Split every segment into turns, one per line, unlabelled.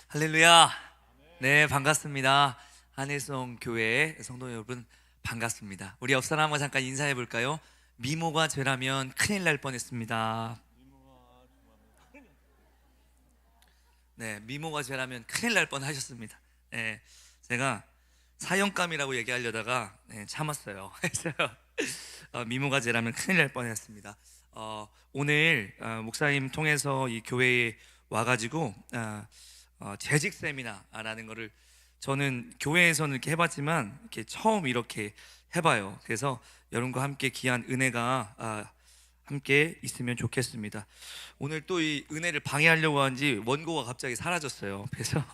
할렐루야. 네, 반갑습니다. 한일성 교회 성도 여러분 반갑습니다. 우리 옆 사람과 잠깐 인사해 볼까요? 미모가 죄라면 큰일 날 뻔했습니다. 네, 미모가 죄라면 큰일 날 뻔하셨습니다. 네, 제가 사형감이라고 얘기하려다가 참았어요. 그래서 미모가 죄라면 큰일 날 뻔했습니다. 오늘 목사님 통해서 이 교회에 와가지고 재직 세미나라는 거를 저는 교회에서는 이렇게 해봤지만 이렇게 처음 이렇게 해봐요. 그래서 여러분과 함께 귀한 은혜가 함께 있으면 좋겠습니다. 오늘 또 이 은혜를 방해하려고 한지 원고가 갑자기 사라졌어요. 그래서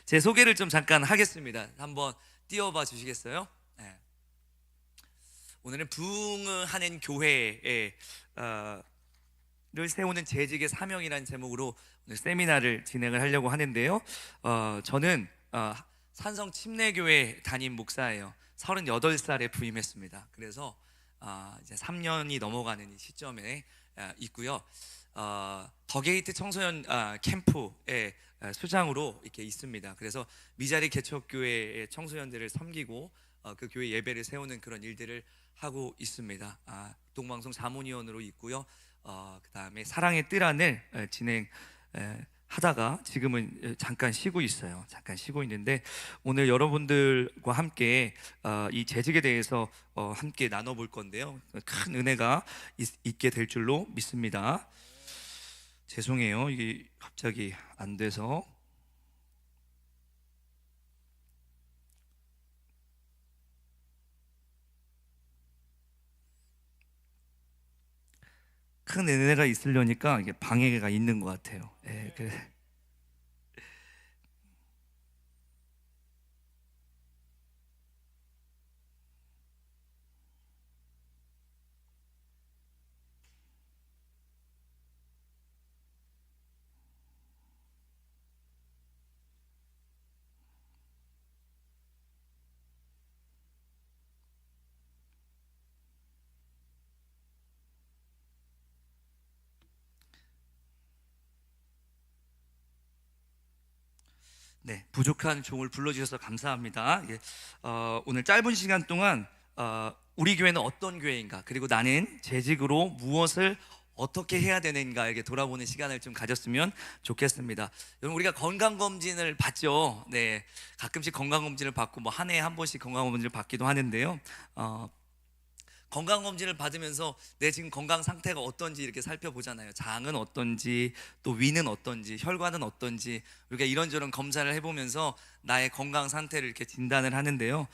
제 소개를 좀 잠깐 하겠습니다. 한번 띄워봐 주시겠어요? 네. 오늘은 부흥하는 교회에 를 세우는 재직의 사명이라는 제목으로 오늘 세미나를 진행을 하려고 하는데요. 저는 산성 침례교회 담임 목사예요. 38살에 부임했습니다. 그래서 이제 3년이 넘어가는 이 시점에 있고요. 더게이트 청소년 캠프의 수장으로 이렇게 있습니다. 그래서 미자리 개척교회의 청소년들을 섬기고 그 교회 예배를 세우는 그런 일들을 하고 있습니다. 동방송 자문위원으로 있고요. 그 다음에 사랑의 뜰 안을 진행하다가 지금은 잠깐 쉬고 있어요. 잠깐 쉬고 있는데 오늘 여러분들과 함께 이 재직에 대해서 함께 나눠볼 건데요. 큰 은혜가 있게 될 줄로 믿습니다. 죄송해요. 이게 갑자기 안 돼서. 큰 은혜가 있으려니까 이게 방해가 있는 것 같아요. 예, 네, 부족한 종을 불러주셔서 감사합니다. 예, 오늘 짧은 시간 동안 우리 교회는 어떤 교회인가, 그리고 나는 재직으로 무엇을 어떻게 해야 되는가 이렇게 돌아보는 시간을 좀 가졌으면 좋겠습니다. 여러분, 우리가 건강검진을 받죠. 네, 가끔씩 건강검진을 받고 뭐 한 해에 한 번씩 건강검진을 받기도 하는데요. 건강검진을 받으면서 내 지금 건강 상태가 어떤지 이렇게 살펴보잖아요. 장은 어떤지, 또 위는 어떤지, 혈관은 어떤지, 우리가 이런저런 검사를 해보면서 나의 건강 상태를 이렇게 진단을 하는데요.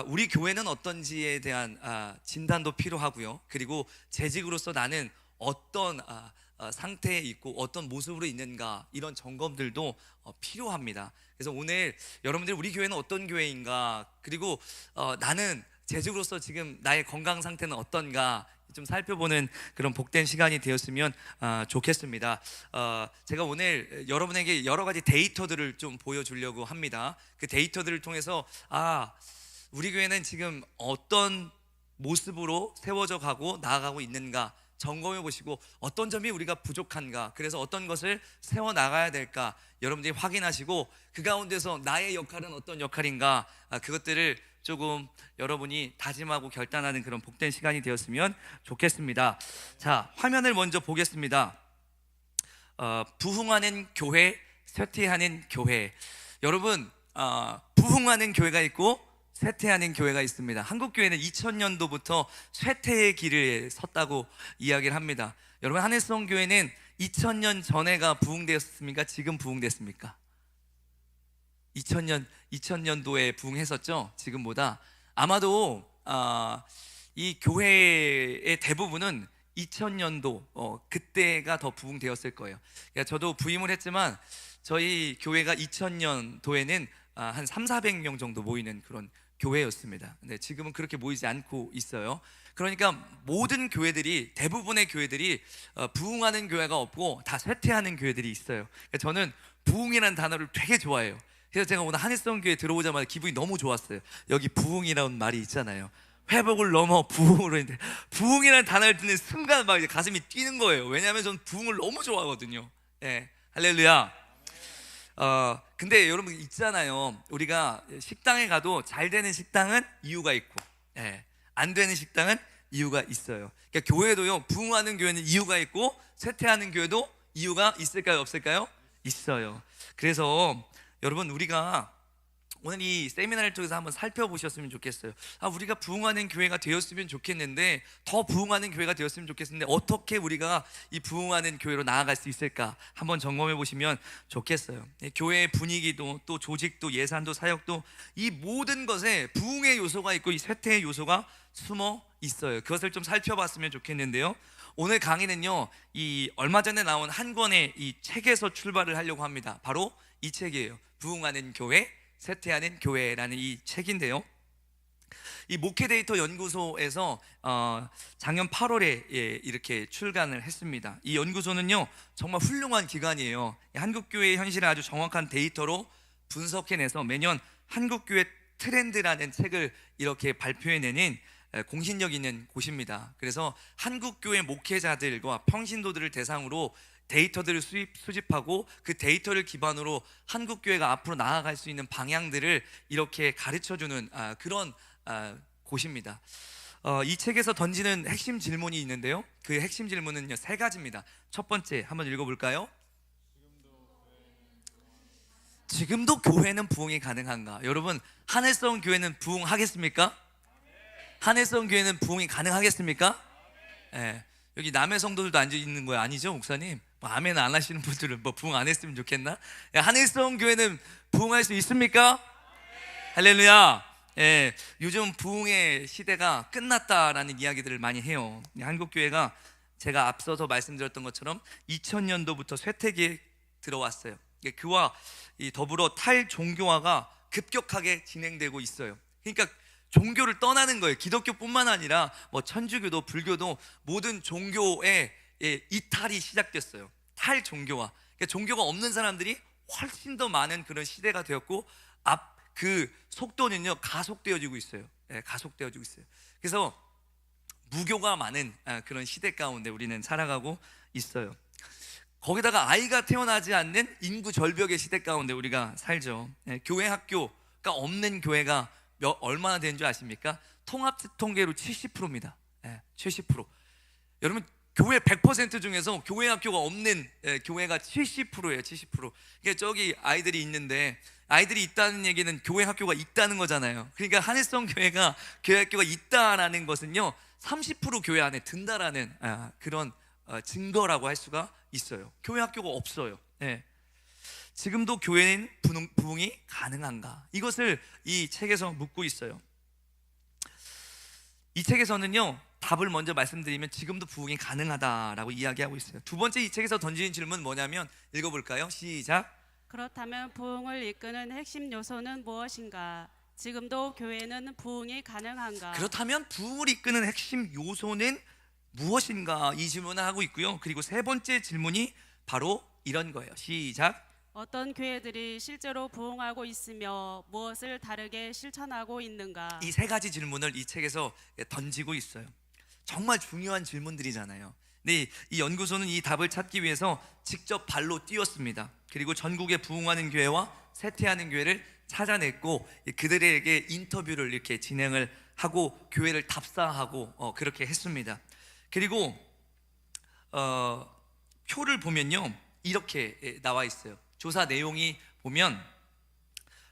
우리 교회는 어떤지에 대한 진단도 필요하고요. 그리고 재직으로서 나는 어떤 상태에 있고 어떤 모습으로 있는가, 이런 점검들도 필요합니다. 그래서 오늘 여러분들, 우리 교회는 어떤 교회인가, 그리고 나는 재직으로서 지금 나의 건강 상태는 어떤가 좀 살펴보는 그런 복된 시간이 되었으면 좋겠습니다. 제가 오늘 여러분에게 여러 가지 데이터들을 좀 보여주려고 합니다. 그 데이터들을 통해서 우리 교회는 지금 어떤 모습으로 세워져 가고 나아가고 있는가 점검해 보시고, 어떤 점이 우리가 부족한가, 그래서 어떤 것을 세워 나가야 될까 여러분들이 확인하시고, 그 가운데서 나의 역할은 어떤 역할인가, 그것들을 조금 여러분이 다짐하고 결단하는 그런 복된 시간이 되었으면 좋겠습니다. 자, 화면을 먼저 보겠습니다. 부흥하는 교회, 쇠퇴하는 교회. 여러분, 부흥하는 교회가 있고 쇠퇴하는 교회가 있습니다. 한국교회는 2000년도부터 쇠퇴의 길을 섰다고 이야기를 합니다. 여러분, 한일성 교회는 2000년 전에가 부흥되었습니까? 지금 부흥됐습니까? 2000년도에 부흥했었죠. 지금보다 아마도 이 교회의 대부분은 2000년도 그때가 더 부흥되었을 거예요. 그러니까 저도 부임을 했지만 저희 교회가 2000년도에는 한 300~400명 정도 모이는 그런 교회였습니다. 근데 지금은 그렇게 모이지 않고 있어요. 그러니까 모든 교회들이, 대부분의 교회들이 부흥하는 교회가 없고 다 쇠퇴하는 교회들이 있어요. 그러니까 저는 부흥이라는 단어를 되게 좋아해요. 그래서 제가 오늘 한일성 교회 들어오자마자 기분이 너무 좋았어요. 여기 부흥이라는 말이 있잖아요. 회복을 넘어 부흥으로 했는데, 부흥이라는 단어를 듣는 순간 막 이제 가슴이 뛰는 거예요. 왜냐하면 저는 부흥을 너무 좋아하거든요. 예, 할렐루야. 근데 여러분 있잖아요. 우리가 식당에 가도 잘 되는 식당은 이유가 있고, 예, 안 되는 식당은 이유가 있어요. 그러니까 교회도요, 부흥하는 교회는 이유가 있고, 쇠퇴하는 교회도 이유가 있을까요, 없을까요? 있어요. 그래서 여러분, 우리가 오늘 이 세미나를 통해서 한번 살펴보셨으면 좋겠어요. 우리가 부흥하는 교회가 되었으면 좋겠는데, 더 부흥하는 교회가 되었으면 좋겠는데, 어떻게 우리가 이 부흥하는 교회로 나아갈 수 있을까 한번 점검해 보시면 좋겠어요. 교회의 분위기도, 또 조직도, 예산도, 사역도, 이 모든 것에 부흥의 요소가 있고 이 쇠퇴의 요소가 숨어 있어요. 그것을 좀 살펴봤으면 좋겠는데요, 오늘 강의는요, 이 얼마 전에 나온 한 권의 이 책에서 출발을 하려고 합니다. 바로 이 책이에요. 부흥하는 교회, 쇠퇴하는 교회라는 이 책인데요, 이 목회 데이터 연구소에서 작년 8월에 이렇게 출간을 했습니다. 이 연구소는요, 정말 훌륭한 기관이에요. 한국교회의 현실을 아주 정확한 데이터로 분석해내서 매년 한국교회 트렌드라는 책을 이렇게 발표해내는 공신력 있는 곳입니다. 그래서 한국교회 목회자들과 평신도들을 대상으로 데이터들을 수집하고 그 데이터를 기반으로 한국교회가 앞으로 나아갈 수 있는 방향들을 이렇게 가르쳐주는 그런 곳입니다. 이 책에서 던지는 핵심 질문이 있는데요, 그 핵심 질문은요, 세 가지입니다. 첫 번째, 한번 읽어볼까요? 지금도 교회는 부흥이 가능한가? 여러분, 하늘성 교회는 부흥하겠습니까? 하늘성 교회는 부흥이 가능하겠습니까? 예. 여기 남의 성도들도 앉아 있는 거예요, 아니죠, 목사님? 아멘 안 하시는 분들은 부흥 안 했으면 좋겠나? 하늘성 교회는 부흥할 수 있습니까? 할렐루야. 예, 요즘 부흥의 시대가 끝났다라는 이야기들을 많이 해요. 한국 교회가 제가 앞서서 말씀드렸던 것처럼 2000년도부터 쇠퇴기에 들어왔어요. 그와 더불어 탈종교화가 급격하게 진행되고 있어요. 그러니까 종교를 떠나는 거예요. 기독교뿐만 아니라 천주교도, 불교도 모든 종교의 이탈이 시작됐어요. 탈종교화. 그러니까 종교가 없는 사람들이 훨씬 더 많은 그런 시대가 되었고, 그 속도는요, 가속되어지고 있어요. 가속되어지고 있어요. 그래서 무교가 많은 그런 시대 가운데 우리는 살아가고 있어요. 거기다가 아이가 태어나지 않는 인구 절벽의 시대 가운데 우리가 살죠. 교회 학교가 없는 교회가 얼마나 되는 줄 아십니까? 통합 통계로 70%입니다. 70%. 여러분, 교회 100% 중에서 교회 학교가 없는 교회가 70%예요. 70%. 그러니까 저기 아이들이 있는데, 아이들이 있다는 얘기는 교회 학교가 있다는 거잖아요. 그러니까 하늘성 교회가 교회 학교가 있다라는 것은요, 30% 교회 안에 든다라는 그런 증거라고 할 수가 있어요. 교회 학교가 없어요. 지금도 교회는 부흥이 가능한가? 이것을 이 책에서 묻고 있어요. 이 책에서는요, 답을 먼저 말씀드리면 지금도 부흥이 가능하다라고 이야기하고 있어요. 두 번째, 이 책에서 던지는 질문은 뭐냐면, 읽어볼까요? 시작.
그렇다면 부흥을 이끄는 핵심 요소는 무엇인가? 지금도 교회는 부흥이 가능한가?
그렇다면 부흥을 이끄는 핵심 요소는 무엇인가? 이 질문을 하고 있고요. 그리고 세 번째 질문이 바로 이런 거예요. 시작.
어떤 교회들이 실제로 부흥하고 있으며 무엇을 다르게 실천하고 있는가?
이 세 가지 질문을 이 책에서 던지고 있어요. 정말 중요한 질문들이잖아요. 근데 이 연구소는 이 답을 찾기 위해서 직접 발로 뛰었습니다. 그리고 전국의 부흥하는 교회와 쇠퇴하는 교회를 찾아냈고, 그들에게 인터뷰를 이렇게 진행을 하고 교회를 답사하고 그렇게 했습니다. 그리고 표를 보면요, 이렇게 나와 있어요. 조사 내용이 보면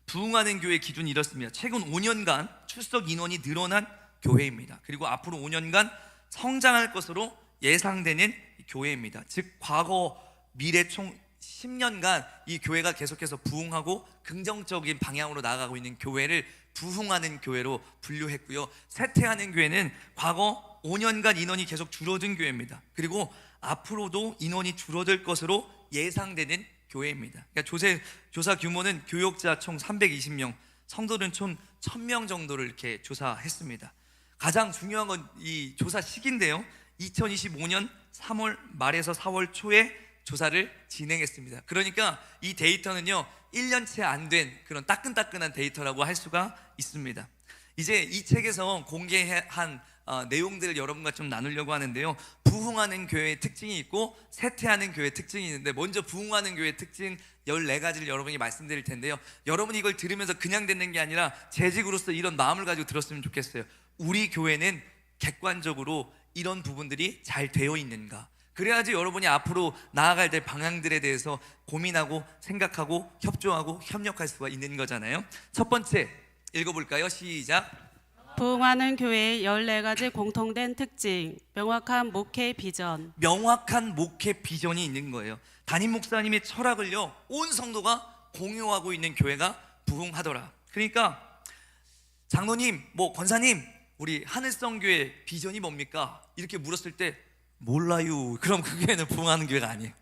부흥하는 교회 기준이 이렇습니다. 최근 5년간 출석 인원이 늘어난 교회입니다. 그리고 앞으로 5년간 성장할 것으로 예상되는 교회입니다. 즉 과거 미래 총 10년간 이 교회가 계속해서 부흥하고 긍정적인 방향으로 나아가고 있는 교회를 부흥하는 교회로 분류했고요. 쇠퇴하는 교회는 과거 5년간 인원이 계속 줄어든 교회입니다. 그리고 앞으로도 인원이 줄어들 것으로 예상되는 교회입니다. 그러니까 조사 규모는 교역자 총 320명, 성도는 총 1000명 정도를 이렇게 조사했습니다. 가장 중요한 건 이 조사 시기인데요, 2025년 3월 말에서 4월 초에 조사를 진행했습니다. 그러니까 이 데이터는요, 1년째 안 된 그런 따끈따끈한 데이터라고 할 수가 있습니다. 이제 이 책에서 공개한 내용들을 여러분과 좀 나누려고 하는데요. 부흥하는 교회의 특징이 있고 쇠퇴하는 교회의 특징이 있는데, 먼저 부흥하는 교회의 특징 14가지를 여러분이 말씀드릴 텐데요. 여러분이 이걸 들으면서 그냥 듣는 게 아니라 재직으로서 이런 마음을 가지고 들었으면 좋겠어요. 우리 교회는 객관적으로 이런 부분들이 잘 되어 있는가? 그래야지 여러분이 앞으로 나아갈 될 방향들에 대해서 고민하고 생각하고 협조하고 협력할 수가 있는 거잖아요. 첫 번째 읽어볼까요? 시작.
부흥하는 교회의 14가지 공통된 특징, 명확한 목회 비전.
명확한 목회 비전이 있는 거예요. 담임 목사님의 철학을요, 온 성도가 공유하고 있는 교회가 부흥하더라. 그러니까 장로님, 권사님, 우리 하늘성교회 비전이 뭡니까? 이렇게 물었을 때 몰라요. 그럼 그 교회는 부흥하는 교회가 아니에요.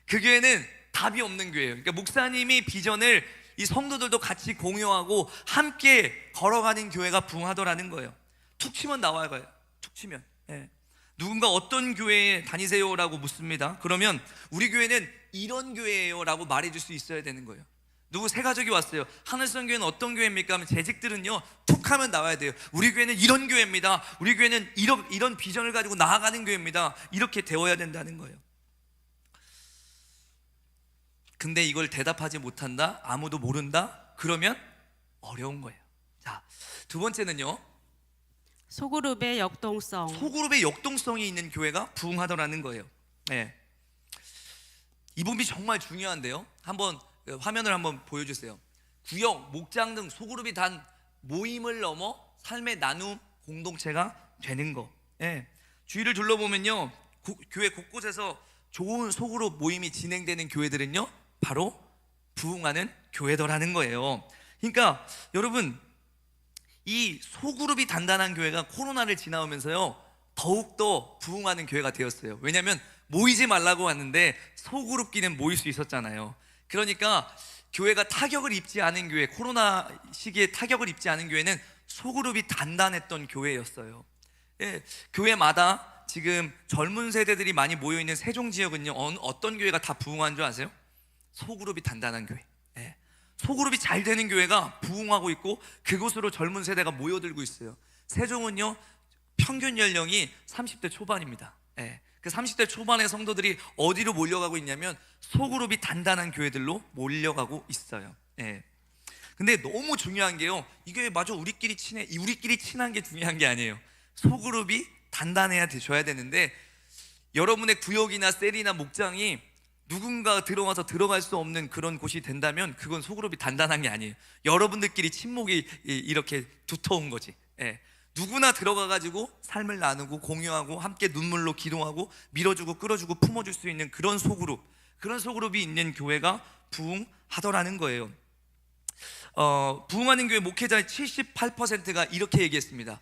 그 교회는 답이 없는 교회예요. 그러니까 목사님이 비전을 이 성도들도 같이 공유하고 함께 걸어가는 교회가 부흥하더라는 거예요. 툭 치면 나와요. 툭 치면. 예. 누군가 어떤 교회에 다니세요라고 묻습니다. 그러면 우리 교회는 이런 교회예요 라고 말해줄 수 있어야 되는 거예요. 누구 새 가족이 왔어요. 하늘성교회는 어떤 교회입니까? 하면 재직들은요 툭 하면 나와야 돼요. 우리 교회는 이런 교회입니다. 우리 교회는 이런 비전을 가지고 나아가는 교회입니다. 이렇게 되어야 된다는 거예요. 근데 이걸 대답하지 못한다, 아무도 모른다, 그러면 어려운 거예요. 자, 두 번째는요,
소그룹의 역동성.
소그룹의 역동성이 있는 교회가 부흥하더라는 거예요. 네. 이 부분이 정말 중요한데요. 한번 화면을 한번 보여주세요. 구역, 목장 등 소그룹이 단 모임을 넘어 삶의 나눔 공동체가 되는 거. 예. 주위를 둘러보면요, 교회 곳곳에서 좋은 소그룹 모임이 진행되는 교회들은요 바로 부흥하는 교회더라는 거예요. 그러니까 여러분, 이 소그룹이 단단한 교회가 코로나를 지나오면서요 더욱더 부흥하는 교회가 되었어요. 왜냐하면 모이지 말라고 하는데 소그룹끼리는 모일 수 있었잖아요. 그러니까 교회가 타격을 입지 않은 교회, 코로나 시기에 타격을 입지 않은 교회는 소그룹이 단단했던 교회였어요. 예, 교회마다 지금 젊은 세대들이 많이 모여있는 세종 지역은요 어떤 교회가 다 부흥한 줄 아세요? 소그룹이 단단한 교회. 예, 소그룹이 잘 되는 교회가 부흥하고 있고 그곳으로 젊은 세대가 모여들고 있어요. 세종은요 평균 연령이 30대 초반입니다. 예, 그 30대 초반의 성도들이 어디로 몰려가고 있냐면 소그룹이 단단한 교회들로 몰려가고 있어요. 예. 근데 너무 중요한 게요, 이 교회 마저 우리끼리 친한 게 중요한 게 아니에요. 소그룹이 단단해야 되셔야 되는데, 여러분의 구역이나 셀이나 목장이 누군가 들어와서 들어갈 수 없는 그런 곳이 된다면 그건 소그룹이 단단한 게 아니에요. 여러분들끼리 친목이 이렇게 두터운 거지. 예. 누구나 들어가가지고 삶을 나누고 공유하고 함께 눈물로 기도하고 밀어주고 끌어주고 품어줄 수 있는 그런 소그룹이 있는 교회가 부흥하더라는 거예요. 부흥하는 교회 목회자의 78%가 이렇게 얘기했습니다.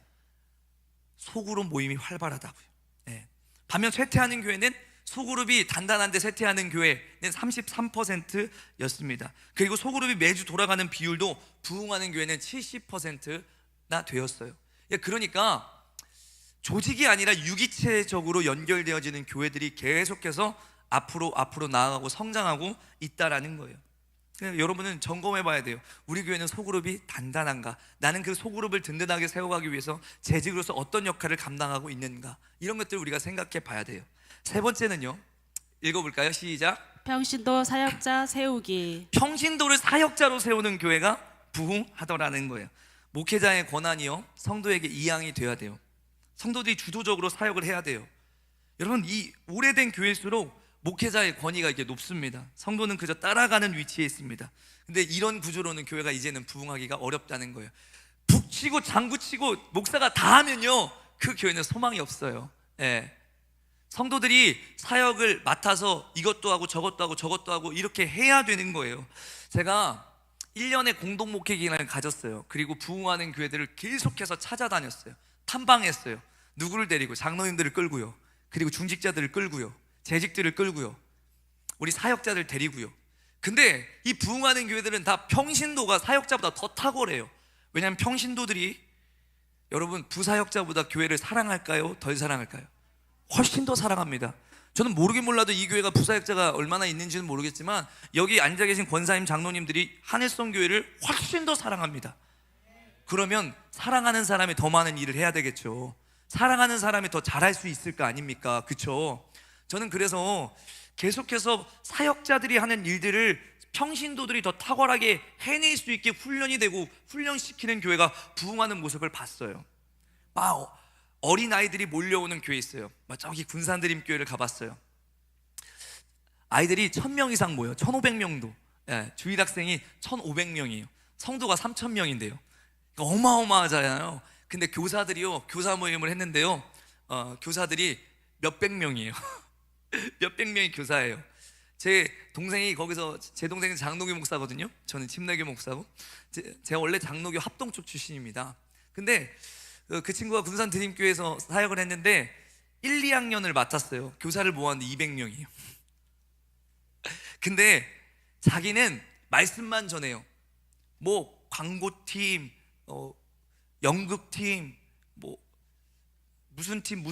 소그룹 모임이 활발하다고요. 네. 반면 쇠퇴하는 교회는 소그룹이 단단한데 쇠퇴하는 교회는 33%였습니다. 그리고 소그룹이 매주 돌아가는 비율도 부흥하는 교회는 70%나 되었어요. 그러니까 조직이 아니라 유기체적으로 연결되어지는 교회들이 계속해서 앞으로 나아가고 성장하고 있다라는 거예요. 여러분은 점검해 봐야 돼요. 우리 교회는 소그룹이 단단한가? 나는 그 소그룹을 든든하게 세워가기 위해서 재직으로서 어떤 역할을 감당하고 있는가? 이런 것들을 우리가 생각해 봐야 돼요. 세 번째는요, 읽어볼까요? 시작.
평신도 사역자 세우기.
평신도를 사역자로 세우는 교회가 부흥하더라는 거예요. 목회자의 권한이요 성도에게 이양이 돼야 돼요. 성도들이 주도적으로 사역을 해야 돼요. 여러분, 이 오래된 교회일수록 목회자의 권위가 이게 높습니다. 성도는 그저 따라가는 위치에 있습니다. 근데 이런 구조로는 교회가 이제는 부흥하기가 어렵다는 거예요. 북치고 장구치고 목사가 다 하면요 그 교회는 소망이 없어요. 예. 성도들이 사역을 맡아서 이것도 하고 저것도 하고 이렇게 해야 되는 거예요. 제가 1년의 공동 목회 기간을 가졌어요. 그리고 부흥하는 교회들을 계속해서 찾아다녔어요. 탐방했어요. 누구를 데리고? 장로님들을 끌고요, 그리고 중직자들을 끌고요, 재직들을 끌고요, 우리 사역자들 데리고요. 근데 이 부흥하는 교회들은 다 평신도가 사역자보다 더 탁월해요. 왜냐하면 평신도들이, 여러분, 부사역자보다 교회를 사랑할까요? 덜 사랑할까요? 훨씬 더 사랑합니다. 저는 모르긴 몰라도 이 교회가 부사역자가 얼마나 있는지는 모르겠지만 여기 앉아 계신 권사님, 장로님들이 하늘성 교회를 훨씬 더 사랑합니다. 그러면 사랑하는 사람이 더 많은 일을 해야 되겠죠. 사랑하는 사람이 더 잘할 수 있을 거 아닙니까? 그렇죠? 저는 그래서 계속해서 사역자들이 하는 일들을 평신도들이 더 탁월하게 해낼 수 있게 훈련이 되고 훈련시키는 교회가 부흥하는 모습을 봤어요. 막 어린아이들이 몰려오는 교회 있어요. 막 저기 군산드림교회를 가봤어요. 아이들이 1000명 이상 모여, 1500명도. 예, 주일학생이 1500명이에요. 성도가 3000명인데요. 어마어마하잖아요. 근데 교사들이요, 교사 모임을 했는데요, 교사들이 몇백 명이에요. 몇백 명이 교사예요. 제 동생이 거기서, 제 동생은 장로교 목사거든요. 저는 침례교 목사고. 제가 원래 장로교 합동 쪽 출신입니다. 근데 그 친구가 군산 드림교회에서 사역을 했는데 1, 2학년을 맡았어요. 교사를 모았는데 200명이에요. 근데 자기는 말씀만 전해요. 뭐 광고팀, 연극팀, 뭐 무슨 팀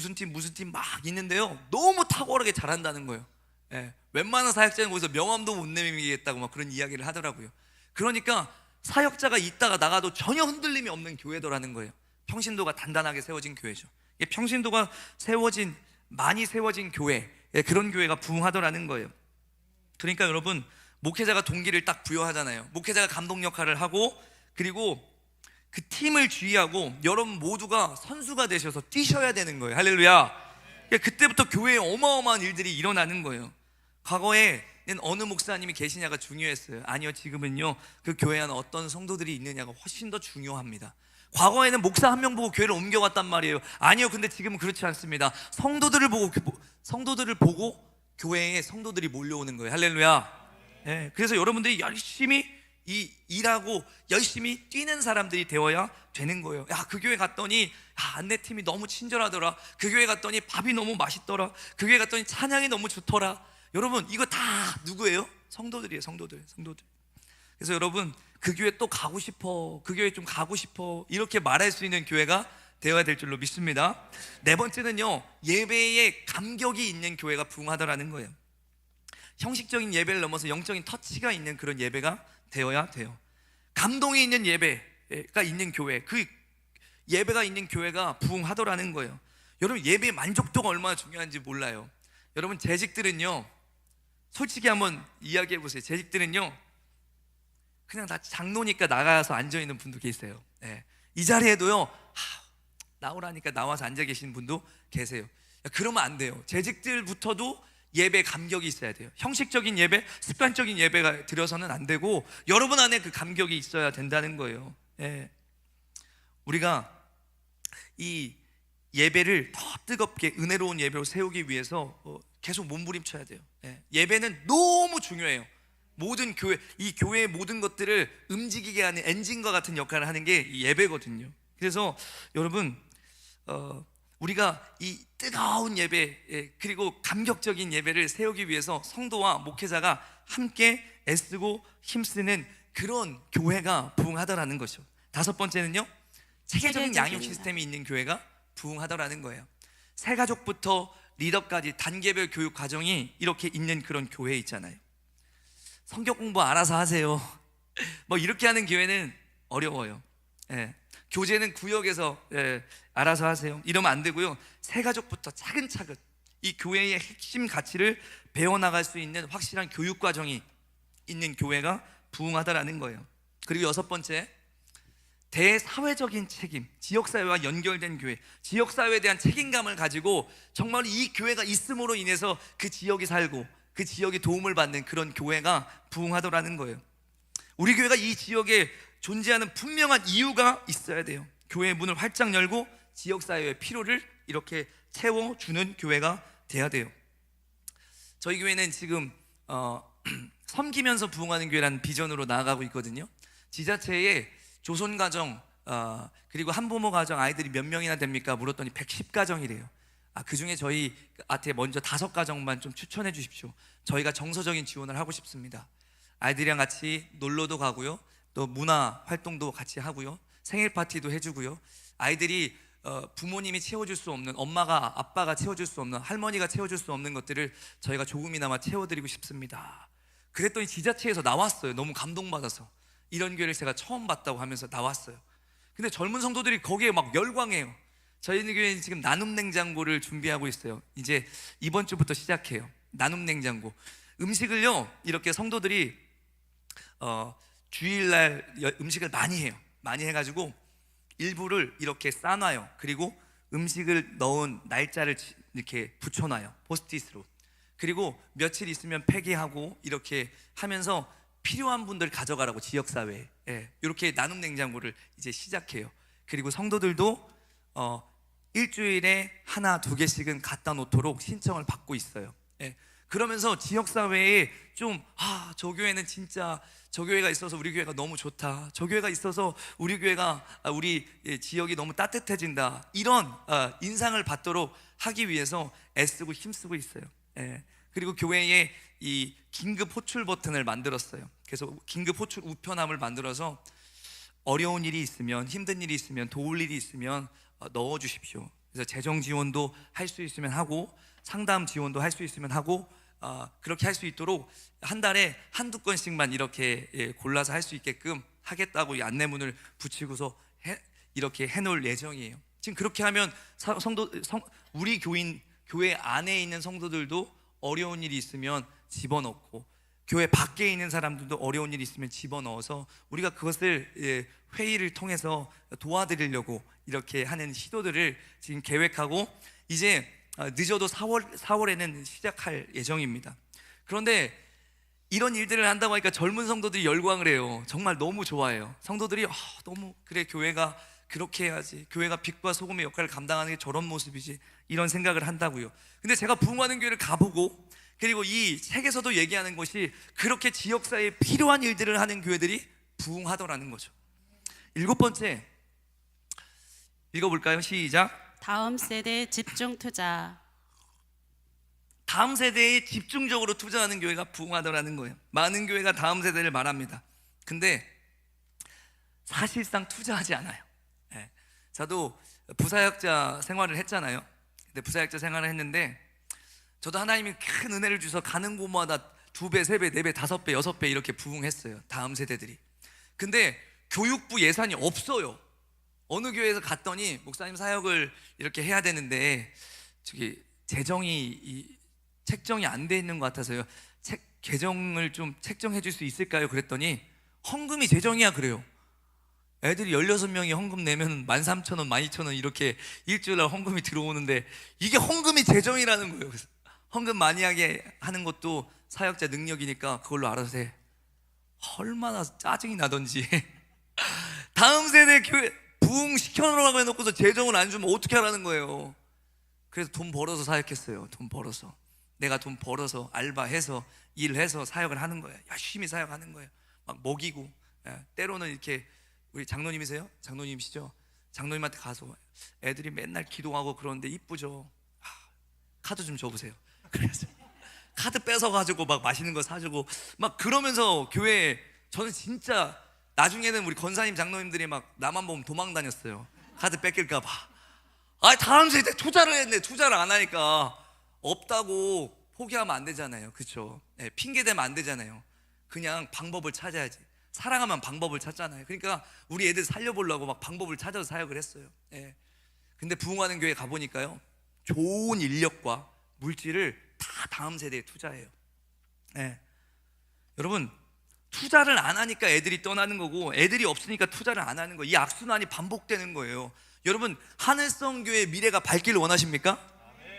막 있는데요, 너무 탁월하게 잘한다는 거예요. 예, 웬만한 사역자는 거기서 명함도 못 내밀겠다고 막 그런 이야기를 하더라고요. 그러니까 사역자가 있다가 나가도 전혀 흔들림이 없는 교회더라는 거예요. 평신도가 단단하게 세워진 교회죠. 이게 평신도가 많이 세워진 교회, 그런 교회가 부흥하더라는 거예요. 그러니까 여러분, 목회자가 동기를 딱 부여하잖아요. 목회자가 감독 역할을 하고, 그리고 그 팀을 주의하고 여러분 모두가 선수가 되셔서 뛰셔야 되는 거예요. 할렐루야. 그때부터 교회에 어마어마한 일들이 일어나는 거예요. 과거에는 어느 목사님이 계시냐가 중요했어요. 아니요, 지금은요, 그 교회 안에 어떤 성도들이 있느냐가 훨씬 더 중요합니다. 과거에는 목사 한 명 보고 교회를 옮겨갔단 말이에요. 아니요, 근데 지금은 그렇지 않습니다. 성도들을 보고 교회에 성도들이 몰려오는 거예요. 할렐루야. 네, 그래서 여러분들이 열심히 일하고 열심히 뛰는 사람들이 되어야 되는 거예요. 야, 그 교회 갔더니 안내팀이 너무 친절하더라. 그 교회 갔더니 밥이 너무 맛있더라. 그 교회 갔더니 찬양이 너무 좋더라. 여러분, 이거 다 누구예요? 성도들이에요. 성도들. 그래서 여러분, 그 교회 또 가고 싶어, 그 교회 좀 가고 싶어, 이렇게 말할 수 있는 교회가 되어야 될 줄로 믿습니다. 네 번째는요, 예배에 감격이 있는 교회가 부흥하더라는 거예요. 형식적인 예배를 넘어서 영적인 터치가 있는 그런 예배가 되어야 돼요. 감동이 있는 예배가 있는 교회, 그 예배가 있는 교회가 부흥하더라는 거예요. 여러분, 예배의 만족도가 얼마나 중요한지 몰라요. 여러분, 재직들은요, 솔직히 한번 이야기해 보세요. 재직들은요, 그냥 다 장로니까 나가서 앉아있는 분도 계세요. 이 자리에도요, 나오라니까 나와서 앉아 계신 분도 계세요. 그러면 안 돼요. 재직들부터도 예배 감격이 있어야 돼요. 형식적인 예배, 습관적인 예배가 드려서는 안 되고 여러분 안에 그 감격이 있어야 된다는 거예요. 우리가 이 예배를 더 뜨겁게 은혜로운 예배로 세우기 위해서 계속 몸부림쳐야 돼요. 예배는 너무 중요해요. 모든 교회, 이 교회의 모든 것들을 움직이게 하는 엔진과 같은 역할을 하는 게 이 예배거든요. 그래서 여러분, 우리가 이 뜨거운 예배, 그리고 감격적인 예배를 세우기 위해서 성도와 목회자가 함께 애쓰고 힘쓰는 그런 교회가 부흥하더라는 것이죠. 다섯 번째는요, 체계적인 양육 시스템이 있는 교회가 부흥하더라는 거예요. 새 가족부터 리더까지 단계별 교육 과정이 이렇게 있는 그런 교회 있잖아요. 성격 공부 알아서 하세요, 뭐 이렇게 하는 교회는 어려워요. 교재는 구역에서 알아서 하세요, 이러면 안 되고요. 새 가족부터 차근차근 이 교회의 핵심 가치를 배워나갈 수 있는 확실한 교육 과정이 있는 교회가 부흥하다라는 거예요. 그리고 여섯 번째, 대사회적인 책임, 지역사회와 연결된 교회, 지역사회에 대한 책임감을 가지고 정말 이 교회가 있음으로 인해서 그 지역이 살고 그 지역이 도움을 받는 그런 교회가 부흥하더라는 거예요. 우리 교회가 이 지역에 존재하는 분명한 이유가 있어야 돼요. 교회의 문을 활짝 열고 지역사회의 필요를 이렇게 채워주는 교회가 돼야 돼요. 저희 교회는 지금 섬기면서 부흥하는 교회라는 비전으로 나아가고 있거든요. 지자체에 조손가정, 그리고 한부모 가정 아이들이 몇 명이나 됩니까? 물었더니 110가정이래요. 그 중에 저희한테 먼저 5가정만 좀 추천해 주십시오. 저희가 정서적인 지원을 하고 싶습니다. 아이들이랑 같이 놀러도 가고요, 또 문화 활동도 같이 하고요, 생일 파티도 해주고요. 아이들이 부모님이 채워줄 수 없는, 엄마가 아빠가 채워줄 수 없는, 할머니가 채워줄 수 없는 것들을 저희가 조금이나마 채워드리고 싶습니다. 그랬더니 지자체에서 나왔어요. 너무 감동받아서 이런 교회를 제가 처음 봤다고 하면서 나왔어요. 근데 젊은 성도들이 거기에 막 열광해요. 저희 교회는 지금 나눔 냉장고를 준비하고 있어요. 이제 이번 주부터 시작해요. 나눔 냉장고. 음식을요, 이렇게 성도들이 주일날 음식을 많이 해요. 많이 해가지고 일부를 이렇게 싸놔요. 그리고 음식을 넣은 날짜를 이렇게 붙여놔요. 포스트잇으로. 그리고 며칠 있으면 폐기하고 이렇게 하면서 필요한 분들 가져가라고, 지역사회에. 이렇게 나눔 냉장고를 이제 시작해요. 그리고 성도들도 일주일에 하나 두 개씩은 갖다 놓도록 신청을 받고 있어요. 그러면서 지역사회에 좀 저 교회는 진짜 저 교회가 있어서 우리 교회가 너무 좋다, 저 교회가 있어서 우리 교회가 우리 지역이 너무 따뜻해진다, 이런 인상을 받도록 하기 위해서 애쓰고 힘쓰고 있어요. 그리고 교회에 이 긴급 호출 버튼을 만들었어요. 그래서 긴급 호출 우편함을 만들어서 어려운 일이 있으면, 힘든 일이 있으면, 도울 일이 있으면 넣어 주십시오. 그래서 재정 지원도 할 수 있으면 하고, 상담 지원도 할 수 있으면 하고, 그렇게 할 수 있도록 한 달에 한두 건씩만 이렇게 골라서 할 수 있게끔 하겠다고 이 안내문을 붙이고서 이렇게 해놓을 예정이에요. 지금 그렇게 하면 우리 교회 안에 있는 성도들도 어려운 일이 있으면 집어넣고, 교회 밖에 있는 사람들도 어려운 일이 있으면 집어넣어서 우리가 그것을 회의를 통해서 도와드리려고 이렇게 하는 시도들을 지금 계획하고, 이제 늦어도 4월에는 시작할 예정입니다. 그런데 이런 일들을 한다고 하니까 젊은 성도들이 열광을 해요. 정말 너무 좋아해요. 성도들이 너무, 그래, 교회가 그렇게 해야지, 교회가 빛과 소금의 역할을 감당하는 게 저런 모습이지, 이런 생각을 한다고요. 근데 제가 부흥하는 교회를 가보고, 그리고 이 책에서도 얘기하는 것이 그렇게 지역사회에 필요한 일들을 하는 교회들이 부흥하더라는 거죠. 7번째 읽어볼까요? 시작.
다음 세대 집중 투자.
다음 세대에 집중적으로 투자하는 교회가 부흥하더라는 거예요. 많은 교회가 다음 세대를 말합니다. 근데 사실상 투자하지 않아요. 저도 부사역자 생활을 했잖아요. 근데 부사역자 생활을 했는데, 저도 하나님이 큰 은혜를 주셔서 가는 곳마다 2배, 3배, 4배, 5배, 6배 이렇게 부흥했어요, 다음 세대들이. 근데 교육부 예산이 없어요. 어느 교회에서 갔더니 목사님 사역을 이렇게 해야 되는데 저기 책정이 안 돼 있는 것 같아서요, 개정을 좀 책정해 줄 수 있을까요? 그랬더니 헌금이 재정이야 그래요. 애들이 16명이 헌금 내면 13,000원, 12,000원 이렇게 일주일날 헌금이 들어오는데 이게 헌금이 재정이라는 거예요. 그래서 헌금 많이 하게 하는 것도 사역자 능력이니까 그걸로 알아서 해. 얼마나 짜증이 나던지. 다음 세대 교회 부흥 시켜놓으라고 해놓고서 재정을 안 주면 어떻게 하라는 거예요. 그래서 돈 벌어서 사역했어요. 돈 벌어서, 내가 돈 벌어서 알바해서 일해서 사역을 하는 거예요. 열심히 사역하는 거예요. 막 먹이고, 때로는 이렇게, 우리 장로님이세요? 장로님이시죠? 장로님한테 가서 애들이 맨날 기도하고 그러는데 이쁘죠? 카드 좀 줘보세요. 그래서 카드 뺏어가지고 막 맛있는 거 사주고 막 그러면서 교회에, 저는 진짜 나중에는 우리 권사님 장로님들이 막 나만 보면 도망 다녔어요. 카드 뺏길까봐. 다음 세대 투자를 했네. 투자를 안 하니까 없다고 포기하면 안 되잖아요. 그렇죠? 핑계 대면 안 되잖아요. 그냥 방법을 찾아야지. 사랑하면 방법을 찾잖아요. 그러니까 우리 애들 살려보려고 막 방법을 찾아서 사역을 했어요. 근데 부흥하는 교회 가보니까요, 좋은 인력과 물질을 다 다음 세대에 투자해요. 여러분, 투자를 안 하니까 애들이 떠나는 거고, 애들이 없으니까 투자를 안 하는 거예요. 이 악순환이 반복되는 거예요. 여러분, 하늘성 교회의 미래가 밝기를 원하십니까?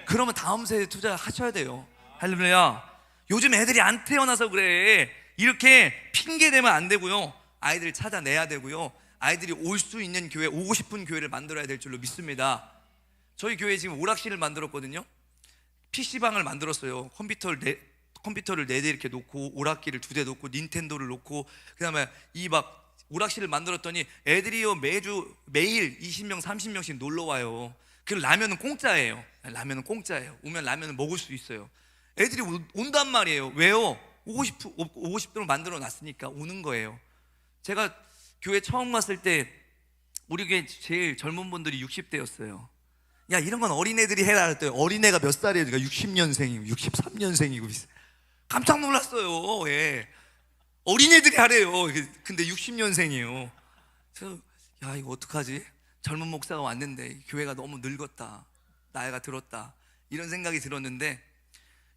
그러면 다음 세대에 투자하셔야 돼요. 할렐루야. 요즘 애들이 안 태어나서 그래. 이렇게 핑계 대면 안 되고요, 아이들을 찾아내야 되고요, 아이들이 올 수 있는 교회, 오고 싶은 교회를 만들어야 될 줄로 믿습니다. 저희 교회 지금 오락실을 만들었거든요. PC방을 만들었어요. 컴퓨터를 4대 이렇게 놓고, 오락기를 2대 놓고, 닌텐도를 놓고, 그 다음에 이 막 오락실을 만들었더니 애들이요 매일 20명 30명씩 놀러와요. 그 라면은 공짜예요. 라면은 공짜예요. 오면 라면을 먹을 수 있어요. 애들이 온단 말이에요. 왜요? 오고 싶도록 만들어 놨으니까 오는 거예요. 제가 교회 처음 왔을 때 우리 교회 제일 젊은 분들이 60대였어요. 야, 이런 건 어린애들이 해라 했더니 어린애가 몇 살이에요? 그러니까 60년생이고 63년생이고 깜짝 놀랐어요. 어린애들이 하래요. 근데 60년생이에요. 그래서 야, 이거 어떡하지? 젊은 목사가 왔는데 교회가 너무 늙었다, 나이가 들었다, 이런 생각이 들었는데,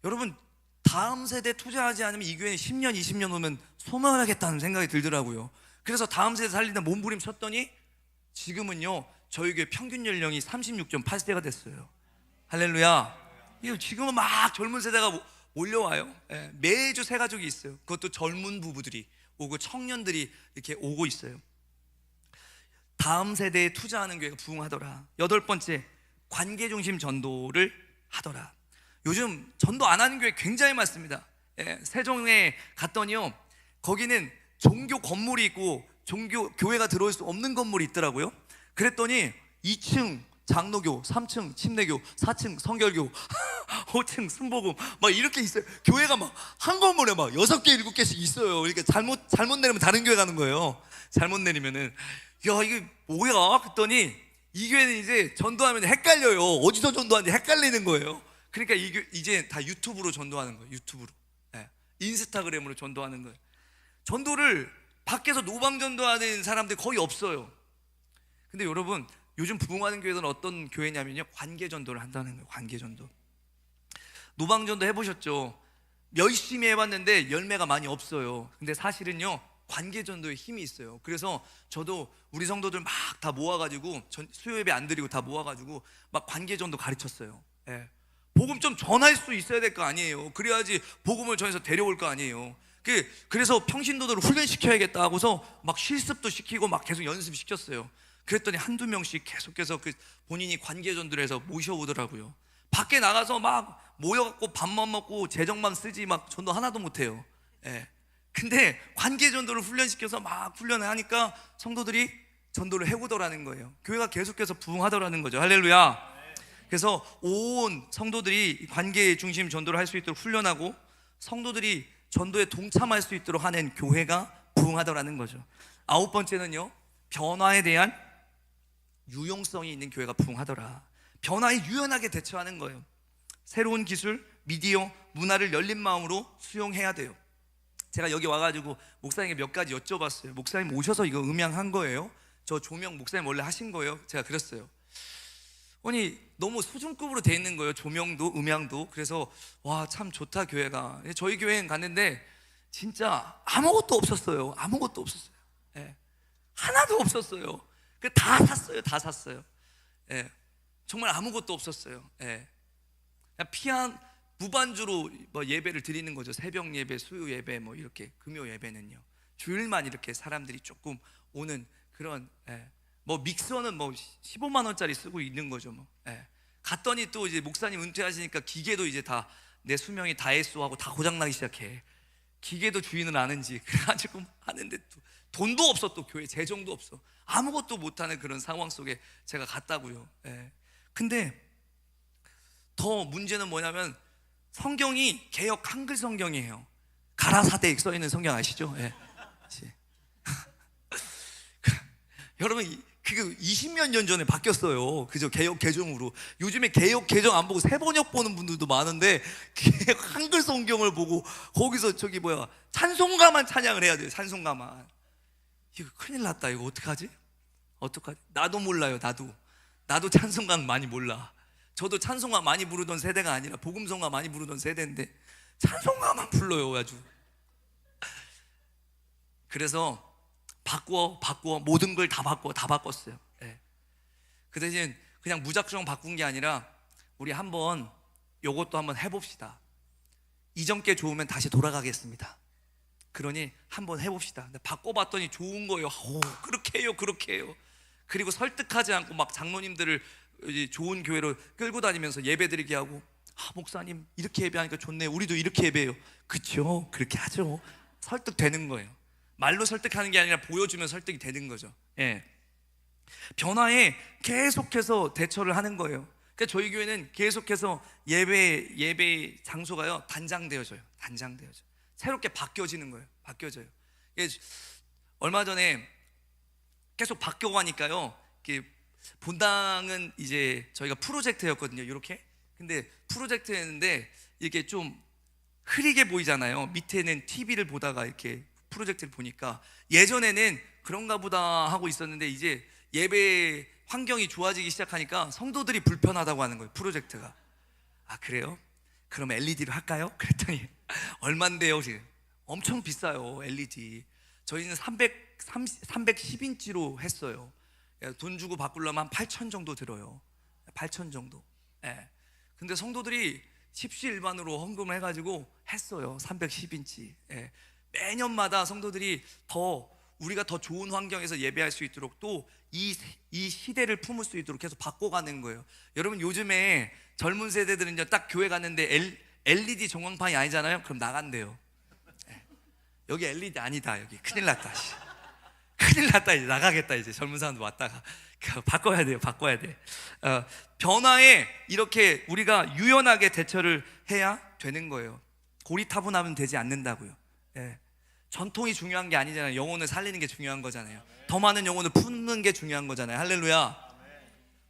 여러분, 다음 세대 투자하지 않으면 이 교회는 10년 20년 오면 소멸하겠다는 생각이 들더라고요. 그래서 다음 세대 살리다 몸부림 쳤더니 지금은요, 저희 교회 평균 연령이 36.8세가 됐어요. 할렐루야. 지금은 막 젊은 세대가 몰려와요. 예, 매주 새 가족이 있어요. 그것도 젊은 부부들이 오고 청년들이 이렇게 오고 있어요. 다음 세대에 투자하는 교회가 부흥하더라. 8번째, 관계중심 전도를 하더라. 요즘 전도 안 하는 교회 굉장히 많습니다. 예, 세종에 갔더니요, 거기는 종교 건물이 있고 종교 교회가 들어올 수 없는 건물이 있더라고요. 그랬더니 2층 장로교, 3층 침례교, 4층 성결교, 5층 순복음 막 이렇게 있어요. 교회가 막 한 건물에 막 6개, 7개씩 있어요. 이렇게 잘못 내리면 다른 교회 가는 거예요. 잘못 내리면은, 야, 이게 뭐야? 그랬더니 이 교회는 이제 전도하면 헷갈려요. 어디서 전도하는지 헷갈리는 거예요. 그러니까 이제 다 유튜브로 전도하는 거예요. 유튜브로. 네. 인스타그램으로 전도하는 거예요. 전도를 밖에서 노방 전도하는 사람들 거의 없어요. 근데 여러분, 요즘 부흥하는 교회는 어떤 교회냐면요, 관계 전도를 한다는 거예요. 관계 전도. 노방 전도 해보셨죠? 열심히 해봤는데 열매가 많이 없어요. 근데 사실은요, 관계 전도에 힘이 있어요. 그래서 저도 우리 성도들 막 다 모아가지고, 수요 예배 안 드리고 다 모아가지고 막 관계 전도 가르쳤어요. 예. 복음 좀 전할 수 있어야 될 거 아니에요. 그래야지 복음을 전해서 데려올 거 아니에요. 그래서 평신도들을 훈련시켜야겠다 하고서 막 실습도 시키고 막 계속 연습시켰어요. 그랬더니 한두 명씩 계속해서 본인이 관계 전도를 해서 모셔오더라고요. 밖에 나가서 막 모여갖고 밥만 먹고 재정만 쓰지 막 전도 하나도 못해요. 예. 근데 관계 전도를 훈련시켜서 막 훈련을 하니까 성도들이 전도를 해오더라는 거예요. 교회가 계속해서 부흥하더라는 거죠. 할렐루야. 그래서 온 성도들이 관계 중심 전도를 할 수 있도록 훈련하고, 성도들이 전도에 동참할 수 있도록 하는 교회가 부흥하더라는 거죠. 9번째는요, 변화에 대한 유용성이 있는 교회가 부흥하더라. 변화에 유연하게 대처하는 거예요. 새로운 기술, 미디어, 문화를 열린 마음으로 수용해야 돼요. 제가 여기 와가지고 목사님께 몇 가지 여쭤봤어요. 목사님 오셔서 이거 음향한 거예요? 저 조명 목사님 원래 하신 거예요? 제가 그랬어요. 아니, 너무 수준급으로 돼 있는 거예요. 조명도 음향도. 그래서 와, 참 좋다 교회가. 저희 교회는 갔는데 진짜 아무것도 없었어요. 아무것도 없었어요. 예. 하나도 없었어요. 다 샀어요. 다 샀어요. 예. 정말 아무것도 없었어요. 예. 그냥 무반주로 뭐 예배를 드리는 거죠. 새벽 예배, 수요 예배, 뭐 이렇게 금요 예배는요. 주일만 이렇게 사람들이 조금 오는 그런, 예. 뭐 믹서는 뭐 15만 원짜리 쓰고 있는 거죠. 뭐. 예. 갔더니 또 이제 목사님 은퇴하시니까 기계도 이제 다 내 수명이 다했어 하고 다 고장나기 시작해. 기계도 주인은 아는지. 그래가지고 하는데 또 돈도 없어, 또 교회 재정도 없어. 아무것도 못하는 그런 상황 속에 제가 갔다고요. 예. 근데 더 문제는 뭐냐면 성경이 개역 한글 성경이에요. 가라사대익 써 있는 성경 아시죠? 예. 여러분, 그게 20몇 년 전에 바뀌었어요. 그죠? 개역 개정으로. 요즘에 개역 개정 안 보고 새번역 보는 분들도 많은데, 개역 한글 성경을 보고 거기서 찬송가만 찬양을 해야 돼요. 찬송가만. 이거 큰일 났다. 이거 어떡하지? 나도 몰라요. 나도 찬송가는 많이 몰라. 저도 찬송가 많이 부르던 세대가 아니라 복음성가 많이 부르던 세대인데 찬송가만 불러요 아주. 그래서 바꾸어 모든 걸 다 바꿨어요. 예. 그 대신 그냥 무작정 바꾼 게 아니라 우리 한번 요것도 한번 해봅시다. 이전 게 좋으면 다시 돌아가겠습니다. 그러니 한번 해봅시다. 근데 바꿔봤더니 좋은 거예요. 그렇게 해요. 그리고 설득하지 않고 막 장로님들을 좋은 교회로 끌고 다니면서 예배드리게 하고, 목사님 이렇게 예배하니까 좋네요. 우리도 이렇게 예배해요. 그쵸? 그렇게 하죠. 설득되는 거예요. 말로 설득하는 게 아니라 보여주면 설득이 되는 거죠. 예. 변화에 계속해서 대처를 하는 거예요. 그러니까 저희 교회는 계속해서 예배 장소가요 단장되어져요. 새롭게 바뀌어지는 거예요. 바뀌어져요. 얼마 전에 계속 바뀌어가니까요. 본당은 이제 저희가 프로젝트였거든요. 이렇게. 근데 프로젝트였는데 이게 좀 흐리게 보이잖아요. 밑에는 TV를 보다가 이렇게 프로젝트를 보니까, 예전에는 그런가 보다 하고 있었는데 이제 예배 환경이 좋아지기 시작하니까 성도들이 불편하다고 하는 거예요. 프로젝트가. 아 그래요? 그럼 LED로 할까요? 그랬더니 얼만데요? 지금 엄청 비싸요. LED. 저희는 310인치로 했어요. 돈 주고 바꾸려면 한 8천 정도 들어요. 8천 정도. 예. 근데 성도들이 십시일반으로 헌금을 해가지고 했어요. 310인치. 예. 매년마다 성도들이 우리가 더 좋은 환경에서 예배할 수 있도록 또 이 시대를 품을 수 있도록 계속 바꿔가는 거예요. 여러분 요즘에 젊은 세대들은요 딱 교회 갔는데 LED 전광판이 아니잖아요. 그럼 나간대요. 예. 여기 LED 아니다. 여기 큰일 났다. 큰일 났다. 이제 나가겠다. 이제 젊은 사람도 왔다가 바꿔야 돼요. 바꿔야 돼. 변화에 이렇게 우리가 유연하게 대처를 해야 되는 거예요. 고리타분하면 되지 않는다고요. 예. 전통이 중요한 게 아니잖아요. 영혼을 살리는 게 중요한 거잖아요. 더 많은 영혼을 품는 게 중요한 거잖아요. 할렐루야.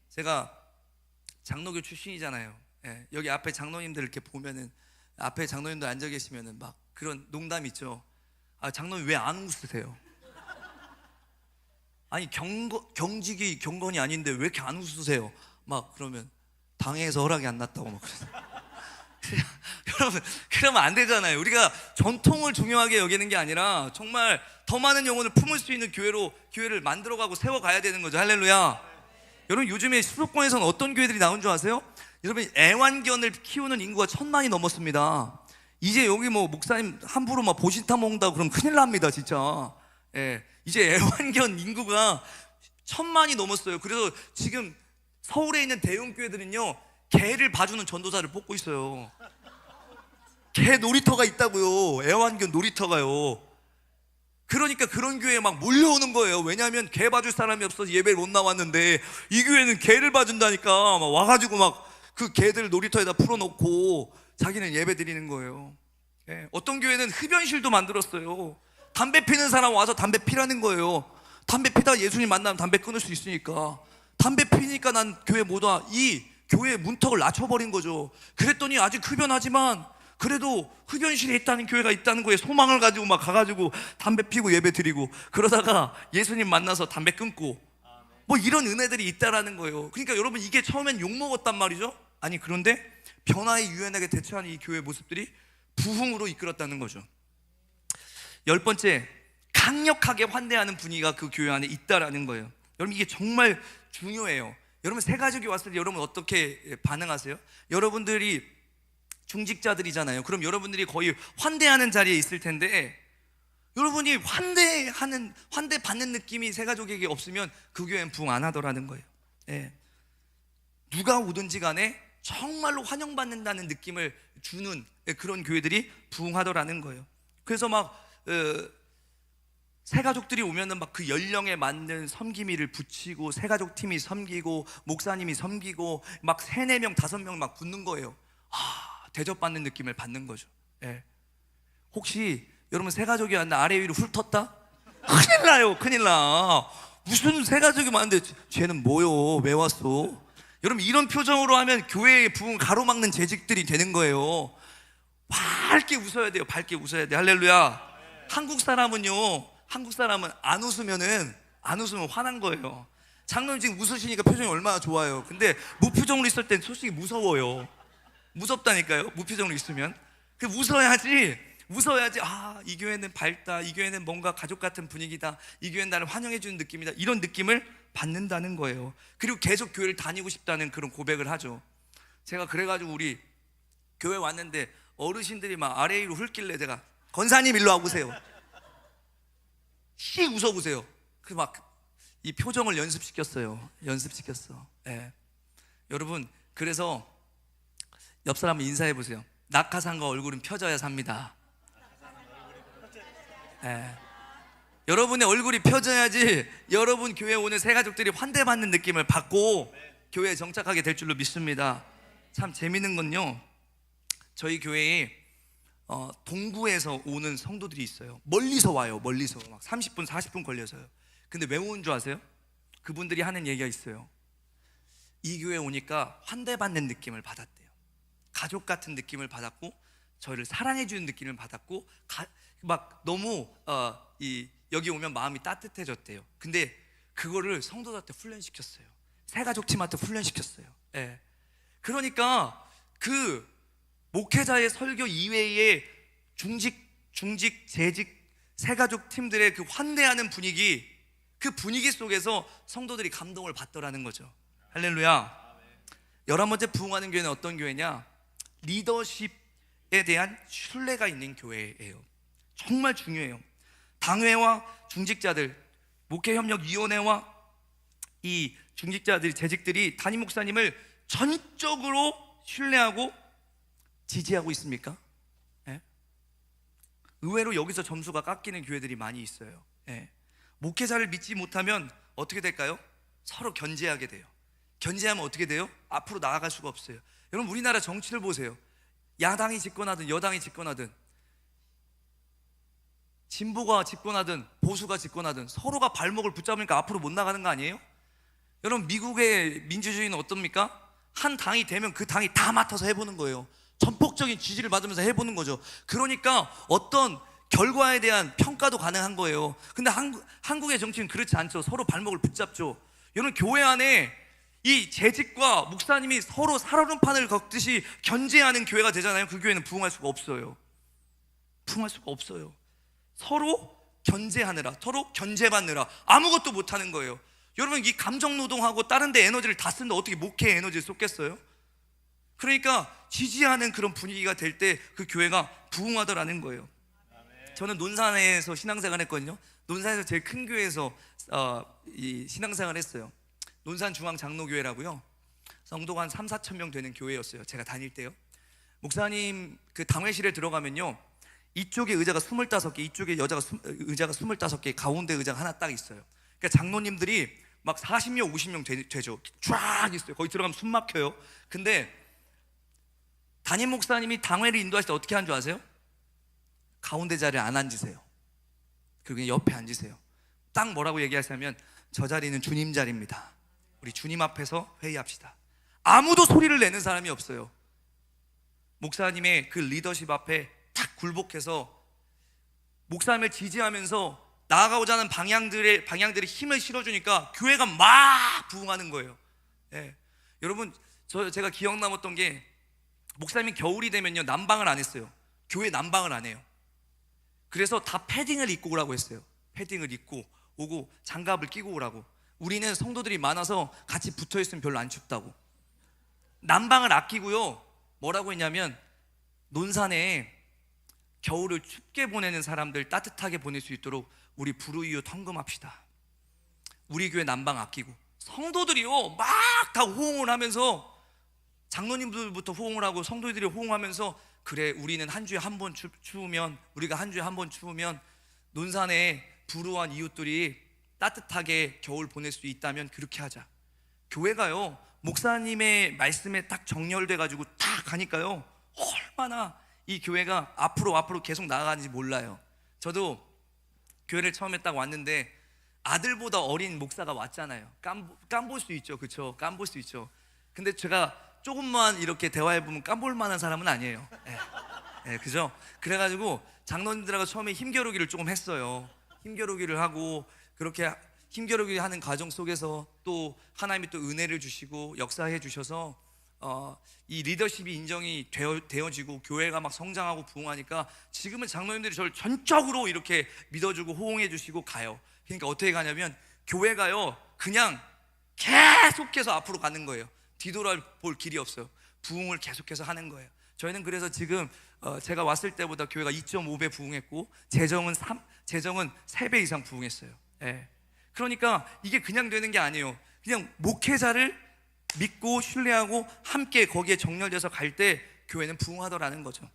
제가 장로교 출신이잖아요. 예. 여기 앞에 장로님들 이렇게 보면은 앞에 장로님들 앉아 계시면은 막 그런 농담 있죠. 아 장로님 왜 안 웃으세요? 아니 경직이 경건이 아닌데 왜 이렇게 안 웃으세요? 막 그러면 당회에서 허락이 안 났다고 막 그러세요. 여러분 그러면 안 되잖아요. 우리가 전통을 중요하게 여기는 게 아니라 정말 더 많은 영혼을 품을 수 있는 교회를 만들어가고 세워가야 되는 거죠. 할렐루야. 여러분 요즘에 수도권에서는 어떤 교회들이 나온 줄 아세요? 여러분 애완견을 키우는 인구가 1,000만이 넘었습니다. 이제 여기 뭐 목사님 함부로 막 보신타 먹는다고 그러면 큰일 납니다 진짜. 예, 이제 애완견 인구가 1,000만이 넘었어요. 그래서 지금 서울에 있는 대형 교회들은요 개를 봐주는 전도사를 뽑고 있어요. 개 놀이터가 있다고요. 애완견 놀이터가요. 그러니까 그런 교회에 막 몰려오는 거예요. 왜냐하면 개 봐줄 사람이 없어서 예배를 못 나왔는데 이 교회는 개를 봐준다니까 막 와가지고 막 그 개들 놀이터에다 풀어놓고 자기는 예배 드리는 거예요. 예. 어떤 교회는 흡연실도 만들었어요. 담배 피는 사람 와서 담배 피라는 거예요. 담배 피다 예수님 만나면 담배 끊을 수 있으니까. 담배 피니까 난 교회 못 와. 이 교회의 문턱을 낮춰버린 거죠. 그랬더니 아직 흡연하지만 그래도 흡연실에 있다는 교회가 있다는 거에 소망을 가지고 막 가가지고 담배 피고 예배 드리고 그러다가 예수님 만나서 담배 끊고 뭐 이런 은혜들이 있다라는 거예요. 그러니까 여러분 이게 처음엔 욕먹었단 말이죠. 아니 그런데 변화에 유연하게 대처하는 이 교회 모습들이 부흥으로 이끌었다는 거죠. 10번째, 강력하게 환대하는 분위기가 그 교회 안에 있다라는 거예요. 여러분 이게 정말 중요해요. 여러분 새 가족이 왔을 때 여러분 어떻게 반응하세요? 여러분들이 중직자들이잖아요. 그럼 여러분들이 거의 환대하는 자리에 있을 텐데 여러분이 환대받는 느낌이 새 가족에게 없으면 그 교회는 부흥 안 하더라는 거예요. 예. 누가 오든지 간에 정말로 환영받는다는 느낌을 주는 그런 교회들이 부흥하더라는 거예요. 그래서 막 새 가족들이 오면은 막 그 연령에 맞는 섬김이를 붙이고 새 가족 팀이 섬기고 목사님이 섬기고 막 3, 4명, 5명 막 붙는 거예요. 대접받는 느낌을 받는 거죠. 예. 혹시 여러분 새 가족이 왔는데 아래 위로 훑었다? 큰일 나요. 큰일 나. 무슨 새 가족이 많은데 쟤는 뭐요? 왜 왔어? 여러분 이런 표정으로 하면 교회의 부흥 가로막는 재직들이 되는 거예요. 밝게 웃어야 돼요. 밝게 웃어야 돼. 할렐루야. 한국 사람은 안 웃으면 화난 거예요. 장로님 지금 웃으시니까 표정이 얼마나 좋아요. 근데 무표정으로 있을 땐 솔직히 무서워요. 무섭다니까요. 무표정으로 있으면. 웃어야지. 이 교회는 밝다. 이 교회는 뭔가 가족 같은 분위기다. 이 교회는 나를 환영해 주는 느낌이다. 이런 느낌을 받는다는 거예요. 그리고 계속 교회를 다니고 싶다는 그런 고백을 하죠. 제가 그래가지고 우리 교회 왔는데 어르신들이 막 아래 위로 훑길래 제가 권사님 일로 와보세요. 씩 웃어보세요. 그래서 막 이 표정을 연습시켰어. 예. 여러분 그래서 옆 사람 인사해 보세요. 낙하산과 얼굴은 펴져야 삽니다. 예. 여러분의 얼굴이 펴져야지 여러분 교회에 오는 새 가족들이 환대받는 느낌을 받고 교회에 정착하게 될 줄로 믿습니다. 참 재밌는 건요, 저희 교회에 동구에서 오는 성도들이 있어요. 멀리서 와요. 멀리서 막 30분 40분 걸려서요. 근데 왜 오는 줄 아세요? 그분들이 하는 얘기가 있어요. 이 교회에 오니까 환대받는 느낌을 받았대요. 가족 같은 느낌을 받았고 저희를 사랑해 주는 느낌을 받았고 막 너무 여기 오면 마음이 따뜻해졌대요. 근데 그거를 성도들한테 훈련시켰어요. 새가족팀한테 훈련시켰어요. 예. 그러니까 그 목회자의 설교 이외에 중직, 재직, 새가족 팀들의 그 환대하는 분위기, 그 분위기 속에서 성도들이 감동을 받더라는 거죠. 할렐루야. 11번째 부흥하는 교회는 어떤 교회냐? 리더십에 대한 신뢰가 있는 교회예요. 정말 중요해요. 당회와 중직자들, 목회협력위원회와 이 중직자들, 재직들이 담임 목사님을 전적으로 신뢰하고 지지하고 있습니까? 예? 의외로 여기서 점수가 깎이는 교회들이 많이 있어요. 예. 목회자를 믿지 못하면 어떻게 될까요? 서로 견제하게 돼요. 견제하면 어떻게 돼요? 앞으로 나아갈 수가 없어요. 여러분, 우리나라 정치를 보세요. 야당이 집권하든 여당이 집권하든, 진보가 집권하든 보수가 집권하든 서로가 발목을 붙잡으니까 앞으로 못 나가는 거 아니에요? 여러분, 미국의 민주주의는 어떻습니까? 한 당이 되면 그 당이 다 맡아서 해보는 거예요. 전폭적인 지지를 받으면서 해보는 거죠. 그러니까 어떤 결과에 대한 평가도 가능한 거예요. 근데 한국의 정치는 그렇지 않죠. 서로 발목을 붙잡죠. 여러분, 교회 안에 이 재직과 목사님이 서로 살얼음판을 걷듯이 견제하는 교회가 되잖아요. 그 교회는 부흥할 수가 없어요. 부흥할 수가 없어요. 서로 견제하느라, 서로 견제받느라 아무것도 못하는 거예요. 여러분, 이 감정노동하고 다른 데 에너지를 다 쓰는데 어떻게 목회에 에너지를 쏟겠어요? 그러니까 지지하는 그런 분위기가 될 때 그 교회가 부흥하더라는 거예요. 저는 논산에서 신앙생활 했거든요. 논산에서 제일 큰 교회에서 이 신앙생활 했어요. 논산 중앙장로교회라고요. 성도가 한 3-4천 명 되는 교회였어요. 제가 다닐 때요. 목사님 그 당회실에 들어가면요, 이쪽에 의자가 25개, 이쪽에 의자가 25개, 가운데 의자가 하나 딱 있어요. 그러니까 장로님들이 막 40명, 50명 되죠. 쫙 있어요. 거기 들어가면 숨 막혀요. 근데 담임 목사님이 당회를 인도하실 때 어떻게 하는 줄 아세요? 가운데 자리에 안 앉으세요. 그리고 옆에 앉으세요. 딱 뭐라고 얘기하시냐면, 저 자리는 주님 자리입니다. 우리 주님 앞에서 회의합시다. 아무도 소리를 내는 사람이 없어요. 목사님의 그 리더십 앞에 딱 굴복해서 목사님을 지지하면서 나아가고자 하는 방향들의 힘을 실어주니까 교회가 막 부흥하는 거예요. 예. 여러분, 제가 기억 남았던 게, 목사님이 겨울이 되면요, 난방을 안 했어요. 교회 난방을 안 해요. 그래서 다 패딩을 입고 오라고 했어요. 패딩을 입고 오고 장갑을 끼고 오라고. 우리는 성도들이 많아서 같이 붙어있으면 별로 안 춥다고. 난방을 아끼고요, 뭐라고 했냐면, 논산에 겨울을 춥게 보내는 사람들 따뜻하게 보낼 수 있도록 우리 불우이웃 헌금합시다. 우리 교회 난방 아끼고. 성도들이요 막 다 호응을 하면서, 장로님들부터 호응을 하고 성도들이 호응하면서, 그래, 우리는 한 주에 한 번 추우면, 우리가 한 주에 한 번 추우면 논산에 불우한 이웃들이 따뜻하게 겨울 보낼 수 있다면 그렇게 하자. 교회가요, 목사님의 말씀에 딱 정렬돼 가지고 딱 가니까요, 얼마나 이 교회가 앞으로 계속 나아가는지 몰라요. 저도 교회를 처음에 딱 왔는데 아들보다 어린 목사가 왔잖아요. 깜볼 수 있죠, 그렇죠? 깜볼 수 있죠. 근데 제가 조금만 이렇게 대화해보면 깜볼 만한 사람은 아니에요. 예, 그죠? 그래가지고 장로님들하고 처음에 힘겨루기를 조금 했어요. 힘겨루기를 하고, 그렇게 힘겨루기 하는 과정 속에서 또 하나님이 또 은혜를 주시고 역사해 주셔서 이 리더십이 인정이 되어지고 교회가 막 성장하고 부흥하니까 지금은 장로님들이 저를 전적으로 이렇게 믿어주고 호응해 주시고 가요. 그러니까 어떻게 가냐면, 교회가요 그냥 계속해서 앞으로 가는 거예요. 뒤돌아볼 길이 없어요. 부흥을 계속해서 하는 거예요. 저희는 그래서 지금 제가 왔을 때보다 교회가 2.5배 부흥했고, 재정은 3배 이상 부흥했어요. 예. 그러니까 이게 그냥 되는 게 아니에요. 그냥 목회자를 믿고 신뢰하고 함께 거기에 정렬돼서 갈 때 교회는 부흥하더라는 거죠.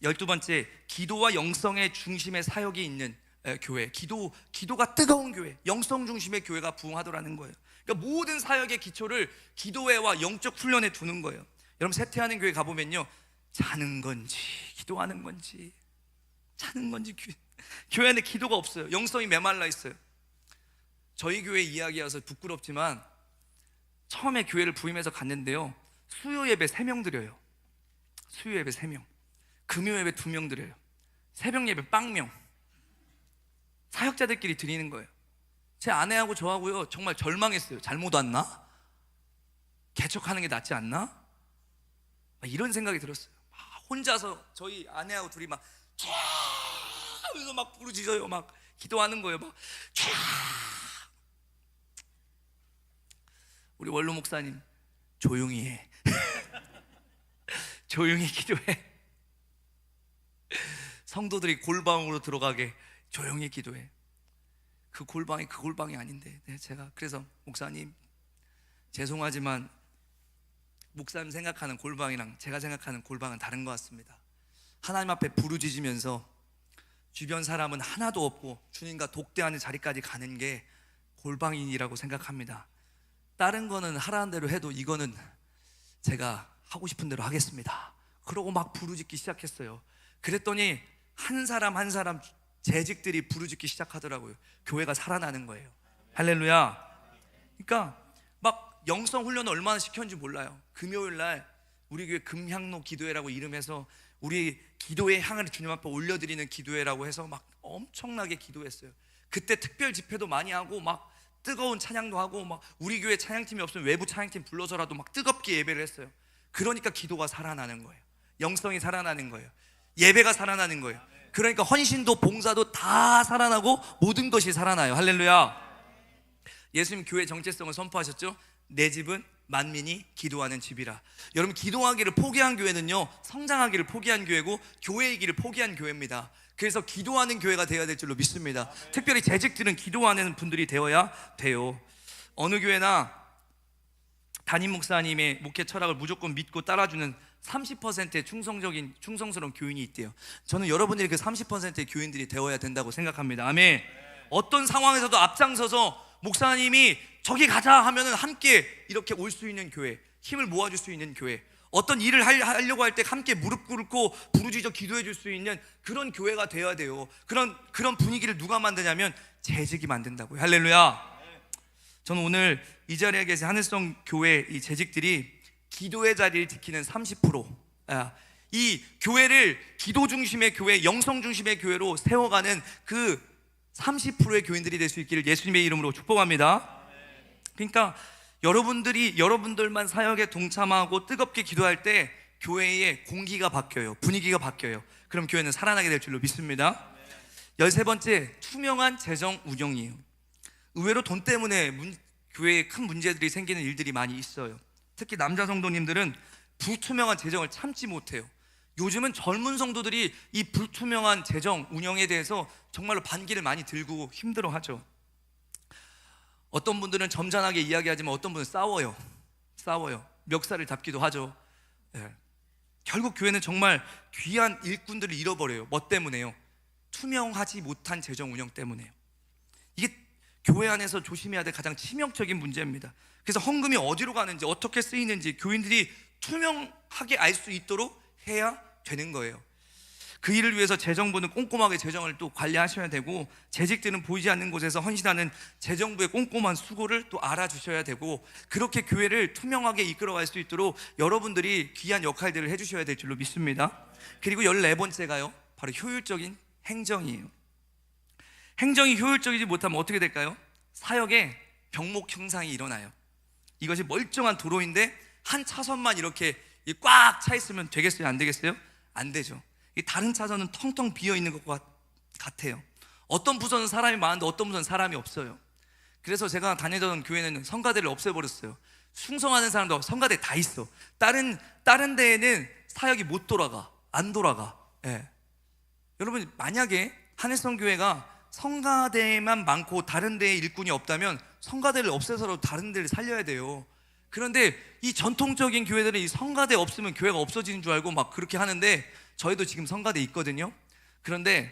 12번째, 기도와 영성의 중심의 사역이 있는 교회. 기도가 뜨거운 교회, 영성 중심의 교회가 부흥하더라는 거예요. 그러니까 모든 사역의 기초를 기도회와 영적 훈련에 두는 거예요. 여러분, 세퇴하는 교회 가보면요, 자는 건지 기도하는 건지, 자는 건지 교회 안에 기도가 없어요. 영성이 메말라 있어요. 저희 교회 이야기여서 부끄럽지만 처음에 교회를 부임해서 갔는데요, 수요 예배 3명 드려요. 수요 예배 3명, 금요 예배 2명 드려요. 새벽 예배 빵명. 사역자들끼리 드리는 거예요. 제 아내하고 저하고요 정말 절망했어요. 잘못 왔나? 개척하는 게 낫지 않나? 이런 생각이 들었어요. 혼자서 저희 아내하고 둘이 막 촤 하면서 막 부르짖어요. 막 기도하는 거예요. 막 촤. 우리 원로 목사님 조용히 해. 조용히 기도해. 성도들이 골방으로 들어가게 조용히 기도해. 그 골방이 아닌데. 제가 그래서 목사님 죄송하지만 목사님 생각하는 골방이랑 제가 생각하는 골방은 다른 것 같습니다. 하나님 앞에 부르짖으면서 주변 사람은 하나도 없고 주님과 독대하는 자리까지 가는 게 골방이라고 생각합니다. 다른 거는 하라는 대로 해도 이거는 제가 하고 싶은 대로 하겠습니다. 그러고 막 부르짖기 시작했어요. 그랬더니 한 사람 한 사람 재직들이 부르짖기 시작하더라고요. 교회가 살아나는 거예요. 할렐루야. 그러니까 막 영성 훈련을 얼마나 시켰는지 몰라요. 금요일 날 우리 교회 금향로 기도회라고 이름해서 우리 기도의 향을 주님 앞에 올려드리는 기도회라고 해서 막 엄청나게 기도했어요. 그때 특별 집회도 많이 하고 막 뜨거운 찬양도 하고 막 우리 교회 찬양팀이 없으면 외부 찬양팀 불러서라도 막 뜨겁게 예배를 했어요. 그러니까 기도가 살아나는 거예요. 영성이 살아나는 거예요. 예배가 살아나는 거예요. 그러니까 헌신도 봉사도 다 살아나고 모든 것이 살아나요. 할렐루야. 예수님 교회 정체성을 선포하셨죠. 내 집은 만민이 기도하는 집이라. 여러분, 기도하기를 포기한 교회는요 성장하기를 포기한 교회고 교회이기를 포기한 교회입니다. 그래서 기도하는 교회가 되어야 될 줄로 믿습니다. 특별히 재직들은 기도하는 분들이 되어야 돼요. 어느 교회나 담임 목사님의 목회 철학을 무조건 믿고 따라주는 30%의 충성스러운 교인이 있대요. 저는 여러분들이 그 30%의 교인들이 되어야 된다고 생각합니다. 아멘. 어떤 상황에서도 앞장서서 목사님이 저기 가자 하면은 함께 이렇게 올 수 있는 교회, 힘을 모아줄 수 있는 교회, 어떤 일을 하려고 할 때 함께 무릎 꿇고 부르짖어 기도해 줄 수 있는 그런 교회가 되어야 돼요. 그런 분위기를 누가 만드냐면 재직이 만든다고요. 할렐루야. 저는 오늘 이 자리에 계신 하늘성 교회 이 재직들이 기도의 자리를 지키는 30%, 이 교회를 기도 중심의 교회, 영성 중심의 교회로 세워가는 그 30%의 교인들이 될 수 있기를 예수님의 이름으로 축복합니다. 그러니까 여러분들만 사역에 동참하고 뜨겁게 기도할 때 교회의 공기가 바뀌어요. 분위기가 바뀌어요. 그럼 교회는 살아나게 될 줄로 믿습니다. 13번째, 투명한 재정 운영이에요. 의외로 돈 때문에 교회에 큰 문제들이 생기는 일들이 많이 있어요. 특히 남자 성도님들은 불투명한 재정을 참지 못해요. 요즘은 젊은 성도들이 이 불투명한 재정 운영에 대해서 정말로 반기를 많이 들고 힘들어하죠. 어떤 분들은 점잖하게 이야기하지만 어떤 분은 싸워요. 멱살을 잡기도 하죠. 결국 교회는 정말 귀한 일꾼들을 잃어버려요. 뭐 때문에요? 투명하지 못한 재정 운영 때문에요. 이게 교회 안에서 조심해야 될 가장 치명적인 문제입니다. 그래서 헌금이 어디로 가는지 어떻게 쓰이는지 교인들이 투명하게 알 수 있도록 해야 되는 거예요. 그 일을 위해서 재정부는 꼼꼼하게 재정을 또 관리하셔야 되고, 재직들은 보이지 않는 곳에서 헌신하는 재정부의 꼼꼼한 수고를 또 알아주셔야 되고, 그렇게 교회를 투명하게 이끌어갈 수 있도록 여러분들이 귀한 역할들을 해주셔야 될 줄로 믿습니다. 그리고 14번째가요 바로 효율적인 행정이에요. 행정이 효율적이지 못하면 어떻게 될까요? 사역에 병목 형상이 일어나요. 이것이 멀쩡한 도로인데 한 차선만 이렇게 꽉 차 있으면 되겠어요? 안 되겠어요? 안 되죠. 다른 차선은 텅텅 비어 있는 것 같아요. 어떤 부서는 사람이 많은데 어떤 부서는 사람이 없어요. 그래서 제가 다니던 교회는 성가대를 없애버렸어요. 충성하는 사람도 성가대 다 있어. 다른 데에는 사역이 못 돌아가, 안 돌아가. 여러분, 만약에 하늘성 교회가 성가대만 많고 다른 데에 일꾼이 없다면 성가대를 없애서라도 다른 데를 살려야 돼요. 그런데 이 전통적인 교회들은 이 성가대 없으면 교회가 없어지는 줄 알고 막 그렇게 하는데, 저희도 지금 성가대 있거든요. 그런데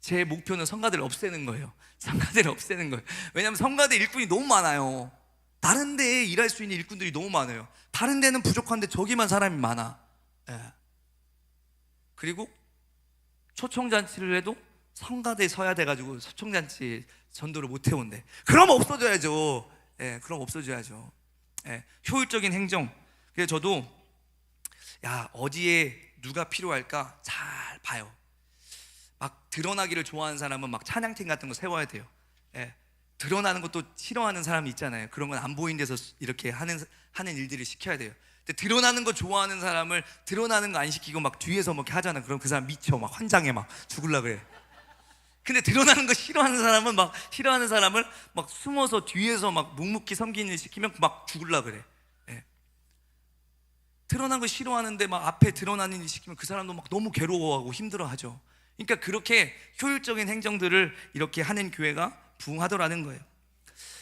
제 목표는 성가대를 없애는 거예요. 성가대를 없애는 거예요. 왜냐하면 성가대 일꾼이 너무 많아요. 다른 데에 일할 수 있는 일꾼들이 너무 많아요. 다른 데는 부족한데 저기만 사람이 많아. 그리고 초청잔치를 해도 성가대에 서야 돼가지고 초청잔치 전도를 못 해온대. 그럼 없어져야죠. 그럼 없어져야죠. 효율적인 행정. 그래서 저도 어디에 누가 필요할까 잘 봐요. 막 드러나기를 좋아하는 사람은 막 찬양팀 같은 거 세워야 돼요. 예. 드러나는 것도 싫어하는 사람이 있잖아요. 그런 건 안 보이는 데서 이렇게 하는 일들을 시켜야 돼요. 근데 드러나는 거 좋아하는 사람을 드러나는 거 안 시키고 막 뒤에서 막 이렇게 하잖아. 그럼 그 사람 미쳐, 막 환장해, 막 죽을라 그래. 근데 드러나는 거 싫어하는 사람을 막 숨어서 뒤에서 막 묵묵히 섬기는 일 시키면 막 죽을라 그래. 예. 드러난 거 싫어하는데 막 앞에 드러나는 일 시키면 그 사람도 막 너무 괴로워하고 힘들어하죠. 그러니까 그렇게 효율적인 행정들을 이렇게 하는 교회가 부흥하더라는 거예요.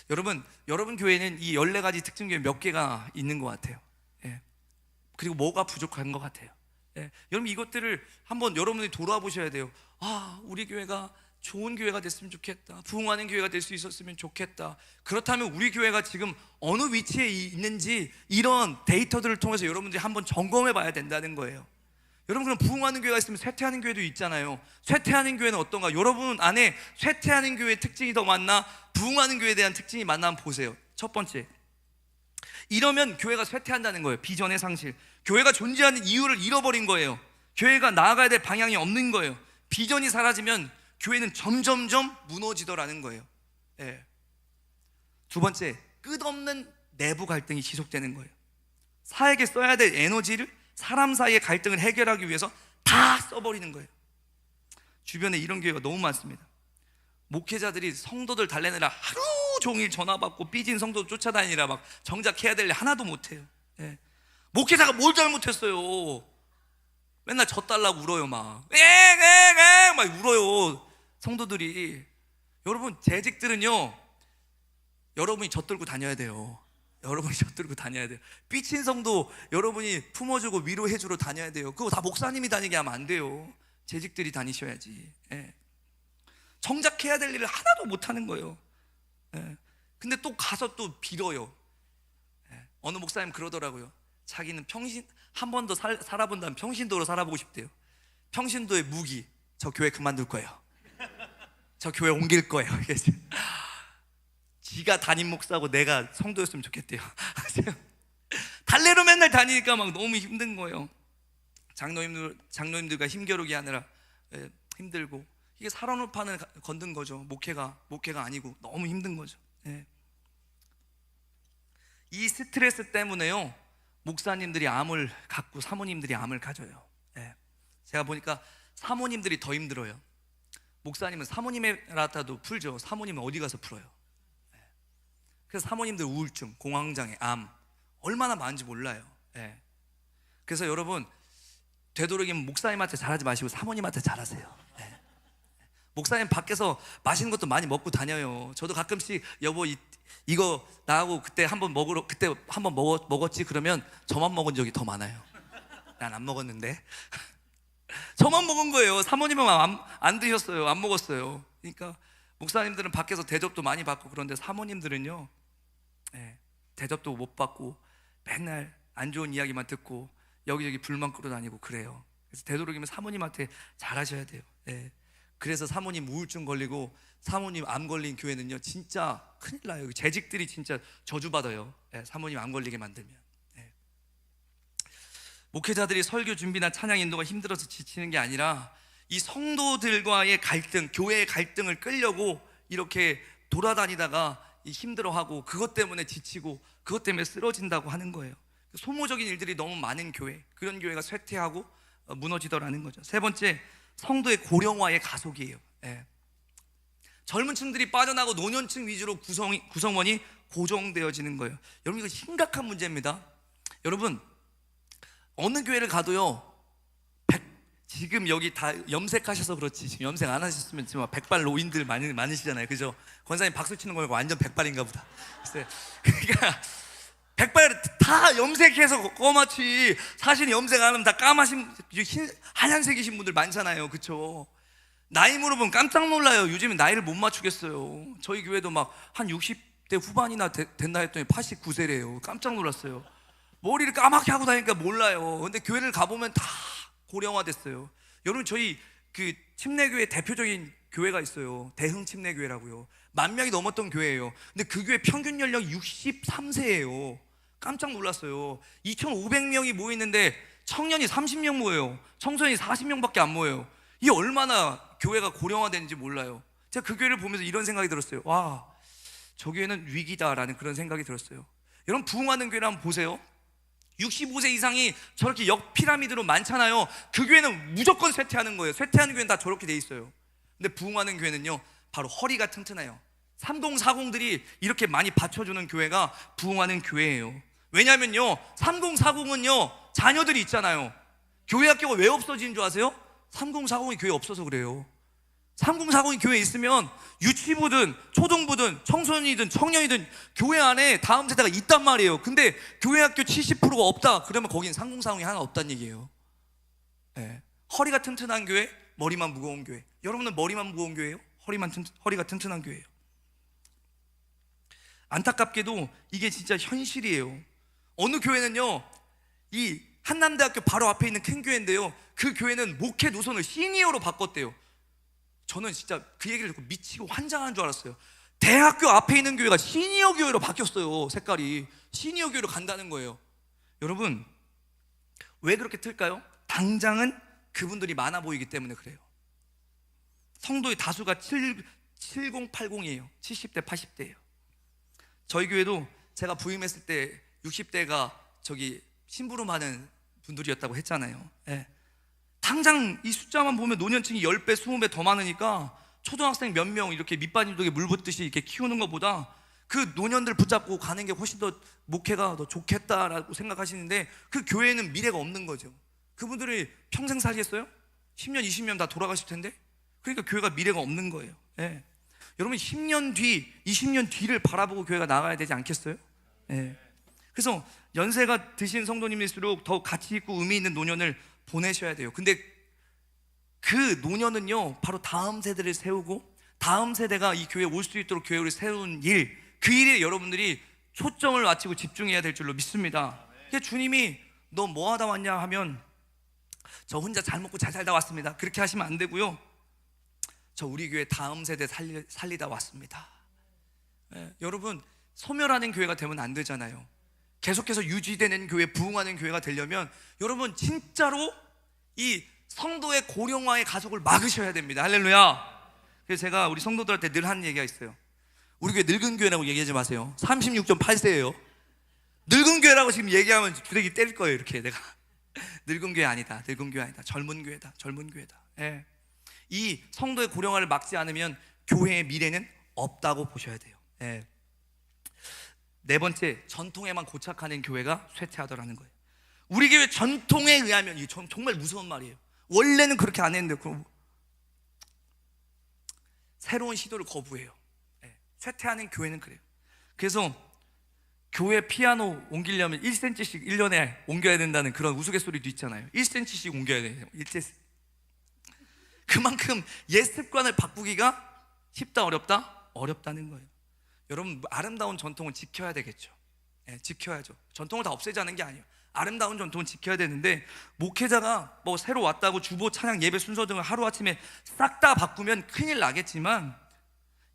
여러분 교회는 이 14가지 특징 교회 몇 개가 있는 것 같아요. 예. 그리고 뭐가 부족한 것 같아요. 예. 여러분 이것들을 한번 여러분들이 돌아보셔야 돼요. 아, 우리 교회가 좋은 교회가 됐으면 좋겠다. 부흥하는 교회가 될 수 있었으면 좋겠다. 그렇다면 우리 교회가 지금 어느 위치에 있는지 이런 데이터들을 통해서 여러분들이 한번 점검해 봐야 된다는 거예요. 여러분, 그럼 부흥하는 교회가 있으면 쇠퇴하는 교회도 있잖아요. 쇠퇴하는 교회는 어떤가? 여러분 안에 쇠퇴하는 교회의 특징이 더 많나? 부흥하는 교회에 대한 특징이 많나 한번 보세요. 첫 번째, 이러면 교회가 쇠퇴한다는 거예요. 비전의 상실. 교회가 존재하는 이유를 잃어버린 거예요. 교회가 나아가야 될 방향이 없는 거예요. 비전이 사라지면 교회는 점점점 무너지더라는 거예요. 예. 두 번째, 끝없는 내부 갈등이 지속되는 거예요. 사에게 써야 될 에너지를 사람 사이의 갈등을 해결하기 위해서 다 써버리는 거예요. 주변에 이런 교회가 너무 많습니다. 목회자들이 성도들 달래느라 하루 종일 전화 받고 삐진 성도 쫓아다니라 막 정작 해야 될 일 하나도 못해요. 예. 목회자가 뭘 잘못했어요? 맨날 저 달라고 울어요. 막 울어요 성도들이. 여러분, 재직들은요, 여러분이 젖들고 다녀야 돼요. 여러분이 젖들고 다녀야 돼요. 삐친 성도 여러분이 품어주고 위로해주러 다녀야 돼요. 그거 다 목사님이 다니게 하면 안 돼요. 재직들이 다니셔야지. 예. 정작 해야 될 일을 하나도 못하는 거예요. 예. 근데 또 가서 또 빌어요. 예. 어느 목사님 그러더라고요. 자기는 평신 한 번 더 살아본다면 평신도로 살아보고 싶대요. 평신도의 무기, 저 교회 그만둘 거예요. 저 교회 옮길 거예요. 지가 담임 목사고 내가 성도였으면 좋겠대요. 달래로 맨날 다니니까 막 너무 힘든 거예요. 장로님들과 힘겨루기 하느라 힘들고, 이게 살아놓을 판을 건든 거죠. 목회가 아니고 너무 힘든 거죠. 예. 이 스트레스 때문에요, 목사님들이 암을 갖고 사모님들이 암을 가져요. 예. 제가 보니까 사모님들이 더 힘들어요. 목사님은 사모님이라도 풀죠. 사모님은 어디 가서 풀어요? 예. 그래서 사모님들 우울증, 공황장애, 암 얼마나 많은지 몰라요. 예. 그래서 여러분, 되도록이면 목사님한테 잘하지 마시고 사모님한테 잘하세요. 예. 목사님 밖에서 맛있는 것도 많이 먹고 다녀요. 저도 가끔씩 여보 이거 나하고 그때 한번 먹었지 그러면 저만 먹은 적이 더 많아요. 난 안 먹었는데 저만 먹은 거예요. 사모님은 안 드셨어요. 안 먹었어요. 그러니까 목사님들은 밖에서 대접도 많이 받고, 그런데 사모님들은요, 예, 대접도 못 받고 맨날 안 좋은 이야기만 듣고 여기저기 불만 끌어다니고 그래요. 그래서 되도록이면 사모님한테 잘하셔야 돼요. 예. 그래서 사모님 우울증 걸리고 사모님 암 걸린 교회는요 진짜 큰일 나요. 재직들이 진짜 저주받아요. 예, 사모님 암 걸리게 만들면. 예. 목회자들이 설교 준비나 찬양 인도가 힘들어서 지치는 게 아니라 이 성도들과의 갈등, 교회의 갈등을 끌려고 이렇게 돌아다니다가 힘들어하고 그것 때문에 지치고 그것 때문에 쓰러진다고 하는 거예요. 소모적인 일들이 너무 많은 교회, 그런 교회가 쇠퇴하고 무너지더라는 거죠. 세 번째, 성도의 고령화의 가속이에요. 예. 젊은 층들이 빠져나고 노년층 위주로 구성원이 고정되어지는 거예요. 여러분, 이거 심각한 문제입니다. 여러분, 어느 교회를 가도요, 지금 여기 다 염색하셔서 그렇지, 지금 염색 안 하셨으면 지금 백발 노인들 많으시잖아요. 그죠? 권사님 박수 치는 거 완전 백발인가 보다. 그러니까 백발 다 염색해서 검았지, 사실 염색 안 하면 다 까마신 하얀색이신 분들 많잖아요. 그쵸? 나이 물어보면 깜짝 놀라요. 요즘에 나이를 못 맞추겠어요. 저희 교회도 막 한 60대 후반이나 된다 했더니 89세래요. 깜짝 놀랐어요. 머리를 까맣게 하고 다니니까 몰라요. 근데 교회를 가보면 다 고령화됐어요. 여러분, 저희 그 침례교회 대표적인 교회가 있어요. 대흥 침례교회라고요. 10,000명이 넘었던 교회예요. 근데 그 교회 평균 연령 63세예요. 깜짝 놀랐어요. 2,500명이 모이는데 청년이 30명 모여요. 청소년이 40명밖에 안 모여요. 이 얼마나 교회가 고령화되는지 몰라요. 제가 그 교회를 보면서 이런 생각이 들었어요. 와, 저 교회는 위기다라는 그런 생각이 들었어요. 여러분, 부흥하는 교회를 한번 보세요. 65세 이상이 저렇게 역 피라미드로 많잖아요. 그 교회는 무조건 쇠퇴하는 거예요. 쇠퇴하는 교회는 다 저렇게 돼 있어요. 근데 부흥하는 교회는요, 바로 허리가 튼튼해요. 3040들이 이렇게 많이 받쳐주는 교회가 부흥하는 교회예요. 왜냐면요, 3040은요 자녀들이 있잖아요. 교회 학교가 왜 없어지는 줄 아세요? 3040이 교회 없어서 그래요. 3040이 교회에 있으면 유치부든 초등부든 청소년이든 청년이든 교회 안에 다음 세대가 있단 말이에요. 근데 교회 학교 70%가 없다 그러면 거긴 3040이 하나 없다는 얘기예요. 네. 허리가 튼튼한 교회, 머리만 무거운 교회. 여러분은 머리만 무거운 교회예요? 허리가 튼튼한 교회예요? 안타깝게도 이게 진짜 현실이에요. 어느 교회는요, 이 한남대학교 바로 앞에 있는 큰 교회인데요, 그 교회는 목회 노선을 시니어로 바꿨대요. 저는 진짜 그 얘기를 듣고 미치고 환장하는 줄 알았어요. 대학교 앞에 있는 교회가 시니어 교회로 바뀌었어요. 색깔이 시니어 교회로 간다는 거예요. 여러분, 왜 그렇게 틀까요? 당장은 그분들이 많아 보이기 때문에 그래요. 성도의 다수가 7080이에요 70대 80대예요 저희 교회도 제가 부임했을 때 60대가 저기 심부름하는 분들이었다고 했잖아요. 예. 당장 이 숫자만 보면 노년층이 10배, 20배 더 많으니까 초등학생 몇 명 이렇게 밑반죽에 물 붓듯이 이렇게 키우는 것보다 그 노년들 붙잡고 가는 게 훨씬 더 목회가 더 좋겠다라고 생각하시는데, 그 교회에는 미래가 없는 거죠. 그분들이 평생 살겠어요? 10년, 20년 다 돌아가실 텐데? 그러니까 교회가 미래가 없는 거예요. 예. 여러분, 10년 뒤, 20년 뒤를 바라보고 교회가 나가야 되지 않겠어요? 예. 그래서 연세가 드신 성도님일수록 더 가치 있고 의미 있는 노년을 보내셔야 돼요. 근데 그 노년은요, 바로 다음 세대를 세우고 다음 세대가 이 교회에 올 수 있도록 교회를 세운 일, 그 일에 여러분들이 초점을 맞추고 집중해야 될 줄로 믿습니다. 주님이 너 뭐 하다 왔냐 하면 저 혼자 잘 먹고 잘 살다 왔습니다, 그렇게 하시면 안 되고요. 저 우리 교회 다음 세대 살리다 왔습니다. 예, 여러분, 소멸하는 교회가 되면 안 되잖아요. 계속해서 유지되는 교회, 부흥하는 교회가 되려면 여러분 진짜로 이 성도의 고령화의 가속을 막으셔야 됩니다. 할렐루야. 그래서 제가 우리 성도들한테 늘 하는 얘기가 있어요. 우리 교회 늙은 교회라고 얘기하지 마세요. 36.8세예요 늙은 교회라고 지금 얘기하면 주대기 때릴 거예요. 이렇게 내가 늙은 교회 아니다, 늙은 교회 아니다, 젊은 교회다, 젊은 교회다. 예. 이 성도의 고령화를 막지 않으면 교회의 미래는 없다고 보셔야 돼요. 예. 네 번째, 전통에만 고착하는 교회가 쇠퇴하더라는 거예요. 우리 교회 전통에 의하면, 이게 정말 무서운 말이에요. 원래는 그렇게 안 했는데 새로운 시도를 거부해요. 예. 쇠퇴하는 교회는 그래요. 그래서 교회 피아노 옮기려면 1cm씩 1년에 옮겨야 된다는 그런 우스갯소리도 있잖아요. 1cm씩 옮겨야 돼요. 그만큼 옛 습관을 바꾸기가 쉽다, 어렵다? 어렵다는 거예요. 여러분, 아름다운 전통을 지켜야 되겠죠. 예, 지켜야죠. 전통을 다 없애자는 게 아니에요. 아름다운 전통을 지켜야 되는데, 목회자가 뭐 새로 왔다고 주보, 찬양, 예배 순서 등을 하루아침에 싹 다 바꾸면 큰일 나겠지만,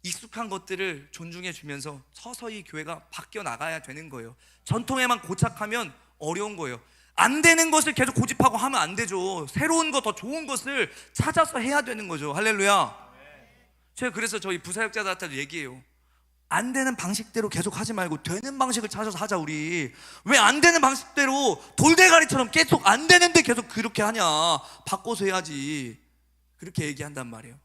익숙한 것들을 존중해 주면서 서서히 교회가 바뀌어 나가야 되는 거예요. 전통에만 고착하면 어려운 거예요. 안 되는 것을 계속 고집하고 하면 안 되죠. 새로운 거, 더 좋은 것을 찾아서 해야 되는 거죠. 할렐루야. 제가 그래서 저희 부사역자들한테도 얘기해요. 안 되는 방식대로 계속 하지 말고 되는 방식을 찾아서 하자. 우리 왜 안 되는 방식대로 돌대가리처럼 계속 안 되는데 계속 그렇게 하냐, 바꿔서 해야지, 그렇게 얘기한단 말이에요.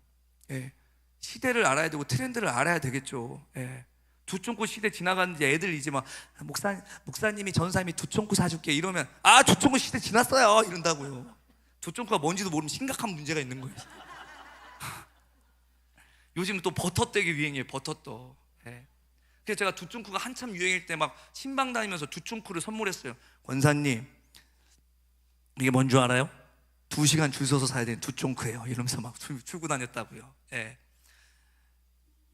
예. 시대를 알아야 되고 트렌드를 알아야 되겠죠. 예. 두총구 시대 지나갔는지 애들 이제 막 목사님이 전사님이 두총구 사줄게 이러면, 아, 두총구 시대 지났어요 이런다고요. 두총구가 뭔지도 모르면 심각한 문제가 있는 거예요. 요즘 또 버터떡이 유행이에요. 버터떡. 예. 그래서 제가 두총구가 한참 유행일 때 막 신방 다니면서 두총구를 선물했어요. 권사님, 이게 뭔 줄 알아요? 2시간 줄 서서 사야 되는 두총구예요 이러면서 막 출고 다녔다고요. 예.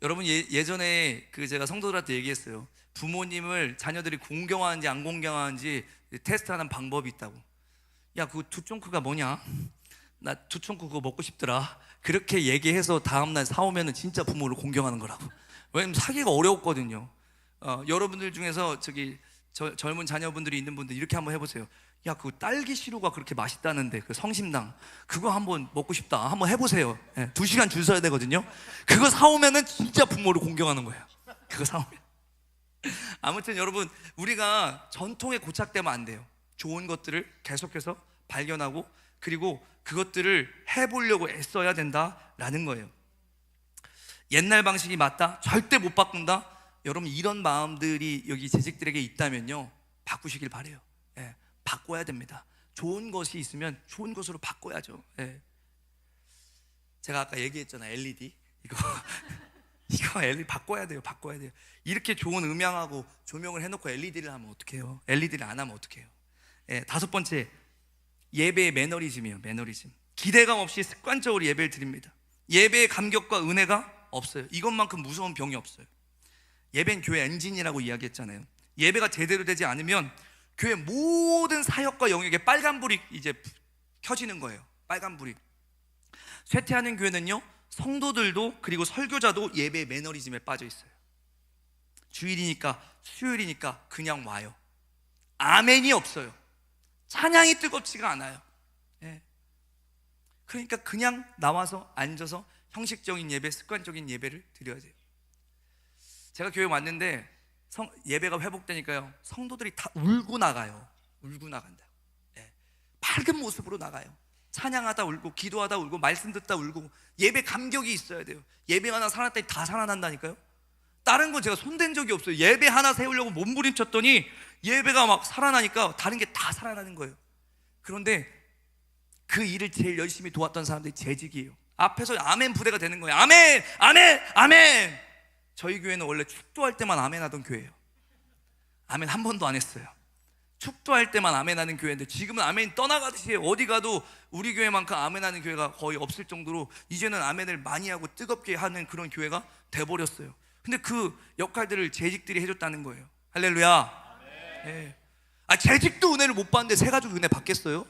여러분, 예전에 제가 성도들한테 얘기했어요. 부모님을 자녀들이 공경하는지 안 공경하는지 테스트하는 방법이 있다고. 야, 그 두총크가 뭐냐? 나 두총크 그거 먹고 싶더라. 그렇게 얘기해서 다음날 사오면은 진짜 부모를 공경하는 거라고. 왜냐면 사기가 어려웠거든요. 여러분들 중에서 젊은 자녀분들이 있는 분들 이렇게 한번 해보세요. 야, 그 딸기 시루가 그렇게 맛있다는데 그 성심당 그거 한번 먹고 싶다. 한번 해보세요. 2시간 줄 서야 되거든요. 그거 사오면은 진짜 부모를 공경하는 거예요. 그거 사오면. 아무튼 여러분, 우리가 전통에 고착되면 안 돼요. 좋은 것들을 계속해서 발견하고 그리고 그것들을 해보려고 애써야 된다라는 거예요. 옛날 방식이 맞다? 절대 못 바꾼다? 여러분, 이런 마음들이 여기 재직들에게 있다면요, 바꾸시길 바래요. 바꿔야 됩니다. 좋은 것이 있으면 좋은 것으로 바꿔야죠. 제가 아까 얘기했잖아요. LED 이거 LED 바꿔야 돼요. 바꿔야 돼요. 이렇게 좋은 음향하고 조명을 해놓고 LED를 하면 어떡해요? LED를 안 하면 어떡해요? 5번째, 예배의 매너리즘이에요. 매너리즘. 기대감 없이 습관적으로 예배를 드립니다. 예배의 감격과 은혜가 없어요. 이것만큼 무서운 병이 없어요. 예배는 교회 엔진이라고 이야기했잖아요. 예배가 제대로 되지 않으면 교회 모든 사역과 영역에 빨간불이 이제 켜지는 거예요. 빨간불이. 쇠퇴하는 교회는요, 성도들도 그리고 설교자도 예배의 매너리즘에 빠져 있어요. 주일이니까, 수요일이니까 그냥 와요. 아멘이 없어요. 찬양이 뜨겁지가 않아요. 그러니까 그냥 나와서 앉아서 형식적인 예배, 습관적인 예배를 드려야 돼요. 제가 교회 왔는데 예배가 회복되니까요, 성도들이 다 울고 나가요. 울고 나간다. 밝은 모습으로 나가요. 찬양하다 울고, 기도하다 울고, 말씀 듣다 울고. 예배 감격이 있어야 돼요. 예배 하나 살았더니 다 살아난다니까요. 다른 건 제가 손댄 적이 없어요. 예배 하나 세우려고 몸부림쳤더니 예배가 막 살아나니까 다른 게 다 살아나는 거예요. 그런데 그 일을 제일 열심히 도왔던 사람들이 재직이에요. 앞에서 아멘 부대가 되는 거예요. 아멘! 아멘! 아멘! 저희 교회는 원래 축도할 때만 아멘 하던 교회예요. 아멘 한 번도 안 했어요. 축도할 때만 아멘 하는 교회인데 지금은 아멘이 떠나가듯이 어디 가도 우리 교회만큼 아멘 하는 교회가 거의 없을 정도로 이제는 아멘을 많이 하고 뜨겁게 하는 그런 교회가 돼버렸어요. 근데 그 역할들을 재직들이 해줬다는 거예요. 할렐루야. 재직도 은혜를 못 받는데 새가족 은혜 받겠어요?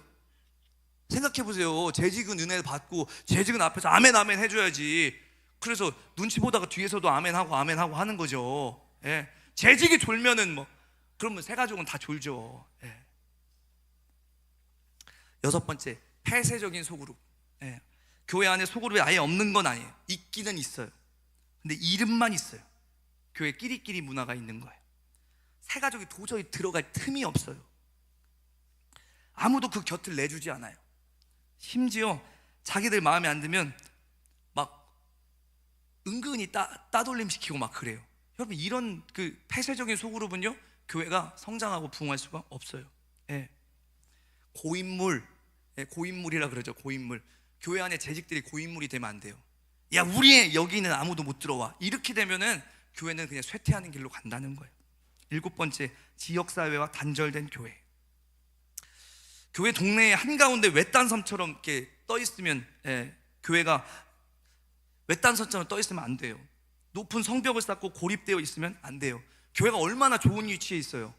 생각해보세요. 재직은 은혜 받고 재직은 앞에서 아멘 아멘 해줘야지. 그래서 눈치 보다가 뒤에서도 아멘하고 아멘하고 하는 거죠. 재직이 졸면은 뭐 그러면 새가족은 다 졸죠. 6번째, 폐쇄적인 소그룹. 교회 안에 소그룹이 아예 없는 건 아니에요. 있기는 있어요. 근데 이름만 있어요. 교회 끼리끼리 문화가 있는 거예요. 새가족이 도저히 들어갈 틈이 없어요. 아무도 그 곁을 내주지 않아요. 심지어 자기들 마음에 안 들면 막 은근히 따돌림시키고 막 그래요. 여러분, 이런 그 폐쇄적인 소그룹은요, 교회가 성장하고 부흥할 수가 없어요. 고인물, 고인물이라 그러죠. 고인물. 교회 안에 재직들이 고인물이 되면 안 돼요. 야, 우리 여기는 아무도 못 들어와. 이렇게 되면은 교회는 그냥 쇠퇴하는 길로 간다는 거예요. 7번째, 지역사회와 단절된 교회. 교회 동네에 한가운데 외딴섬처럼 이렇게 떠 있으면, 교회가 외딴섬처럼 떠 있으면 안 돼요. 높은 성벽을 쌓고 고립되어 있으면 안 돼요. 교회가 얼마나 좋은 위치에 있어요.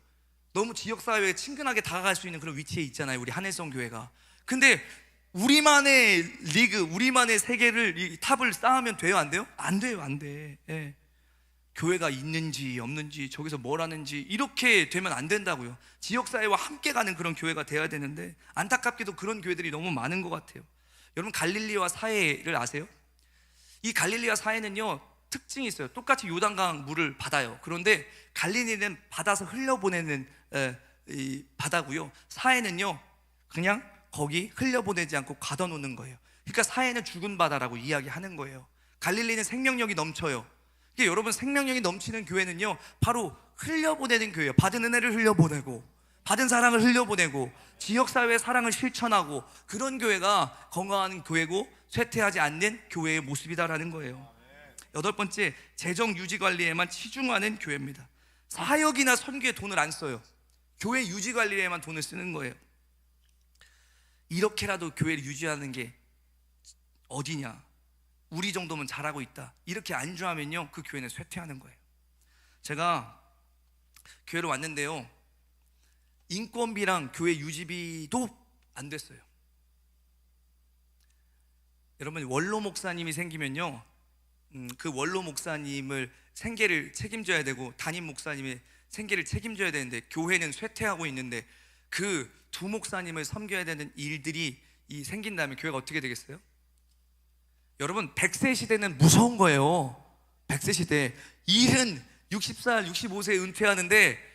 너무 지역사회에 친근하게 다가갈 수 있는 그런 위치에 있잖아요, 우리 한일성 교회가. 근데 우리만의 리그, 우리만의 세계를, 이 탑을 쌓으면 돼요, 안 돼요? 안 돼요, 안 돼. 교회가 있는지 없는지, 저기서 뭘 하는지 이렇게 되면 안 된다고요. 지역사회와 함께 가는 그런 교회가 돼야 되는데 안타깝게도 그런 교회들이 너무 많은 것 같아요. 여러분, 갈릴리와 사해를 아세요? 이 갈릴리와 사해는요, 특징이 있어요. 똑같이 요단강 물을 받아요. 그런데 갈릴리는 받아서 흘려보내는 이 바다고요. 사해는요, 그냥 거기 흘려보내지 않고 가둬놓는 거예요. 그러니까 사해는 죽은 바다라고 이야기하는 거예요. 갈릴리는 생명력이 넘쳐요. 그러니까 여러분, 생명력이 넘치는 교회는요, 바로 흘려보내는 교회예요. 받은 은혜를 흘려보내고, 받은 사랑을 흘려보내고, 지역사회의 사랑을 실천하고, 그런 교회가 건강한 교회고 쇠퇴하지 않는 교회의 모습이다라는 거예요. 8번째, 재정 유지 관리에만 치중하는 교회입니다. 사역이나 선교에 돈을 안 써요. 교회 유지 관리에만 돈을 쓰는 거예요. 이렇게라도 교회를 유지하는 게 어디냐, 우리 정도면 잘하고 있다, 이렇게 안주하면요, 그 교회는 쇠퇴하는 거예요. 제가 교회로 왔는데요, 인건비랑 교회 유지비도 안 됐어요. 여러분, 원로 목사님이 생기면요, 그 원로 목사님을 생계를 책임져야 되고 담임 목사님의 생계를 책임져야 되는데 교회는 쇠퇴하고 있는데 그 두 목사님을 섬겨야 되는 일들이 생긴다면 교회가 어떻게 되겠어요? 여러분 100세 시대는 무서운 거예요. 100세 시대 일은 60살 65세에 은퇴하는데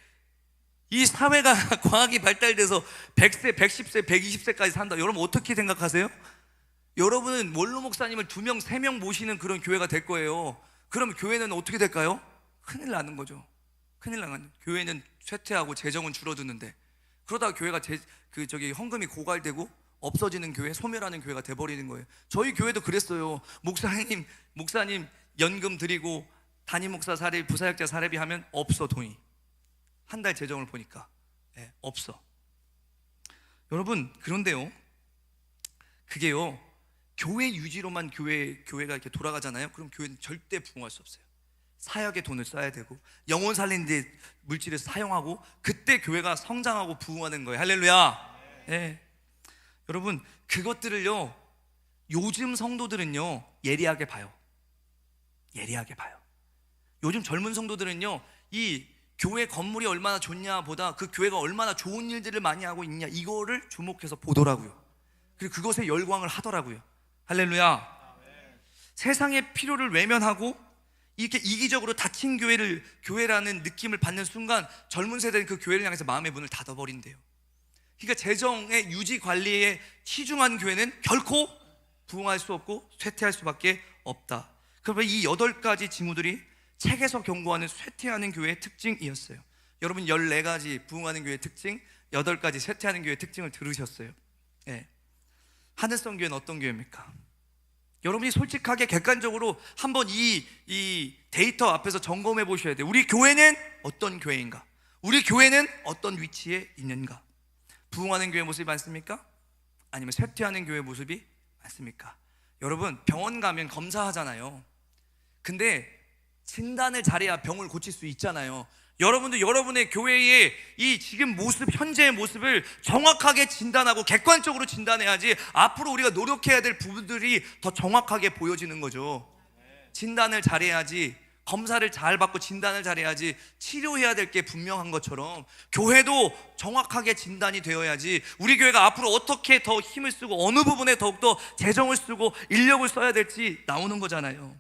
이 사회가 과학이 발달돼서 100세 110세 120세까지 산다. 여러분 어떻게 생각하세요? 여러분은 원로 목사님을 2명 3명 모시는 그런 교회가 될 거예요. 그럼 교회는 어떻게 될까요? 큰일 나는 거죠. 큰일 나는. 교회는 쇠퇴하고 재정은 줄어드는데 그러다가 교회가 헌금이 고갈되고 없어지는 교회, 소멸하는 교회가 돼버리는 거예요. 저희 교회도 그랬어요. 목사님 연금 드리고 담임 목사 사례비, 부사역자 사례비 하면 없어. 돈이 한 달 재정을 보니까 없어. 여러분 그런데요, 그게요 교회 유지로만 교회가 이렇게 돌아가잖아요. 그럼 교회는 절대 부흥할 수 없어요. 사역에 돈을 써야 되고 영혼 살리는 데 물질을 사용하고 그때 교회가 성장하고 부흥하는 거예요. 할렐루야. 여러분 그것들을요 요즘 성도들은요 예리하게 봐요. 예리하게 봐요. 요즘 젊은 성도들은요 이 교회 건물이 얼마나 좋냐 보다 그 교회가 얼마나 좋은 일들을 많이 하고 있냐 이거를 주목해서 보더라고요. 그리고 그것에 열광을 하더라고요. 할렐루야. 세상의 필요를 외면하고 이렇게 이기적으로 닫힌 교회라는 느낌을 받는 순간 젊은 세대는 그 교회를 향해서 마음의 문을 닫아버린대요. 그러니까 재정의 유지 관리에 치중한 교회는 결코 부흥할 수 없고 쇠퇴할 수밖에 없다. 그러면 이 8가지 징후들이 책에서 경고하는 쇠퇴하는 교회의 특징이었어요. 여러분 14가지 부흥하는 교회의 특징, 8가지 쇠퇴하는 교회의 특징을 들으셨어요. 하늘성 교회는 어떤 교회입니까? 여러분이 솔직하게 객관적으로 한번 이 데이터 앞에서 점검해 보셔야 돼요. 우리 교회는 어떤 교회인가? 우리 교회는 어떤 위치에 있는가? 부흥하는 교회 모습이 많습니까? 아니면 쇠퇴하는 교회 모습이 많습니까? 여러분 병원 가면 검사하잖아요. 근데 진단을 잘해야 병을 고칠 수 있잖아요. 여러분도 여러분의 교회의 이 지금 모습, 현재의 모습을 정확하게 진단하고 객관적으로 진단해야지 앞으로 우리가 노력해야 될 부분들이 더 정확하게 보여지는 거죠. 진단을 잘해야지, 검사를 잘 받고 진단을 잘해야지 치료해야 될 게 분명한 것처럼 교회도 정확하게 진단이 되어야지 우리 교회가 앞으로 어떻게 더 힘을 쓰고 어느 부분에 더욱더 재정을 쓰고 인력을 써야 될지 나오는 거잖아요.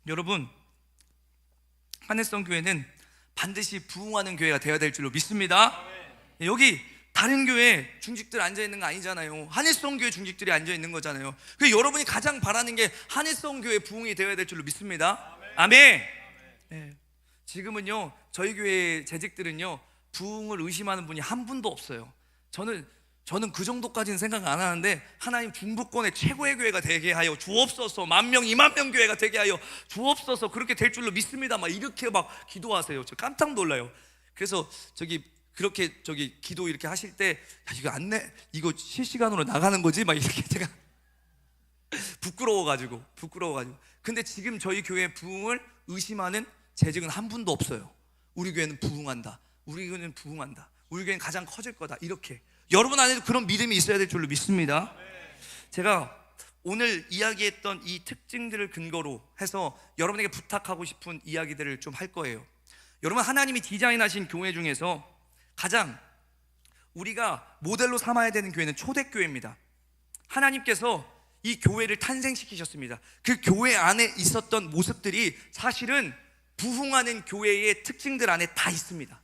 여러분 하늘성 교회는 반드시 부흥하는 교회가 되어야 될 줄로 믿습니다. 여기 다른 교회 중직들 앉아있는 거 아니잖아요. 하늘성 교회 중직들이 앉아있는 거잖아요. 그래서 여러분이 가장 바라는 게 하늘성 교회 부흥이 되어야 될 줄로 믿습니다. 아멘. 지금은요 저희 교회 재직들은요 부흥을 의심하는 분이 한 분도 없어요. 저는 그 정도까지는 생각 안 하는데 하나님 중부권의 최고의 교회가 되게 하여 주옵소서, 10,000명 20,000명 교회가 되게 하여 주옵소서, 그렇게 될 줄로 믿습니다. 막 이렇게 막 기도하세요. 저 깜짝 놀라요. 그래서 그렇게 기도 이렇게 하실 때 이거 실시간으로 나가는 거지? 막 이렇게 제가 부끄러워가지고 근데 지금 저희 교회 부흥을 의심하는 재직은 한 분도 없어요. 우리 교회는 부흥한다. 우리 교회는 부흥한다. 우리 교회는 가장 커질 거다. 이렇게 여러분 안에도 그런 믿음이 있어야 될 줄로 믿습니다. 제가 오늘 이야기했던 이 특징들을 근거로 해서 여러분에게 부탁하고 싶은 이야기들을 좀 할 거예요. 여러분 하나님이 디자인하신 교회 중에서 가장 우리가 모델로 삼아야 되는 교회는 초대교회입니다. 하나님께서 이 교회를 탄생시키셨습니다. 그 교회 안에 있었던 모습들이 사실은 부흥하는 교회의 특징들 안에 다 있습니다.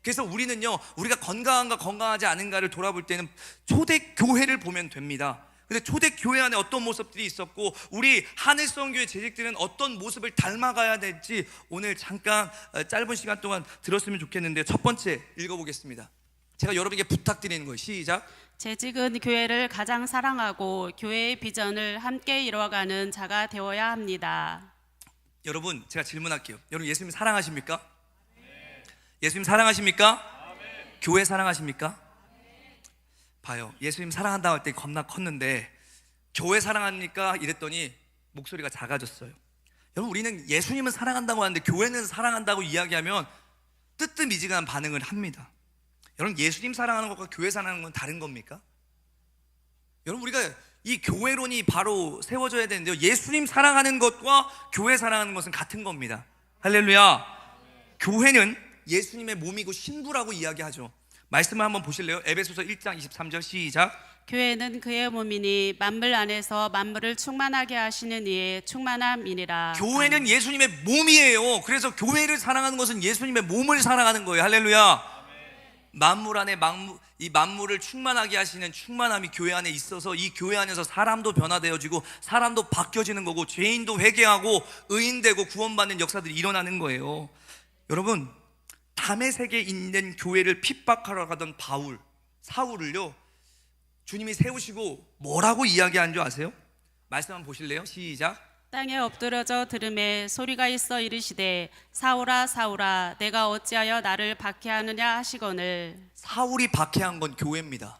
그래서 우리는요 우리가 건강한가 건강하지 않은가를 돌아볼 때는 초대교회를 보면 됩니다. 근데 초대교회 안에 어떤 모습들이 있었고 우리 하늘성 교회 재직들은 어떤 모습을 닮아가야 될지 오늘 잠깐 짧은 시간 동안 들었으면 좋겠는데 첫 번째 읽어보겠습니다. 제가 여러분에게 부탁드리는 거예요. 시작.
재직은 교회를 가장 사랑하고 교회의 비전을 함께 이루어가는 자가 되어야 합니다.
여러분 제가 질문할게요. 여러분 예수님 사랑하십니까? 예수님 사랑하십니까? 교회 사랑하십니까? 봐요. 예수님 사랑한다고 할 때 겁나 컸는데 교회 사랑합니까? 이랬더니 목소리가 작아졌어요. 여러분 우리는 예수님은 사랑한다고 하는데 교회는 사랑한다고 이야기하면 뜨뜻미지근한 반응을 합니다. 여러분 예수님 사랑하는 것과 교회 사랑하는 건 다른 겁니까? 여러분 우리가 이 교회론이 바로 세워져야 되는데요 예수님 사랑하는 것과 교회 사랑하는 것은 같은 겁니다. 할렐루야. 교회는 예수님의 몸이고 신부라고 이야기하죠. 말씀을 한번 보실래요? 에베소서 1장 23절 시작.
교회는 그의 몸이니 만물 안에서 만물을 충만하게 하시는 이의 충만함이니라.
교회는 예수님의 몸이에요. 그래서 교회를 사랑하는 것은 예수님의 몸을 사랑하는 거예요. 할렐루야. 만물 안에 이 만물을 충만하게 하시는 충만함이 교회 안에 있어서 이 교회 안에서 사람도 변화되어지고 사람도 바뀌어지는 거고 죄인도 회개하고 의인되고 구원받는 역사들이 일어나는 거예요. 여러분, 다메섹에 있는 교회를 핍박하러 가던 사울을요, 주님이 세우시고 뭐라고 이야기한 줄 아세요? 말씀 한번 보실래요? 시작.
땅에 엎드려져 들음에 소리가 있어 이르시되 사울아 사울아 내가 어찌하여 나를 박해하느냐 하시거늘.
사울이 박해한 건 교회입니다.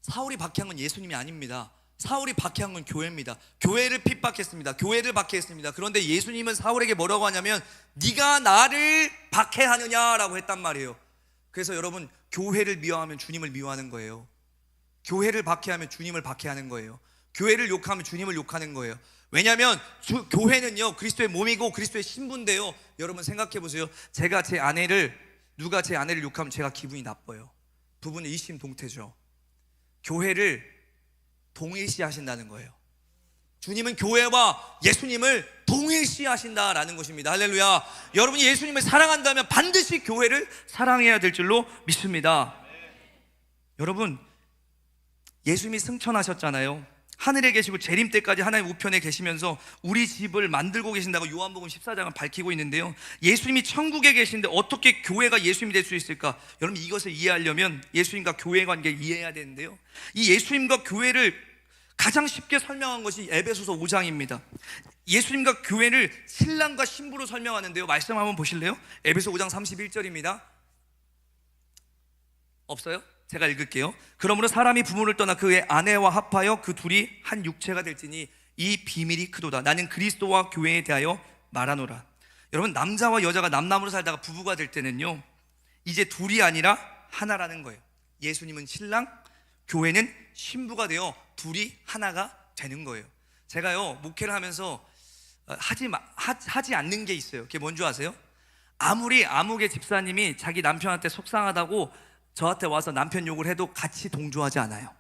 사울이 박해한 건 예수님이 아닙니다. 사울이 박해한 건 교회입니다. 교회를 핍박했습니다. 교회를 박해했습니다. 그런데 예수님은 사울에게 뭐라고 하냐면 네가 나를 박해하느냐라고 했단 말이에요. 그래서 여러분, 교회를 미워하면 주님을 미워하는 거예요. 교회를 박해하면 주님을 박해하는 거예요. 교회를 욕하면 주님을 욕하는 거예요. 왜냐하면 교회는요 그리스도의 몸이고 그리스도의 신부인데요. 여러분 생각해 보세요. 누가 제 아내를 욕하면 제가 기분이 나빠요. 부부는 일심동체죠. 교회를 동일시 하신다는 거예요. 주님은 교회와 예수님을 동일시 하신다라는 것입니다. 할렐루야. 여러분이 예수님을 사랑한다면 반드시 교회를 사랑해야 될 줄로 믿습니다. 여러분, 예수님이 승천하셨잖아요. 하늘에 계시고 재림 때까지 하나님 우편에 계시면서 우리 집을 만들고 계신다고 요한복음 14장은 밝히고 있는데요, 예수님이 천국에 계신데 어떻게 교회가 예수님이 될 수 있을까? 여러분, 이것을 이해하려면 예수님과 교회의 관계를 이해해야 되는데요, 이 예수님과 교회를 가장 쉽게 설명한 것이 에베소서 5장입니다 예수님과 교회를 신랑과 신부로 설명하는데요, 말씀 한번 보실래요? 에베소 5장 31절입니다 없어요? 제가 읽을게요. 그러므로 사람이 부모를 떠나 그의 아내와 합하여 그 둘이 한 육체가 될지니 이 비밀이 크도다. 나는 그리스도와 교회에 대하여 말하노라. 여러분, 남자와 여자가 남남으로 살다가 부부가 될 때는요, 이제 둘이 아니라 하나라는 거예요. 예수님은 신랑, 교회는 신부가 되어 둘이 하나가 되는 거예요. 제가요 목회를 하면서 하지 않는 게 있어요. 그게 뭔지 아세요? 아무리 아무개 집사님이 자기 남편한테 속상하다고 저한테 와서 남편 욕을 해도 같이 동조하지 않아요.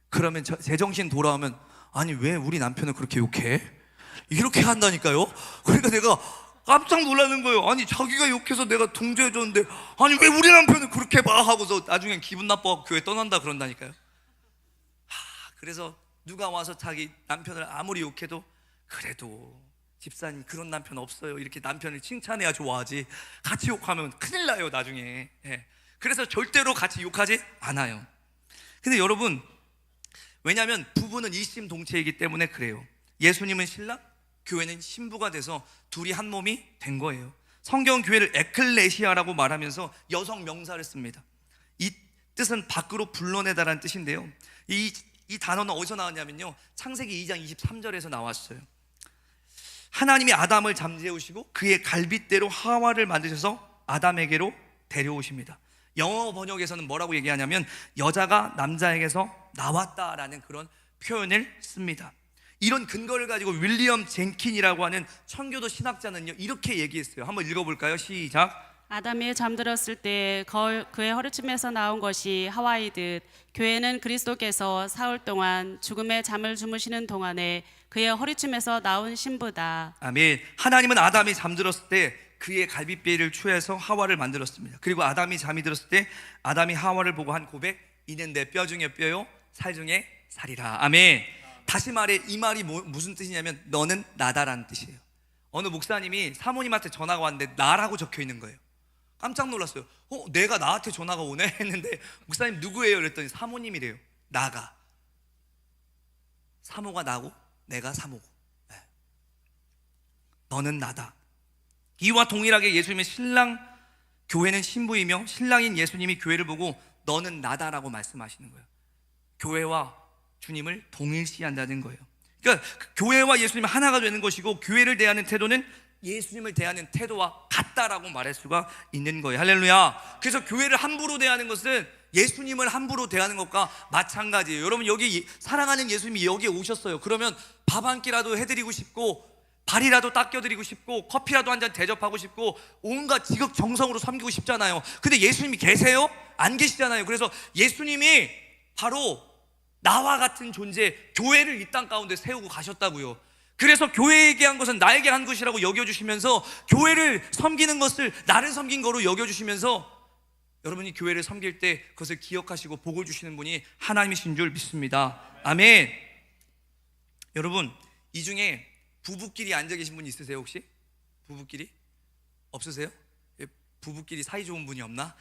그러면 제정신 돌아오면, 아니 왜 우리 남편을 그렇게 욕해? 이렇게 한다니까요. 그러니까 내가 깜짝 놀라는 거예요. 아니 자기가 욕해서 내가 동조해줬는데 아니 왜 우리 남편을 그렇게 봐 하고서 나중엔 기분 나빠서 교회 떠난다 그런다니까요. 그래서 누가 와서 자기 남편을 아무리 욕해도 그래도 집사님 그런 남편 없어요, 이렇게 남편을 칭찬해야 좋아하지, 같이 욕하면 큰일 나요 나중에. 그래서 절대로 같이 욕하지 않아요. 근데 여러분, 왜냐하면 부부는 일심동체이기 때문에 그래요. 예수님은 신랑, 교회는 신부가 돼서 둘이 한 몸이 된 거예요. 성경은 교회를 에클레시아라고 말하면서 여성 명사를 씁니다. 이 뜻은 밖으로 불러내다라는 뜻인데요, 이 단어는 어디서 나왔냐면요, 창세기 2장 23절에서 나왔어요. 하나님이 아담을 잠재우시고 그의 갈빗대로 하와를 만드셔서 아담에게로 데려오십니다. 영어 번역에서는 뭐라고 얘기하냐면 여자가 남자에게서 나왔다라는 그런 표현을 씁니다. 이런 근거를 가지고 윌리엄 젠킨이라고 하는 청교도 신학자는요 이렇게 얘기했어요. 한번 읽어볼까요? 시작.
아담이 잠들었을 때 그의 허리춤에서 나온 것이 하와이듯 교회는 그리스도께서 사흘 동안 죽음의 잠을 주무시는 동안에 그의 허리춤에서 나온 신부다.
아멘. 하나님은 아담이 잠들었을 때 그의 갈빗배를 취해서 하와를 만들었습니다. 그리고 아담이 잠이 들었을 때 아담이 하와를 보고 한 고백, 이는 내 뼈 중에 뼈요 살 중에 살이라. 아멘. 다시 말해 이 말이 무슨 뜻이냐면 너는 나다라는 뜻이에요. 어느 목사님이 사모님한테 전화가 왔는데 나라고 적혀 있는 거예요. 깜짝 놀랐어요. 내가 나한테 전화가 오네 했는데 목사님 누구예요? 그랬더니 사모님이래요. 나가. 사모가 나고 내가 사모고. 너는 나다. 이와 동일하게 예수님의 신랑, 교회는 신부이며 신랑인 예수님이 교회를 보고 너는 나다라고 말씀하시는 거예요. 교회와 주님을 동일시한다는 거예요. 그러니까 교회와 예수님은 하나가 되는 것이고 교회를 대하는 태도는 예수님을 대하는 태도와 같다라고 말할 수가 있는 거예요. 할렐루야. 그래서 교회를 함부로 대하는 것은 예수님을 함부로 대하는 것과 마찬가지예요. 여러분, 여기 사랑하는 예수님이 여기에 오셨어요. 그러면 밥 한 끼라도 해드리고 싶고 발이라도 닦여드리고 싶고 커피라도 한 잔 대접하고 싶고 온갖 지극정성으로 섬기고 싶잖아요. 근데 예수님이 계세요? 안 계시잖아요. 그래서 예수님이 바로 나와 같은 존재, 교회를 이 땅 가운데 세우고 가셨다고요. 그래서 교회에게 한 것은 나에게 한 것이라고 여겨주시면서, 교회를 섬기는 것을 나를 섬긴 거로 여겨주시면서, 여러분이 교회를 섬길 때 그것을 기억하시고 복을 주시는 분이 하나님이신 줄 믿습니다. 아멘. 여러분, 이 중에 부부끼리 앉아 계신 분 있으세요 혹시? 부부끼리? 없으세요? 부부끼리 사이 좋은 분이 없나?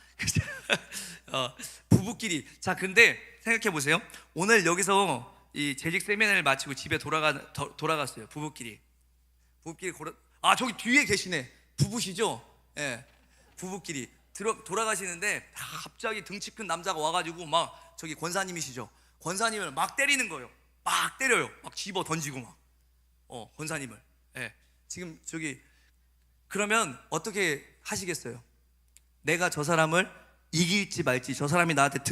부부끼리. 자, 근데 생각해 보세요. 오늘 여기서 이 재직 세미나를 마치고 집에 돌아갔어요. 부부끼리. 저기 뒤에 계시네. 부부시죠? 예. 부부끼리 돌아가시는데 갑자기 등치 큰 남자가 와가지고 막, 저기 권사님이시죠? 권사님을 막 때리는 거예요. 막 때려요. 막 집어 던지고 막. 권사님을. 예. 지금 저기, 그러면 어떻게 하시겠어요? 내가 저 사람을 이길지 말지, 저 사람이 나보다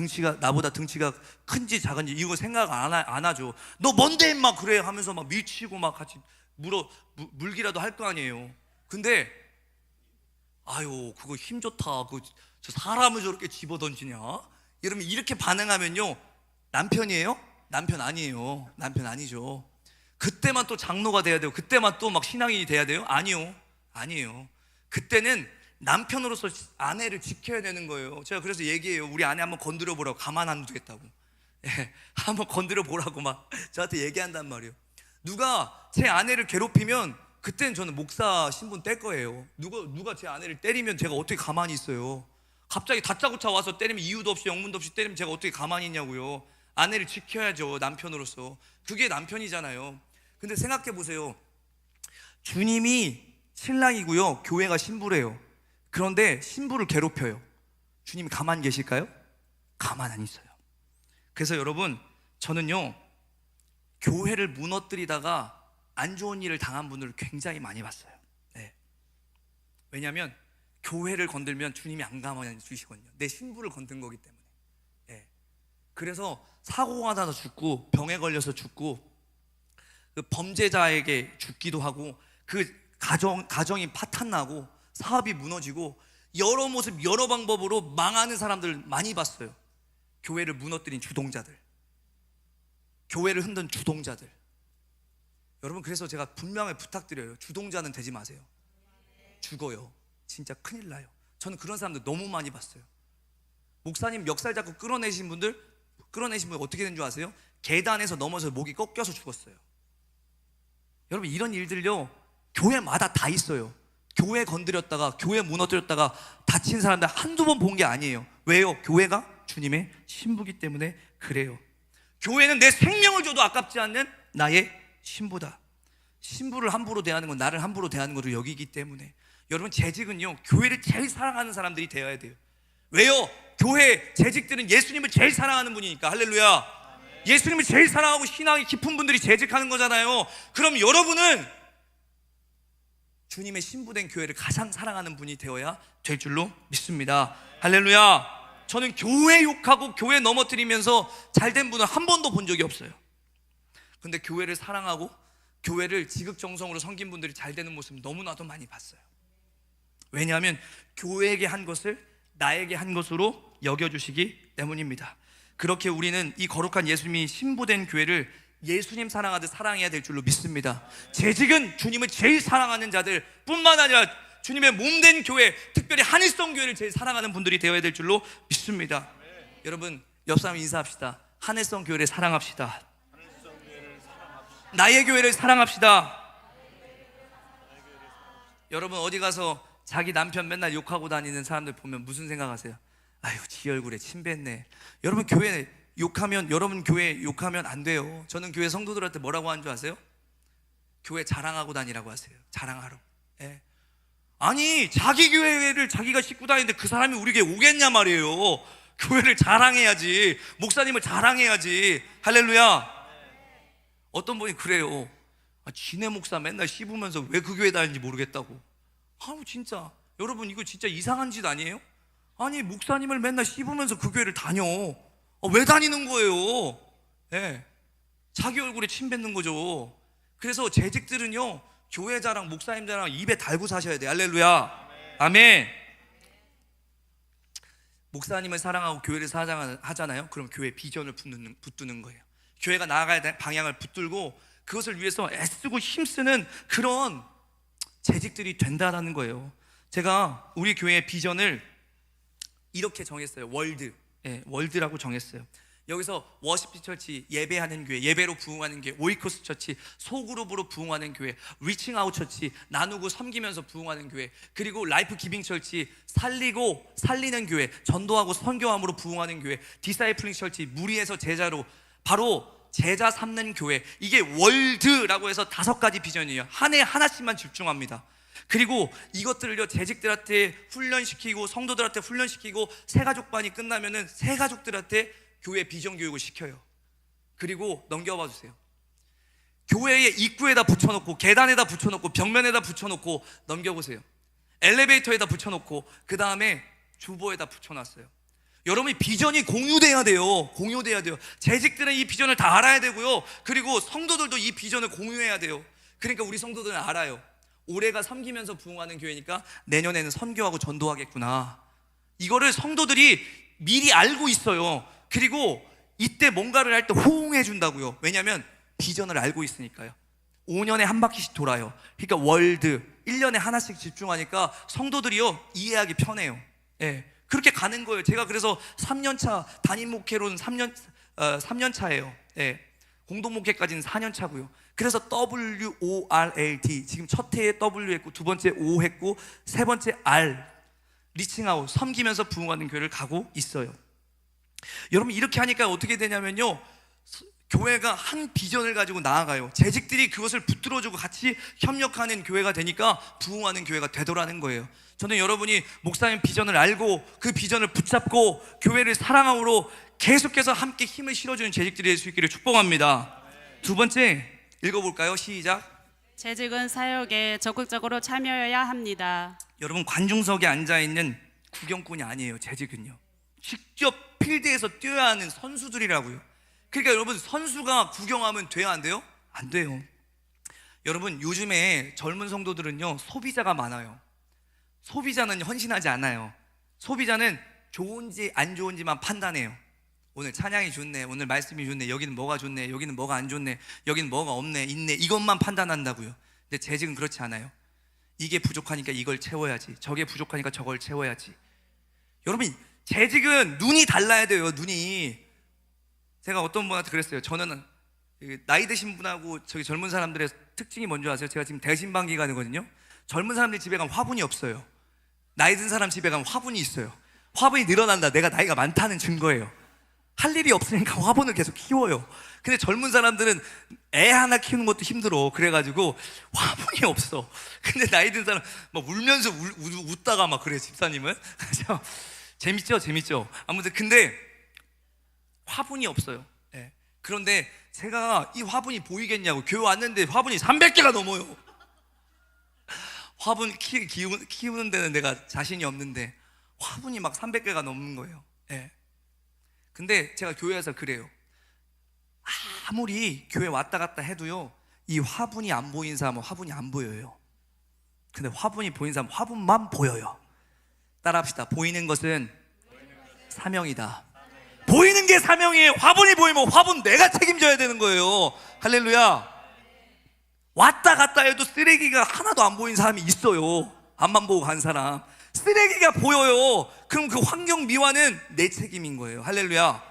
등치가 큰지 작은지 이거 생각 안 하죠. 너 뭔데 임마 그래 하면서 막 밀치고 막 같이 물기라도 할 거 아니에요. 근데 아유, 그거 힘 좋다. 저 사람을 저렇게 집어 던지냐? 여러분, 이렇게 반응하면요, 남편이에요? 남편 아니에요. 남편 아니죠. 그때만 또 장로가 돼야 돼요? 그때만 또 막 신앙인이 돼야 돼요? 아니에요. 그때는 남편으로서 아내를 지켜야 되는 거예요. 제가 그래서 얘기해요. 우리 아내 한번 건드려 보라고. 가만 안 두겠다고. 예, 한번 건드려 보라고 막 저한테 얘기한단 말이에요. 누가 제 아내를 괴롭히면 그때는 저는 목사 신분 뗄 거예요. 누가 제 아내를 때리면 제가 어떻게 가만히 있어요? 갑자기 다짜고짜 와서 때리면 이유도 없이 영문도 없이 때리면 제가 어떻게 가만히 있냐고요. 아내를 지켜야죠, 남편으로서. 그게 남편이잖아요. 근데 생각해 보세요. 주님이 신랑이고요, 교회가 신부래요. 그런데 신부를 괴롭혀요. 주님이 가만히 계실까요? 가만 안 있어요. 그래서 여러분, 저는요, 교회를 무너뜨리다가 안 좋은 일을 당한 분들을 굉장히 많이 봤어요. 네. 왜냐하면 교회를 건들면 주님이 안 가만히 주시거든요. 내 신부를 건든 거기 때문에. 네. 그래서 사고가 나서 죽고, 병에 걸려서 죽고, 그 범죄자에게 죽기도 하고, 그 가정이 파탄나고 사업이 무너지고, 여러 모습 여러 방법으로 망하는 사람들 많이 봤어요. 교회를 무너뜨린 주동자들, 교회를 흔든 주동자들. 여러분, 그래서 제가 분명히 부탁드려요. 주동자는 되지 마세요. 죽어요. 진짜 큰일 나요. 저는 그런 사람들 너무 많이 봤어요. 목사님 멱살 잡고 끌어내신 분 어떻게 된 줄 아세요? 계단에서 넘어서 목이 꺾여서 죽었어요. 여러분, 이런 일들요, 교회마다 다 있어요. 교회 건드렸다가, 교회 무너뜨렸다가 다친 사람들 한두 번 본 게 아니에요. 왜요? 교회가 주님의 신부기 때문에 그래요. 교회는 내 생명을 줘도 아깝지 않는 나의 신부다. 신부를 함부로 대하는 건 나를 함부로 대하는 것으로 여기기 때문에, 여러분, 재직은요, 교회를 제일 사랑하는 사람들이 되어야 돼요. 왜요? 교회 재직들은 예수님을 제일 사랑하는 분이니까. 할렐루야. 예수님을 제일 사랑하고 신앙이 깊은 분들이 재직하는 거잖아요. 그럼 여러분은 주님의 신부된 교회를 가장 사랑하는 분이 되어야 될 줄로 믿습니다. 할렐루야. 저는 교회 욕하고 교회 넘어뜨리면서 잘된 분을 한 번도 본 적이 없어요. 근데 교회를 사랑하고 교회를 지극정성으로 섬긴 분들이 잘 되는 모습 너무나도 많이 봤어요. 왜냐하면 교회에게 한 것을 나에게 한 것으로 여겨주시기 때문입니다. 그렇게 우리는 이 거룩한 예수님이 신부된 교회를 예수님 사랑하듯 사랑해야 될 줄로 믿습니다. 재직은 주님을 제일 사랑하는 자들 뿐만 아니라 주님의 몸된 교회, 특별히 한일성 교회를 제일 사랑하는 분들이 되어야 될 줄로 믿습니다. 여러분, 옆 사람 인사합시다. 한일성 교회를 사랑합시다. 나의 교회를 사랑합시다. 여러분, 어디 가서 자기 남편 맨날 욕하고 다니는 사람들 보면 무슨 생각하세요? 아유, 지 얼굴에 침 뱉네. 여러분, 여러분 교회 욕하면 안 돼요. 저는 교회 성도들한테 뭐라고 하는 줄 아세요? 교회 자랑하고 다니라고 하세요. 자랑하러. 예. 아니, 자기 교회를 자기가 싣고 다니는데 그 사람이 우리 교회 오겠냐 말이에요. 교회를 자랑해야지. 목사님을 자랑해야지. 할렐루야. 어떤 분이 그래요. 지네 목사 맨날 씹으면서 왜 그 교회 다니는지 모르겠다고. 아우, 진짜 여러분, 이거 진짜 이상한 짓 아니에요? 아니, 목사님을 맨날 씹으면서 그 교회를 다녀. 왜 다니는 거예요? 네. 자기 얼굴에 침 뱉는 거죠. 그래서 재직들은요, 교회 자랑, 목사님 자랑 입에 달고 사셔야 돼요. 할렐루야. 아멘. 목사님을 사랑하고 교회를 사랑하잖아요. 그럼 교회 비전을 붙드는 거예요. 교회가 나아가야 될 방향을 붙들고 그것을 위해서 애쓰고 힘쓰는 그런 재직들이 된다라는 거예요. 제가 우리 교회의 비전을 이렇게 정했어요. 월드, 월드라고 정했어요. 여기서 워시피 처치, 예배하는 교회, 예배로 부흥하는 교회, 오이코스 처치, 소그룹으로 부흥하는 교회, 리칭아웃 처치, 나누고 섬기면서 부흥하는 교회, 그리고 라이프 기빙 처치, 살리고 살리는 교회, 전도하고 선교함으로 부흥하는 교회, 디사이플링 처치, 무리에서 제자로, 바로 제자 삼는 교회. 이게 월드라고 해서 5가지 비전이에요. 한 해 하나씩만 집중합니다. 그리고 이것들을요, 재직들한테 훈련시키고 성도들한테 훈련시키고 새가족반이 끝나면은 새가족들한테 교회 비전 교육을 시켜요. 그리고 넘겨봐 주세요. 교회의 입구에다 붙여놓고, 계단에다 붙여놓고, 벽면에다 붙여놓고, 넘겨보세요. 엘리베이터에다 붙여놓고, 그 다음에 주보에다 붙여놨어요. 여러분이 비전이 공유돼야 돼요. 공유돼야 돼요. 재직들은 이 비전을 다 알아야 되고요, 그리고 성도들도 이 비전을 공유해야 돼요. 그러니까 우리 성도들은 알아요. 올해가 섬기면서 부흥하는 교회니까 내년에는 선교하고 전도하겠구나. 이거를 성도들이 미리 알고 있어요. 그리고 이때 뭔가를 할 때 호응해 준다고요. 왜냐하면 비전을 알고 있으니까요. 5년에 한 바퀴씩 돌아요. 그러니까 월드 1년에 하나씩 집중하니까 성도들이요, 이해하기 편해요. 그렇게 가는 거예요. 제가 그래서 3년차 담임 목회로는 3년 차예요. 공동 목회까지는 4년 차고요. 그래서 WORLD, 지금 첫 해에 W 했고 두 번째 O 했고 세 번째 R, 리칭아웃, 섬기면서 부흥하는 교회를 가고 있어요. 여러분, 이렇게 하니까 어떻게 되냐면요, 교회가 한 비전을 가지고 나아가요. 재직들이 그것을 붙들어주고 같이 협력하는 교회가 되니까 부흥하는 교회가 되더라는 거예요. 저는 여러분이 목사님 비전을 알고 그 비전을 붙잡고 교회를 사랑함으로 계속해서 함께 힘을 실어주는 재직들이 될 수 있기를 축복합니다. 두 번째 읽어볼까요? 시작.
재직은 사역에 적극적으로 참여해야 합니다.
여러분, 관중석에 앉아있는 구경꾼이 아니에요. 재직은요, 직접 필드에서 뛰어야 하는 선수들이라고요. 그러니까 여러분, 선수가 구경하면 돼요, 안 돼요? 안 돼요. 여러분, 요즘에 젊은 성도들은요, 소비자가 많아요. 소비자는 헌신하지 않아요. 소비자는 좋은지 안 좋은지만 판단해요. 오늘 찬양이 좋네, 오늘 말씀이 좋네, 여기는 뭐가 좋네, 여기는 뭐가 안 좋네, 여기는 뭐가 없네, 있네, 이것만 판단한다고요. 근데 재직은 그렇지 않아요. 이게 부족하니까 이걸 채워야지, 저게 부족하니까 저걸 채워야지. 여러분, 재직은 눈이 달라야 돼요. 눈이. 제가 어떤 분한테 그랬어요. 저는 나이 드신 분하고 저기 젊은 사람들의 특징이 뭔지 아세요? 제가 지금 대신방 기간이거든요. 젊은 사람들 집에 가면 화분이 없어요. 나이 든 사람 집에 가면 화분이 있어요. 화분이 늘어난다, 내가 나이가 많다는 증거예요. 할 일이 없으니까 화분을 계속 키워요. 근데 젊은 사람들은 애 하나 키우는 것도 힘들어. 그래가지고 화분이 없어. 근데 나이 든 사람 막 울면서 웃다가 막 그래, 집사님은. 재밌죠? 재밌죠? 아무튼 근데 화분이 없어요. 그런데 제가 이 화분이 보이겠냐고, 교회 왔는데 화분이 300개가 넘어요. 화분 키우는 데는 내가 자신이 없는데 화분이 막 300개가 넘는 거예요. 근데 제가 교회에서 그래요. 아무리 교회 왔다 갔다 해도요, 이 화분이 안 보인 사람은 화분이 안 보여요. 근데 화분이 보인 사람은 화분만 보여요. 따라합시다. 보이는 것은 사명이다. 보이는 게 사명이에요. 화분이 보이면 화분 내가 책임져야 되는 거예요. 할렐루야. 왔다 갔다 해도 쓰레기가 하나도 안 보인 사람이 있어요. 앞만 보고 간 사람. 쓰레기가 보여요. 그럼 그 환경 미화는 내 책임인 거예요. 할렐루야.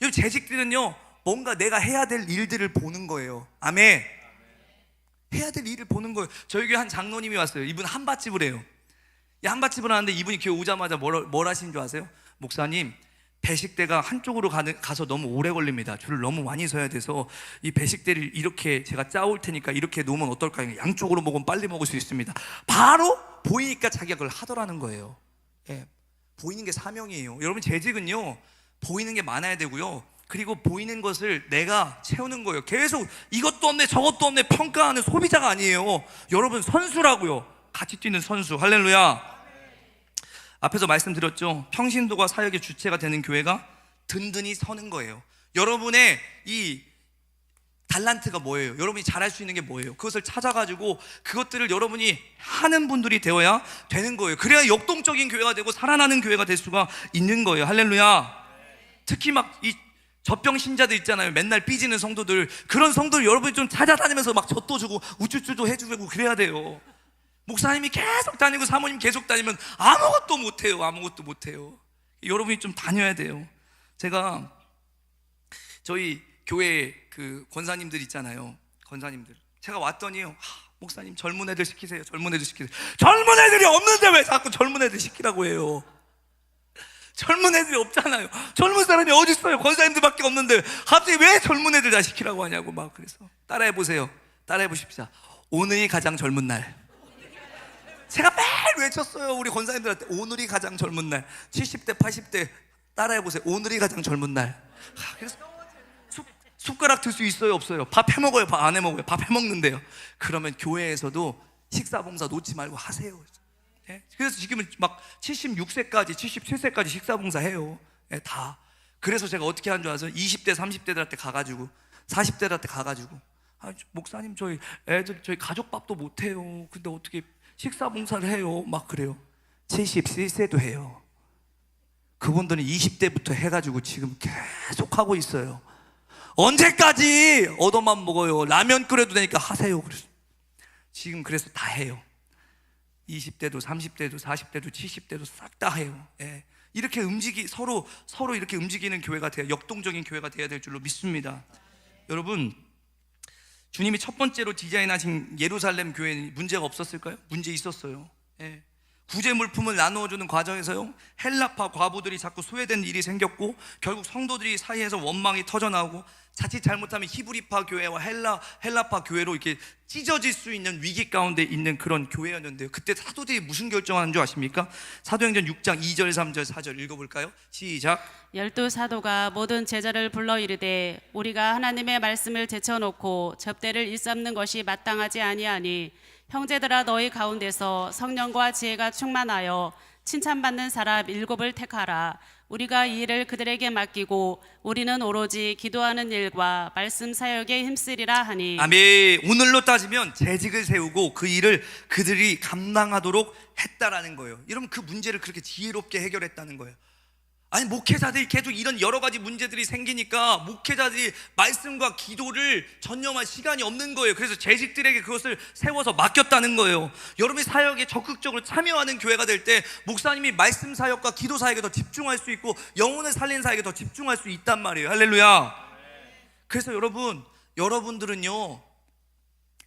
이 재직들은요, 뭔가 내가 해야 될 일들을 보는 거예요. 아멘. 해야 될 일을 보는 거예요. 저희 교회 한 장로님이 왔어요. 이분 한밭집을 해요. 한밭집을 하는데 이분이 교회 오자마자 뭘 하신 줄 아세요? 목사님, 배식대가 한쪽으로 가서 너무 오래 걸립니다. 줄을 너무 많이 서야 돼서 이 배식대를 이렇게 제가 짜올 테니까 이렇게 놓으면 어떨까요? 양쪽으로 먹으면 빨리 먹을 수 있습니다. 바로 보이니까 자기가 그걸 하더라는 거예요. 보이는 게 사명이에요. 여러분, 재직은요, 보이는 게 많아야 되고요, 그리고 보이는 것을 내가 채우는 거예요. 계속 이것도 없네 저것도 없네 평가하는 소비자가 아니에요. 여러분, 선수라고요. 같이 뛰는 선수. 할렐루야. 앞에서 말씀드렸죠. 평신도가 사역의 주체가 되는 교회가 든든히 서는 거예요. 여러분의 이 달란트가 뭐예요? 여러분이 잘할 수 있는 게 뭐예요? 그것을 찾아가지고 그것들을 여러분이 하는 분들이 되어야 되는 거예요. 그래야 역동적인 교회가 되고 살아나는 교회가 될 수가 있는 거예요. 할렐루야. 특히 막 이 젖병 신자들 있잖아요. 맨날 삐지는 성도들, 그런 성도들 여러분이 좀 찾아다니면서 막 젖도 주고 우쭈쭈도 해주고 그래야 돼요. 목사님이 계속 다니고 사모님 계속 다니면 아무것도 못해요. 아무것도 못해요. 여러분이 좀 다녀야 돼요. 제가 저희 교회 그 권사님들 있잖아요. 권사님들 제가 왔더니요, 목사님 젊은 애들 시키세요. 젊은 애들 시키세요. 젊은 애들이 없는데 왜 자꾸 젊은 애들 시키라고 해요? 젊은 애들이 없잖아요. 젊은 사람이 어디 있어요? 권사님들밖에 없는데 갑자기 왜 젊은 애들 다 시키라고 하냐고 막. 그래서 따라해 보세요. 따라해 보십시다. 오늘이 가장 젊은 날. 제가 매일 외쳤어요. 우리 권사님들한테 오늘이 가장 젊은 날. 70대 80대 따라해 보세요. 오늘이 가장 젊은 날. 그래서 숟가락 들 수 있어요? 없어요? 밥 해먹어요? 밥 안 해먹어요? 밥 해먹는데요. 그러면 교회에서도 식사봉사 놓지 말고 하세요. 그래서 지금은 막 76세까지 77세까지 식사봉사 해요. 다. 그래서 제가 어떻게 하는 줄 아세요? 20대 30대들한테 가가지고 40대들한테 가가지고 목사님 저희 애들 저희 가족밥도 못해요. 근데 어떻게 식사봉사를 해요? 막 그래요. 77세도 해요. 그분들은 20대부터 해가지고 지금 계속 하고 있어요. 언제까지 얻어만 먹어요? 라면 끓여도 되니까 하세요. 그래서 지금 그래서 다 해요. 20대도 30대도 40대도 70대도 싹 다 해요. 이렇게 서로 이렇게 움직이는 교회가 돼야, 역동적인 교회가 돼야 될 줄로 믿습니다. 여러분, 주님이 첫 번째로 디자인하신 예루살렘 교회는 문제가 없었을까요? 문제 있었어요. 구제 물품을 나누어주는 과정에서요, 헬라파 과부들이 자꾸 소외된 일이 생겼고 결국 성도들이 사이에서 원망이 터져나오고 자칫 잘못하면 히브리파 교회와 헬라파 교회로 이렇게 찢어질 수 있는 위기 가운데 있는 그런 교회였는데요. 그때 사도들이 무슨 결정하는 줄 아십니까? 사도행전 6장 2절 3절 4절 읽어볼까요? 시작.
12사도가 모든 제자를 불러 이르되 우리가 하나님의 말씀을 제쳐놓고 접대를 일삼는 것이 마땅하지 아니하니 형제들아 너희 가운데서 성령과 지혜가 충만하여 칭찬받는 사람 7을 택하라. 우리가 이 일을 그들에게 맡기고 우리는 오로지 기도하는 일과 말씀 사역에 힘쓰리라 하니.
아멘. 오늘로 따지면 재직을 세우고 그 일을 그들이 감당하도록 했다라는 거예요. 여러분, 그 문제를 그렇게 지혜롭게 해결했다는 거예요. 아니, 목회자들이 계속 이런 여러 가지 문제들이 생기니까 목회자들이 말씀과 기도를 전념할 시간이 없는 거예요. 그래서 재직들에게 그것을 세워서 맡겼다는 거예요. 여러분이 사역에 적극적으로 참여하는 교회가 될 때 목사님이 말씀 사역과 기도 사역에 더 집중할 수 있고 영혼을 살리는 사역에 더 집중할 수 있단 말이에요. 할렐루야. 그래서 여러분들은요,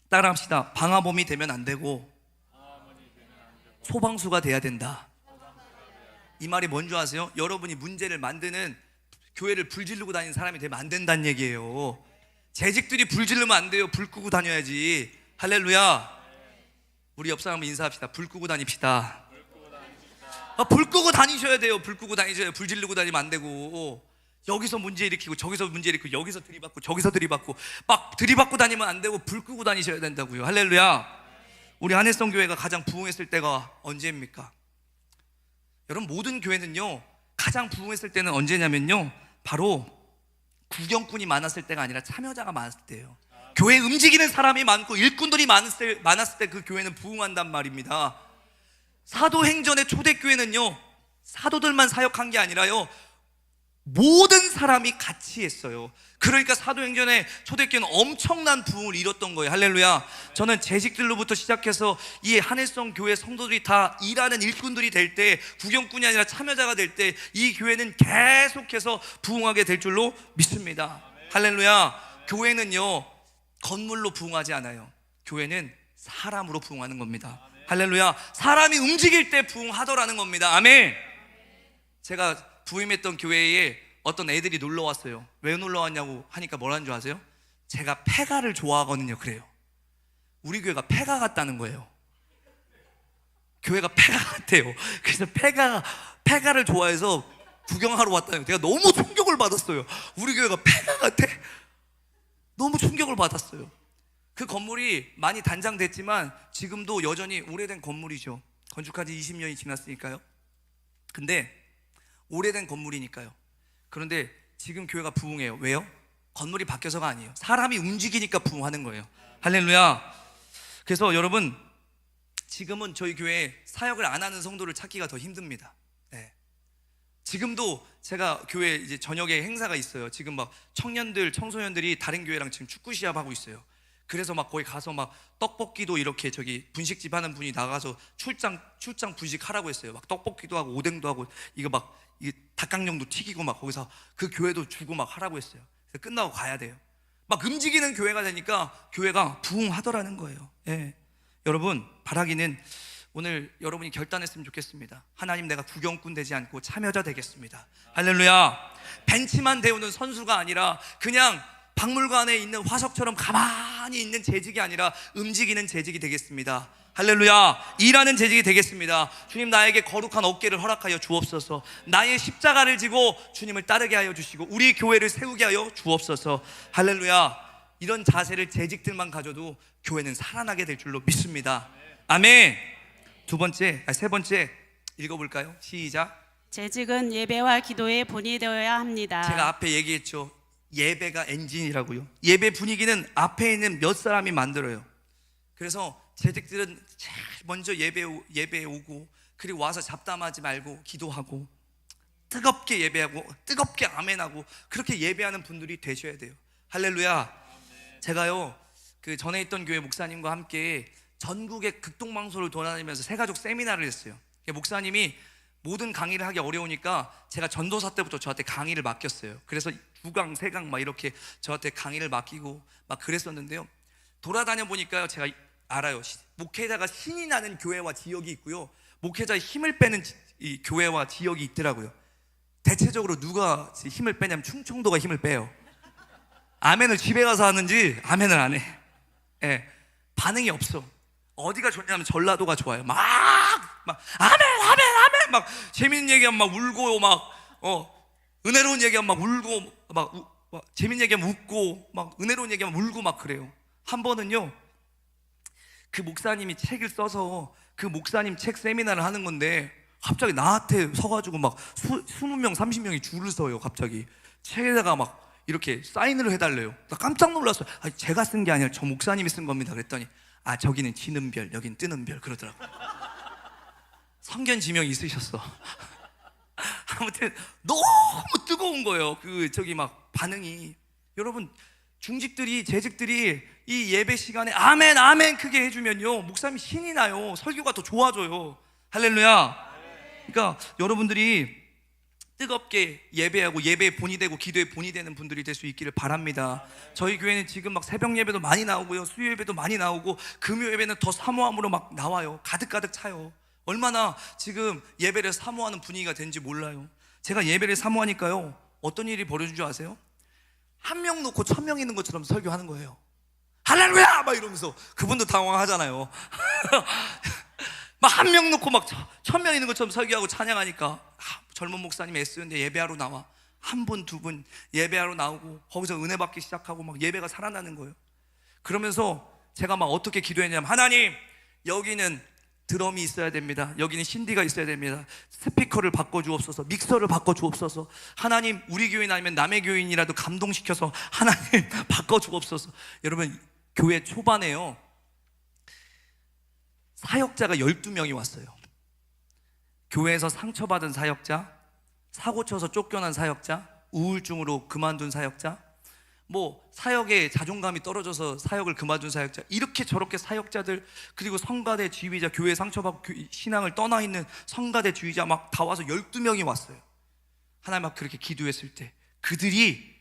따라합시다. 방화범이 되면 안 되고 소방수가 돼야 된다. 이 말이 뭔지 아세요? 여러분이 문제를 만드는, 교회를 불지르고 다니는 사람이 되면 안 된다는 얘기예요. 재직들이 불지르면 안 돼요. 불 끄고 다녀야지. 할렐루야. 우리 옆 사람 인사합시다. 불 끄고 다닙시다. 불 끄고 다니셔야 돼요. 불 끄고 다니셔야. 불 지르고 다니면 안 되고, 여기서 문제 일으키고 저기서 문제 일으키고 여기서 들이받고 저기서 들이받고 막 들이받고 다니면 안 되고 불 끄고 다니셔야 된다고요. 할렐루야. 우리 한혜성 교회가 가장 부흥했을 때가 언제입니까? 여러분, 모든 교회는요 가장 부흥했을 때는 언제냐면요, 바로 구경꾼이 많았을 때가 아니라 참여자가 많았을 때예요. 교회 움직이는 사람이 많고 일꾼들이 많았을 때 그 교회는 부흥한단 말입니다. 사도행전의 초대교회는요, 사도들만 사역한 게 아니라요, 모든 사람이 같이 했어요. 그러니까 사도행전의 초대교회는 엄청난 부흥을 이뤘던 거예요. 할렐루야. 저는 재직들로부터 시작해서 이 한혜성 교회 성도들이 다 일하는 일꾼들이 될 때, 구경꾼이 아니라 참여자가 될 때 이 교회는 계속해서 부흥하게 될 줄로 믿습니다. 할렐루야. 교회는요 건물로 부흥하지 않아요. 교회는 사람으로 부흥하는 겁니다. 할렐루야. 사람이 움직일 때 부흥하더라는 겁니다. 아멘. 제가 부임했던 교회에 어떤 애들이 놀러 왔어요. 왜 놀러 왔냐고 하니까 뭐라는 줄 아세요? 제가 폐가를 좋아하거든요. 그래요. 우리 교회가 폐가 같다는 거예요. 교회가 폐가 같대요. 그래서 폐가를 좋아해서 구경하러 왔다는 거예요. 제가 너무 충격을 받았어요. 우리 교회가 폐가 같아? 너무 충격을 받았어요. 그 건물이 많이 단장됐지만 지금도 여전히 오래된 건물이죠. 건축한 지 20년이 지났으니까요. 근데 오래된 건물이니까요. 그런데 지금 교회가 부흥해요. 왜요? 건물이 바뀌어서가 아니에요. 사람이 움직이니까 부흥하는 거예요. 할렐루야. 그래서 여러분, 지금은 저희 교회에 사역을 안 하는 성도를 찾기가 더 힘듭니다. 네. 지금도 제가 교회 이제 저녁에 행사가 있어요. 지금 막 청년들, 청소년들이 다른 교회랑 지금 축구 시합하고 있어요. 그래서 막 거기 가서 막 떡볶이도 이렇게 저기 분식집 하는 분이 나가서 출장 분식하라고 했어요. 막 떡볶이도 하고 오뎅도 하고 이거 막 이 닭강정도 튀기고 막 거기서 그 교회도 주고 막 하라고 했어요. 그래서 끝나고 가야 돼요. 막 움직이는 교회가 되니까 교회가 부흥하더라는 거예요. 예. 여러분, 바라기는 오늘 여러분이 결단했으면 좋겠습니다. 하나님, 내가 구경꾼 되지 않고 참여자 되겠습니다. 할렐루야. 벤치만 데우는 선수가 아니라 그냥 박물관에 있는 화석처럼 가만히 있는 재직이 아니라 움직이는 재직이 되겠습니다. 할렐루야. 일하는 재직이 되겠습니다. 주님, 나에게 거룩한 어깨를 허락하여 주옵소서. 나의 십자가를 지고 주님을 따르게 하여 주시고 우리 교회를 세우게 하여 주옵소서. 할렐루야. 이런 자세를 재직들만 가져도 교회는 살아나게 될 줄로 믿습니다. 아멘. 세 번째 읽어볼까요? 시작.
재직은 예배와 기도의 본이 되어야 합니다.
제가 앞에 얘기했죠. 예배가 엔진이라고요. 예배 분위기는 앞에 있는 몇 사람이 만들어요. 그래서 재직들은 제일 먼저 예배에 오고, 그리고 와서 잡담하지 말고 기도하고 뜨겁게 예배하고 뜨겁게 아멘하고 그렇게 예배하는 분들이 되셔야 돼요. 할렐루야. 제가요, 그 전에 있던 교회 목사님과 함께 전국의 극동방송을 돌아다니면서 새가족 세미나를 했어요. 목사님이 모든 강의를 하기 어려우니까 제가 전도사 때부터 저한테 강의를 맡겼어요. 그래서 2강, 3강 막 이렇게 저한테 강의를 맡기고 막 그랬었는데요. 돌아다녀 보니까요, 제가 알아요. 목회자가 신이 나는 교회와 지역이 있고요, 목회자의 힘을 빼는 이 교회와 지역이 있더라고요. 대체적으로 누가 힘을 빼냐면 충청도가 힘을 빼요. 아멘을 집에 가서 하는지 아멘을 안 해. 예, 반응이 없어. 어디가 좋냐면 전라도가 좋아요. 막 아멘 막 재밌는 얘기하면 막 울고 막 은혜로운 얘기하면 막 울고 막 재밌는 얘기하면 웃고 막 은혜로운 얘기하면 울고 막 그래요. 한 번은요, 그 목사님이 책을 써서 그 목사님 책 세미나를 하는 건데 갑자기 나한테 서가지고 막 20명 30명이 줄을 서요. 갑자기 책에다가 막 이렇게 사인을 해달래요. 나 깜짝 놀랐어요. 아니, 제가 쓴 게 아니라 저 목사님이 쓴 겁니다. 그랬더니 저기는 지는 별, 여긴 뜨는 별 그러더라고요. 성견 지명이 있으셨어. 아무튼 너무 뜨거운 거예요. 저기 막 반응이. 여러분, 중직들이, 재직들이 이 예배 시간에 아멘 아멘 크게 해주면요, 목사님이 신이 나요. 설교가 더 좋아져요. 할렐루야. 그러니까 여러분들이 뜨겁게 예배하고 예배의 본이 되고 기도의 본이 되는 분들이 될 수 있기를 바랍니다. 저희 교회는 지금 막 새벽 예배도 많이 나오고요, 수요 예배도 많이 나오고 금요 예배는 더 사모함으로 막 나와요. 가득가득 차요. 얼마나 지금 예배를 사모하는 분위기가 된지 몰라요. 제가 예배를 사모하니까요, 어떤 일이 벌어진 줄 아세요? 한 명 놓고 1000명 있는 것처럼 설교하는 거예요. 할렐루야! 막 이러면서. 그분도 당황하잖아요. 막 한 명 놓고 막 1000명 있는 것처럼 설교하고 찬양하니까 젊은 목사님 애쓰는데 예배하러 나와. 한 분, 두 분 예배하러 나오고 거기서 은혜 받기 시작하고 막 예배가 살아나는 거예요. 그러면서 제가 막 어떻게 기도했냐면, 하나님, 여기는 드럼이 있어야 됩니다. 여기는 신디가 있어야 됩니다. 스피커를 바꿔주옵소서. 믹서를 바꿔주옵소서. 하나님, 우리 교인 아니면 남의 교인이라도 감동시켜서 하나님 바꿔주옵소서. 여러분, 교회 초반에요, 사역자가 12명이 왔어요. 교회에서 상처받은 사역자, 사고쳐서 쫓겨난 사역자, 우울증으로 그만둔 사역자, 뭐 사역에 자존감이 떨어져서 사역을 그만둔 사역자, 이렇게 저렇게 사역자들, 그리고 성가대 지휘자, 교회 상처받고 신앙을 떠나 있는 성가대 지휘자 막 다 와서 12명이 왔어요. 하나님 앞 그렇게 기도했을 때 그들이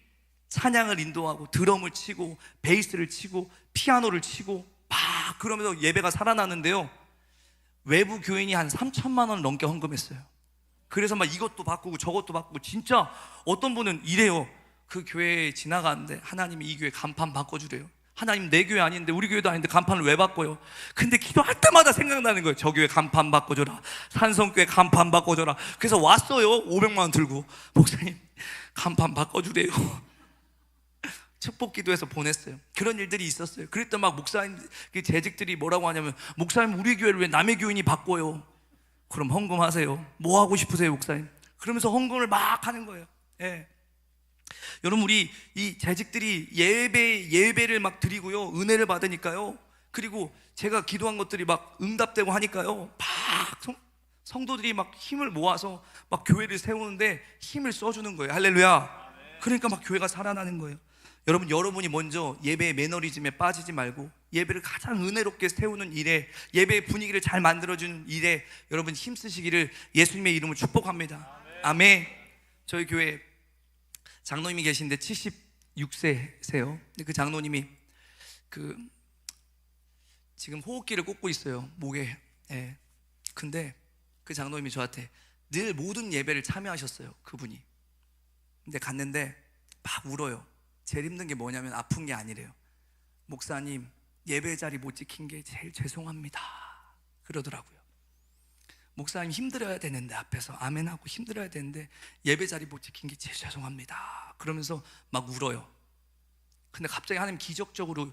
찬양을 인도하고 드럼을 치고 베이스를 치고 피아노를 치고 막 그러면서 예배가 살아나는데요, 외부 교인이 한 3천만 원 넘게 헌금했어요. 그래서 막 이것도 바꾸고 저것도 바꾸고, 진짜 어떤 분은 이래요. 그 교회에 지나가는데 하나님이 이 교회 간판 바꿔주래요. 하나님, 내 교회 아닌데, 우리 교회도 아닌데 간판을 왜 바꿔요? 근데 기도할 때마다 생각나는 거예요. 저 교회 간판 바꿔줘라, 산성교회 간판 바꿔줘라. 그래서 왔어요. 500만 원 들고. 목사님, 간판 바꿔주래요. 축복 기도해서 보냈어요. 그런 일들이 있었어요. 그랬더니 막 목사님, 재직들이 뭐라고 하냐면, 목사님, 우리 교회를 왜 남의 교인이 바꿔요? 그럼 헌금하세요. 뭐 하고 싶으세요, 목사님? 그러면서 헌금을 막 하는 거예요. 예. 여러분, 우리 이 재직들이 예배를 막 드리고요, 은혜를 받으니까요, 그리고 제가 기도한 것들이 막 응답되고 하니까요, 막 성도들이 막 힘을 모아서 막 교회를 세우는데 힘을 써주는 거예요. 할렐루야. 그러니까 막 교회가 살아나는 거예요. 여러분이 먼저 예배의 매너리즘에 빠지지 말고 예배를 가장 은혜롭게 세우는 일에, 예배의 분위기를 잘 만들어주는 일에 여러분 힘쓰시기를 예수님의 이름으로 축복합니다. 아멘. 저희 교회 장로님이 계신데 76세세요. 그 장로님이 지금 호흡기를 꽂고 있어요, 목에. 예. 근데 그 장로님이 저한테 늘 모든 예배를 참여하셨어요, 그분이. 근데 갔는데 막 울어요. 제일 힘든 게 뭐냐면 아픈 게 아니래요. 목사님, 예배 자리 못 지킨 게 제일 죄송합니다, 그러더라고요. 목사님 힘들어야 되는데, 앞에서 아멘하고 힘들어야 되는데 예배 자리 못 지킨 게 제일 죄송합니다, 그러면서 막 울어요. 근데 갑자기 하나님 기적적으로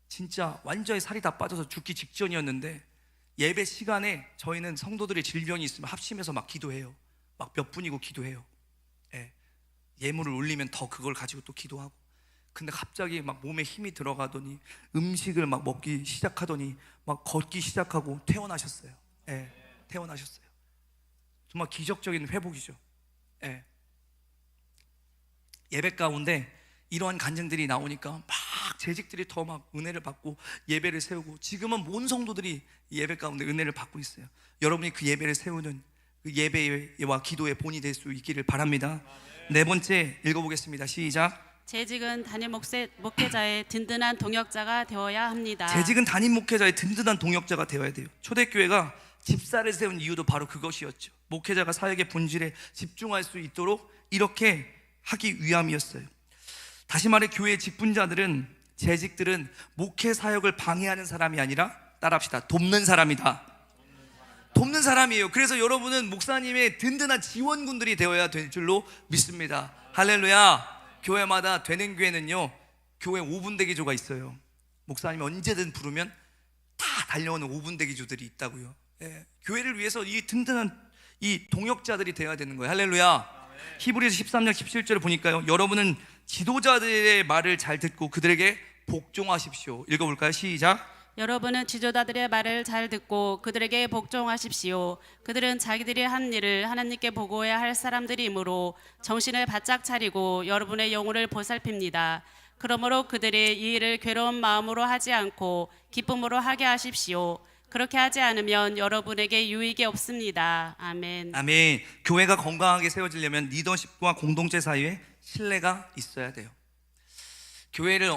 진짜 완전히 살이 다 빠져서 죽기 직전이었는데, 예배 시간에 저희는 성도들의 질병이 있으면 합심해서 막 기도해요. 막 몇 분이고 기도해요. 예. 예물을 올리면 더 그걸 가지고 또 기도하고. 근데 갑자기 막 몸에 힘이 들어가더니 음식을 막 먹기 시작하더니 막 걷기 시작하고 퇴원하셨어요. 예. 퇴원하셨어요. 정말 기적적인 회복이죠. 예. 예배 가운데 이러한 간증들이 나오니까 막 재직들이 더 막 은혜를 받고 예배를 세우고, 지금은 모든 성도들이 예배 가운데 은혜를 받고 있어요. 여러분이 그 예배를 세우는 그 예배와 기도의 본이 될 수 있기를 바랍니다. 네 번째 읽어보겠습니다. 시작.
재직은 담임 목회자의 든든한 동역자가 되어야 합니다.
재직은 담임 목회자의 든든한 동역자가 되어야 돼요. 초대교회가 집사를 세운 이유도 바로 그것이었죠. 목회자가 사역의 본질에 집중할 수 있도록 이렇게 하기 위함이었어요. 다시 말해 교회의 직분자들은, 재직들은 목회 사역을 방해하는 사람이 아니라, 따라합시다, 돕는 사람이다. 돕는 사람이에요. 그래서 여러분은 목사님의 든든한 지원군들이 되어야 될 줄로 믿습니다. 할렐루야. 교회마다 되는 교회는요, 교회 5분 대기조가 있어요. 목사님이 언제든 부르면 다 달려오는 5분 대기조들이 있다고요. 예. 교회를 위해서 이 든든한 이 동역자들이 되어야 되는 거예요. 할렐루야. 히브리서 13장 17절을 보니까요, 여러분은 지도자들의 말을 잘 듣고 그들에게 복종하십시오. 읽어볼까요? 시작.
여러분은 지도자들의 말을 잘 듣고 그들에게 복종하십시오. 그들은 자기들이 한 일을 하나님께 보고해야 할 사람들이므로 정신을 바짝 차리고 여러분의 영혼을 보살핍니다. 그러므로 그들이 이 일을 괴로운 마음으로 하지 않고 기쁨으로 하게 하십시오. 그렇게 하지 않으면 여러분에게 유익이 없습니다. 아멘.
아멘. 교회가 건강하게 세워지려면 리더십과 공동체 사이에 신뢰가 있어야 돼요.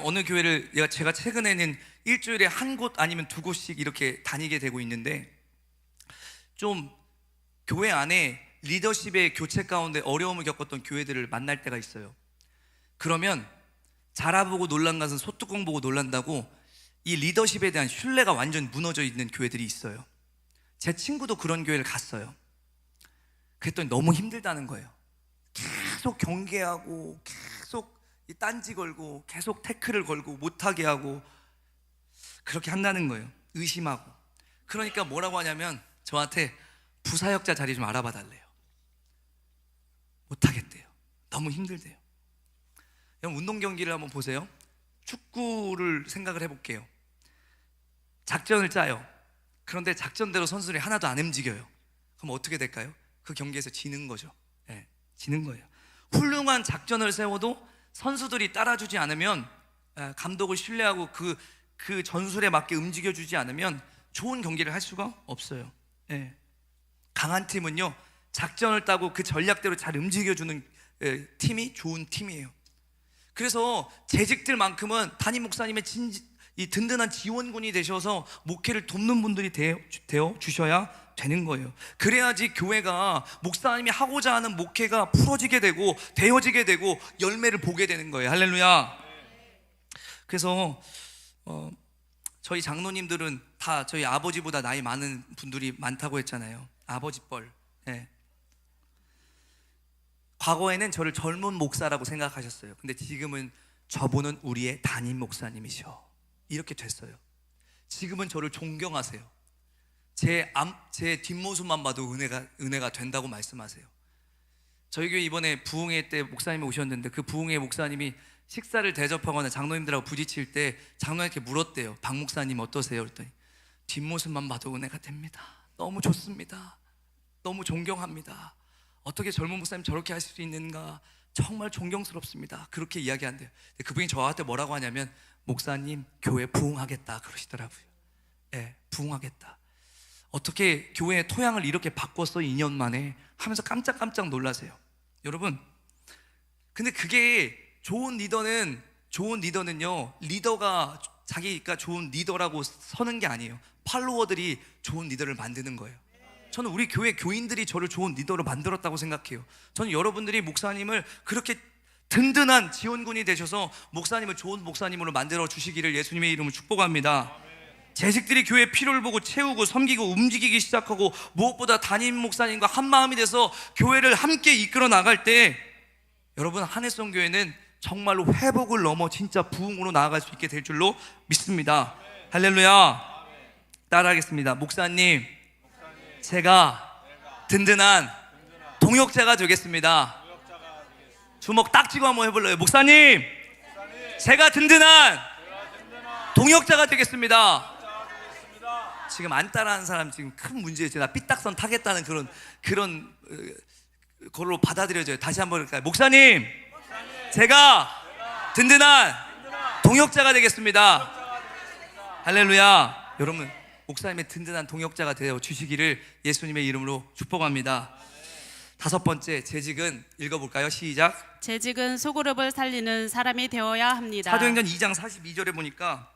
어느 교회를 제가 최근에는 일주일에 한 곳 아니면 두 곳씩 이렇게 다니게 되고 있는데, 좀 교회 안에 리더십의 교체 가운데 어려움을 겪었던 교회들을 만날 때가 있어요. 그러면 자라보고 놀란 것은 소뚜껑 보고 놀란다고 이 리더십에 대한 신뢰가 완전 무너져 있는 교회들이 있어요. 제 친구도 그런 교회를 갔어요. 그랬더니 너무 힘들다는 거예요. 계속 경계하고 계속 딴지 걸고 계속 태클을 걸고 못하게 하고 그렇게 한다는 거예요. 의심하고. 그러니까 뭐라고 하냐면 저한테 부사역자 자리 좀 알아봐 달래요. 못하겠대요. 너무 힘들대요. 여러분, 운동 경기를 한번 보세요. 축구를 생각을 해볼게요. 작전을 짜요. 그런데 작전대로 선수들이 하나도 안 움직여요. 그럼 어떻게 될까요? 그 경기에서 지는 거죠. 네, 지는 거예요. 훌륭한 작전을 세워도 선수들이 따라주지 않으면, 감독을 신뢰하고 그 전술에 맞게 움직여주지 않으면 좋은 경기를 할 수가 없어요. 네. 강한 팀은요, 작전을 따고 그 전략대로 잘 움직여주는 팀이 좋은 팀이에요. 그래서 재직들만큼은 담임 목사님의 이 든든한 지원군이 되셔서 목회를 돕는 분들이 되어 주셔야 되는 거예요. 그래야지 교회가 목사님이 하고자 하는 목회가 풀어지게 되고 되어지게 되고 열매를 보게 되는 거예요. 할렐루야. 그래서 저희 장로님들은 다 저희 아버지보다 나이 많은 분들이 많다고 했잖아요. 아버지 뻘. 네. 과거에는 저를 젊은 목사라고 생각하셨어요. 근데 지금은 저분은 우리의 담임 목사님이셔, 이렇게 됐어요. 지금은 저를 존경하세요. 제 뒷모습만 봐도 은혜가 된다고 말씀하세요. 저희 교회 이번에 부흥회 때 목사님이 오셨는데 그 부흥회 목사님이 식사를 대접하거나 장로님들하고 부딪힐 때 장로님께 물었대요. 박 목사님 어떠세요? 그랬더니 뒷모습만 봐도 은혜가 됩니다. 너무 좋습니다. 너무 존경합니다. 어떻게 젊은 목사님 저렇게 하실 수 있는가? 정말 존경스럽습니다. 그렇게 이야기한대요. 근데 그분이 저한테 뭐라고 하냐면 목사님 교회 부흥하겠다 그러시더라고요. 예, 부흥하겠다. 어떻게 교회의 토양을 이렇게 바꿨어 2년 만에 하면서 깜짝깜짝 놀라세요. 여러분, 근데 그게 좋은 리더는요 리더가 자기가 좋은 리더라고 서는 게 아니에요. 팔로워들이 좋은 리더를 만드는 거예요. 저는 우리 교회 교인들이 저를 좋은 리더로 만들었다고 생각해요. 저는 여러분들이 목사님을 그렇게 든든한 지원군이 되셔서 목사님을 좋은 목사님으로 만들어 주시기를 예수님의 이름으로 축복합니다. 재직들이 교회의 필요를 보고 채우고 섬기고 움직이기 시작하고 무엇보다 담임 목사님과 한마음이 돼서 교회를 함께 이끌어 나갈 때 여러분 한혜성 교회는 정말로 회복을 넘어 진짜 부흥으로 나아갈 수 있게 될 줄로 믿습니다. 할렐루야. 따라하겠습니다. 목사님, 제가 든든한 동역자가 되겠습니다. 주먹 딱 쥐고 한번 해볼래요? 목사님, 제가 든든한 동역자가 되겠습니다. 지금 안 따라하는 사람 지금 큰 문제예요. 나 삐딱선 타겠다는 그런 걸로 받아들여져요. 다시 한번 할까요? 목사님, 제가 든든한 동역자가 되겠습니다. 할렐루야. 여러분, 목사님의 든든한 동역자가 되어 주시기를 예수님의 이름으로 축복합니다. 5번째, 재직은 읽어볼까요? 시작.
재직은 소그룹을 살리는 사람이 되어야 합니다.
사도행전 2장 42절에 보니까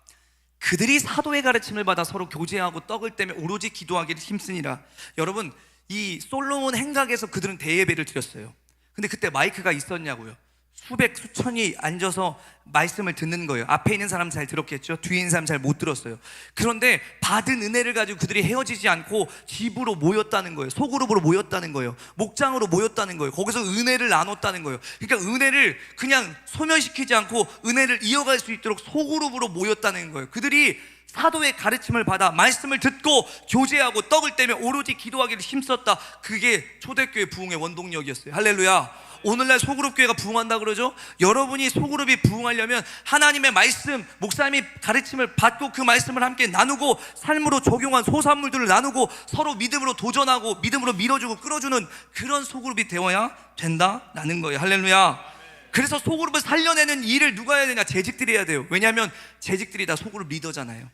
그들이 사도의 가르침을 받아 서로 교제하고 떡을 떼며 오로지 기도하기를 힘쓰니라. 여러분, 이 솔로몬 행각에서 그들은 대예배를 드렸어요. 근데 그때 마이크가 있었냐고요? 수백 수천이 앉아서 말씀을 듣는 거예요. 앞에 있는 사람 잘 들었겠죠? 뒤에 있는 사람 잘 못 들었어요. 그런데 받은 은혜를 가지고 그들이 헤어지지 않고 집으로 모였다는 거예요. 소그룹으로 모였다는 거예요. 목장으로 모였다는 거예요. 거기서 은혜를 나눴다는 거예요. 그러니까 은혜를 그냥 소멸시키지 않고 은혜를 이어갈 수 있도록 소그룹으로 모였다는 거예요. 그들이 사도의 가르침을 받아 말씀을 듣고 교제하고 떡을 떼며 오로지 기도하기를 힘썼다. 그게 초대교회 부흥의 원동력이었어요. 할렐루야. 오늘날 소그룹 교회가 부흥한다 그러죠? 여러분이 소그룹이 부흥하려면 하나님의 말씀, 목사님이 가르침을 받고 그 말씀을 함께 나누고 삶으로 적용한 소산물들을 나누고 서로 믿음으로 도전하고 믿음으로 밀어주고 끌어주는 그런 소그룹이 되어야 된다라는 거예요. 할렐루야. 그래서 소그룹을 살려내는 일을 누가 해야 되냐? 재직들이 해야 돼요. 왜냐하면 재직들이 다 소그룹 리더잖아요.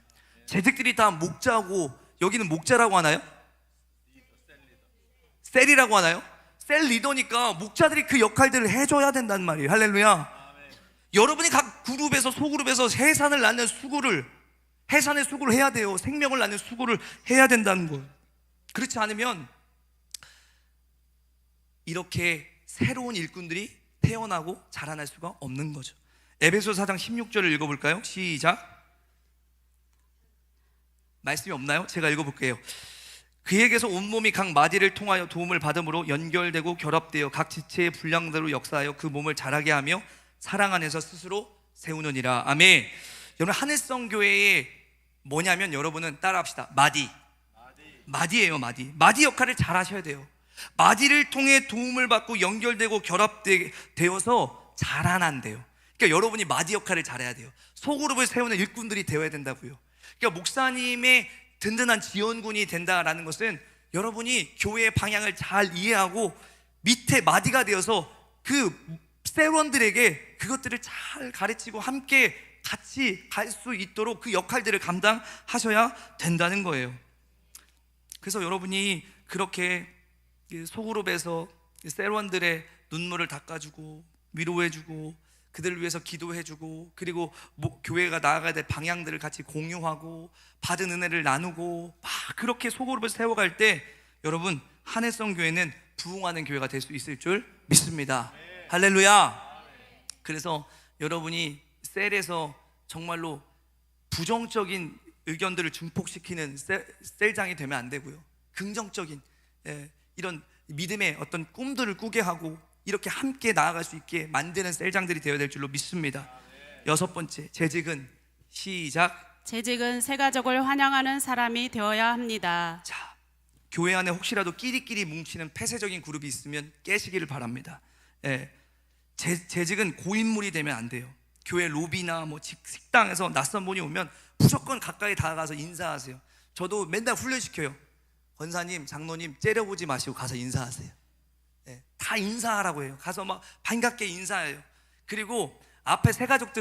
재직들이 다 목자고, 여기는 목자라고 하나요? 셀이라고 하나요? 셀 리더니까 목자들이 그 역할들을 해줘야 된단 말이에요. 할렐루야. 여러분이 각 그룹에서 소그룹에서 해산을 낳는 수고를, 해산의 수고를 해야 돼요. 생명을 낳는 수고를 해야 된다는 거예요. 그렇지 않으면 이렇게 새로운 일꾼들이 태어나고 자라날 수가 없는 거죠. 에베소서 4장 16절을 읽어볼까요? 시작. 말씀이 없나요? 제가 읽어볼게요. 그에게서 온몸이 각 마디를 통하여 도움을 받음으로 연결되고 결합되어 각 지체의 분량대로 역사하여 그 몸을 자라게 하며 사랑 안에서 스스로 세우느니라. 아멘. 여러분, 하늘성 교회의 뭐냐면 여러분은 따라합시다. 마디예요. 마디 역할을 잘 하셔야 돼요. 마디를 통해 도움을 받고 연결되고 결합되어서 자라난대요. 그러니까 여러분이 마디 역할을 잘해야 돼요. 소그룹을 세우는 일꾼들이 되어야 된다고요. 그러니까 목사님의 든든한 지원군이 된다라는 것은 여러분이 교회의 방향을 잘 이해하고 밑에 마디가 되어서 그 세원들에게 그것들을 잘 가르치고 함께 같이 갈 수 있도록 그 역할들을 감당하셔야 된다는 거예요. 그래서 여러분이 그렇게 소그룹에서 세원들의 눈물을 닦아주고 위로해주고 그들을 위해서 기도해주고 그리고 교회가 나아가야 될 방향들을 같이 공유하고 받은 은혜를 나누고 막 그렇게 소그룹을 세워갈 때 여러분, 한혜성 교회는 부흥하는 교회가 될 수 있을 줄 믿습니다. 할렐루야. 그래서 여러분이 셀에서 정말로 부정적인 의견들을 증폭시키는 셀장이 되면 안 되고요. 긍정적인 이런 믿음의 어떤 꿈들을 꾸게 하고 이렇게 함께 나아갈 수 있게 만드는 셀장들이 되어야 될 줄로 믿습니다. 6번째, 재직은 시작.
재직은 새 가족을 환영하는 사람이 되어야 합니다.
자, 교회 안에 혹시라도 끼리끼리 뭉치는 폐쇄적인 그룹이 있으면 깨시기를 바랍니다. 예, 재직은 고인물이 되면 안 돼요. 교회 로비나 뭐 식당에서 낯선 분이 오면 무조건 가까이 다가가서 인사하세요. 저도 맨날 훈련시켜요. 권사님, 장로님 째려보지 마시고 가서 인사하세요. 예, 다 인사하라고 해요. 가서 막 반갑게 인사해요. 그리고 앞에 새가족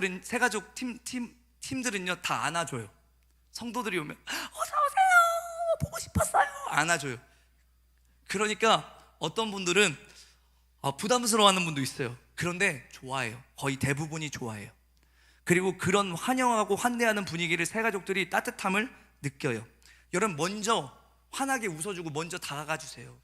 팀들은요 다 안아줘요. 성도들이 오면 어서 오세요, 보고 싶었어요, 안아줘요. 그러니까 어떤 분들은 부담스러워하는 분도 있어요. 그런데 좋아해요. 거의 대부분이 좋아해요. 그리고 그런 환영하고 환대하는 분위기를 새가족들이 따뜻함을 느껴요. 여러분, 먼저 환하게 웃어주고 먼저 다가가 주세요.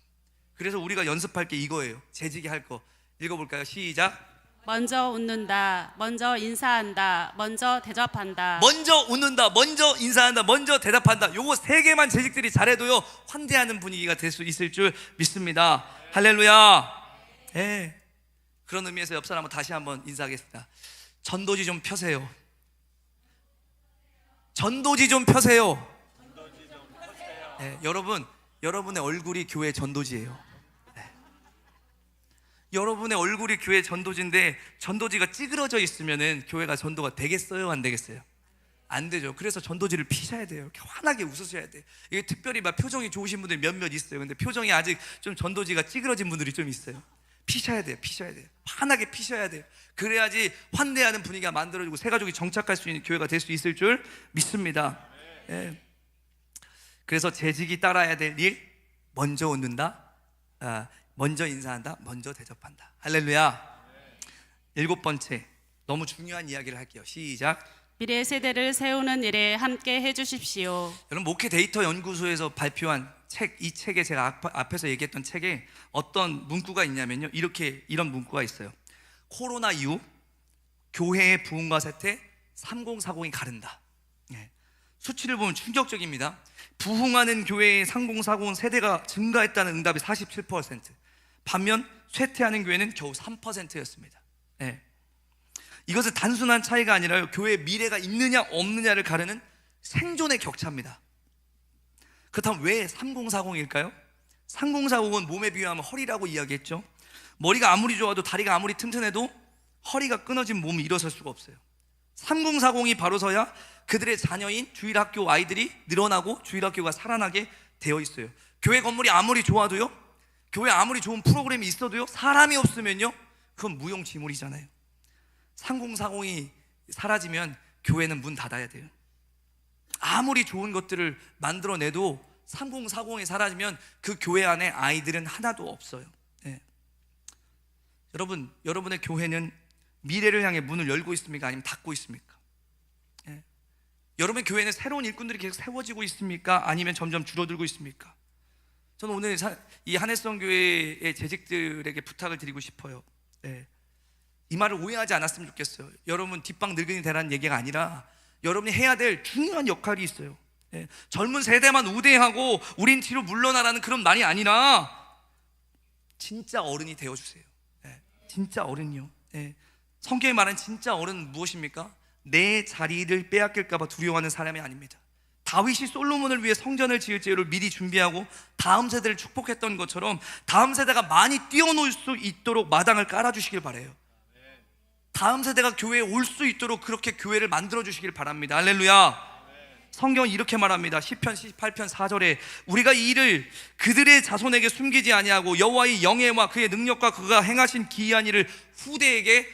그래서 우리가 연습할 게 이거예요. 재지기 할 거 읽어볼까요? 시작.
먼저 웃는다, 먼저 인사한다, 먼저 대접한다.
먼저 웃는다, 먼저 인사한다, 먼저 대답한다. 요거 세 개만 재직들이 잘해도요 환대하는 분위기가 될 수 있을 줄 믿습니다. 할렐루야. 네. 그런 의미에서 옆 사람은 다시 한번 인사하겠습니다. 전도지 좀 펴세요. 전도지 좀 펴세요. 네, 여러분의 얼굴이 교회 전도지예요. 네. 여러분의 얼굴이 교회 전도지인데 전도지가 찌그러져 있으면은 교회가 전도가 되겠어요, 안 되겠어요? 안 되죠. 그래서 전도지를 피셔야 돼요. 이렇게 환하게 웃으셔야 돼요. 이게 특별히 막 표정이 좋으신 분들이 몇몇 있어요. 근데 표정이 아직 좀 전도지가 찌그러진 분들이 좀 있어요. 피셔야 돼요. 피셔야 돼요. 환하게 피셔야 돼요. 그래야지 환대하는 분위기가 만들어지고 새가족이 정착할 수 있는 교회가 될 수 있을 줄 믿습니다. 예. 그래서 재직이 따라야 될 일, 먼저 웃는다, 먼저 인사한다, 먼저 대접한다. 할렐루야. 7번째, 너무 중요한 이야기를 할게요. 시작.
미래 세대를 세우는 일에 함께 해주십시오.
여러분, 목회 데이터 연구소에서 발표한 책, 이 책에 제가 앞에서 얘기했던 책에 어떤 문구가 있냐면요, 이런 문구가 있어요. 코로나 이후 교회의 부흥과 쇠퇴 3040이 가른다. 네. 수치를 보면 충격적입니다. 부흥하는 교회의 3040 세대가 증가했다는 응답이 47%, 반면 쇠퇴하는 교회는 겨우 3%였습니다. 네. 이것은 단순한 차이가 아니라 교회의 미래가 있느냐 없느냐를 가르는 생존의 격차입니다. 그렇다면 왜 3040일까요? 3040은 몸에 비유하면 허리라고 이야기했죠. 머리가 아무리 좋아도 다리가 아무리 튼튼해도 허리가 끊어진 몸이 일어설 수가 없어요. 3040이 바로 서야 그들의 자녀인 주일학교 아이들이 늘어나고 주일학교가 살아나게 되어 있어요. 교회 건물이 아무리 좋아도요, 교회 아무리 좋은 프로그램이 있어도요, 사람이 없으면요, 그건 무용지물이잖아요. 3040이 사라지면 교회는 문 닫아야 돼요. 아무리 좋은 것들을 만들어내도 3040이 사라지면 그 교회 안에 아이들은 하나도 없어요. 네. 여러분의 교회는 미래를 향해 문을 열고 있습니까? 아니면 닫고 있습니까? 네. 여러분의 교회는 새로운 일꾼들이 계속 세워지고 있습니까? 아니면 점점 줄어들고 있습니까? 저는 오늘 이 한혜성 교회의 재직들에게 부탁을 드리고 싶어요. 네. 이 말을 오해하지 않았으면 좋겠어요. 여러분 뒷방 늙은이 되라는 얘기가 아니라 여러분이 해야 될 중요한 역할이 있어요. 예, 젊은 세대만 우대하고 우린 뒤로 물러나라는 그런 말이 아니라 진짜 어른이 되어주세요. 예, 진짜 어른이요. 예, 성경이 말하는 진짜 어른은 무엇입니까? 내 자리를 빼앗길까 봐 두려워하는 사람이 아닙니다. 다윗이 솔로몬을 위해 성전을 지을 재료를 미리 준비하고 다음 세대를 축복했던 것처럼 다음 세대가 많이 뛰어놀 수 있도록 마당을 깔아주시길 바라요. 다음 세대가 교회에 올 수 있도록 그렇게 교회를 만들어 주시길 바랍니다. 할렐루야. 성경은 이렇게 말합니다. 시편 18편 4절에 우리가 이 일을 그들의 자손에게 숨기지 아니하고 여호와의 영예와 그의 능력과 그가 행하신 기이한 일을 후대에게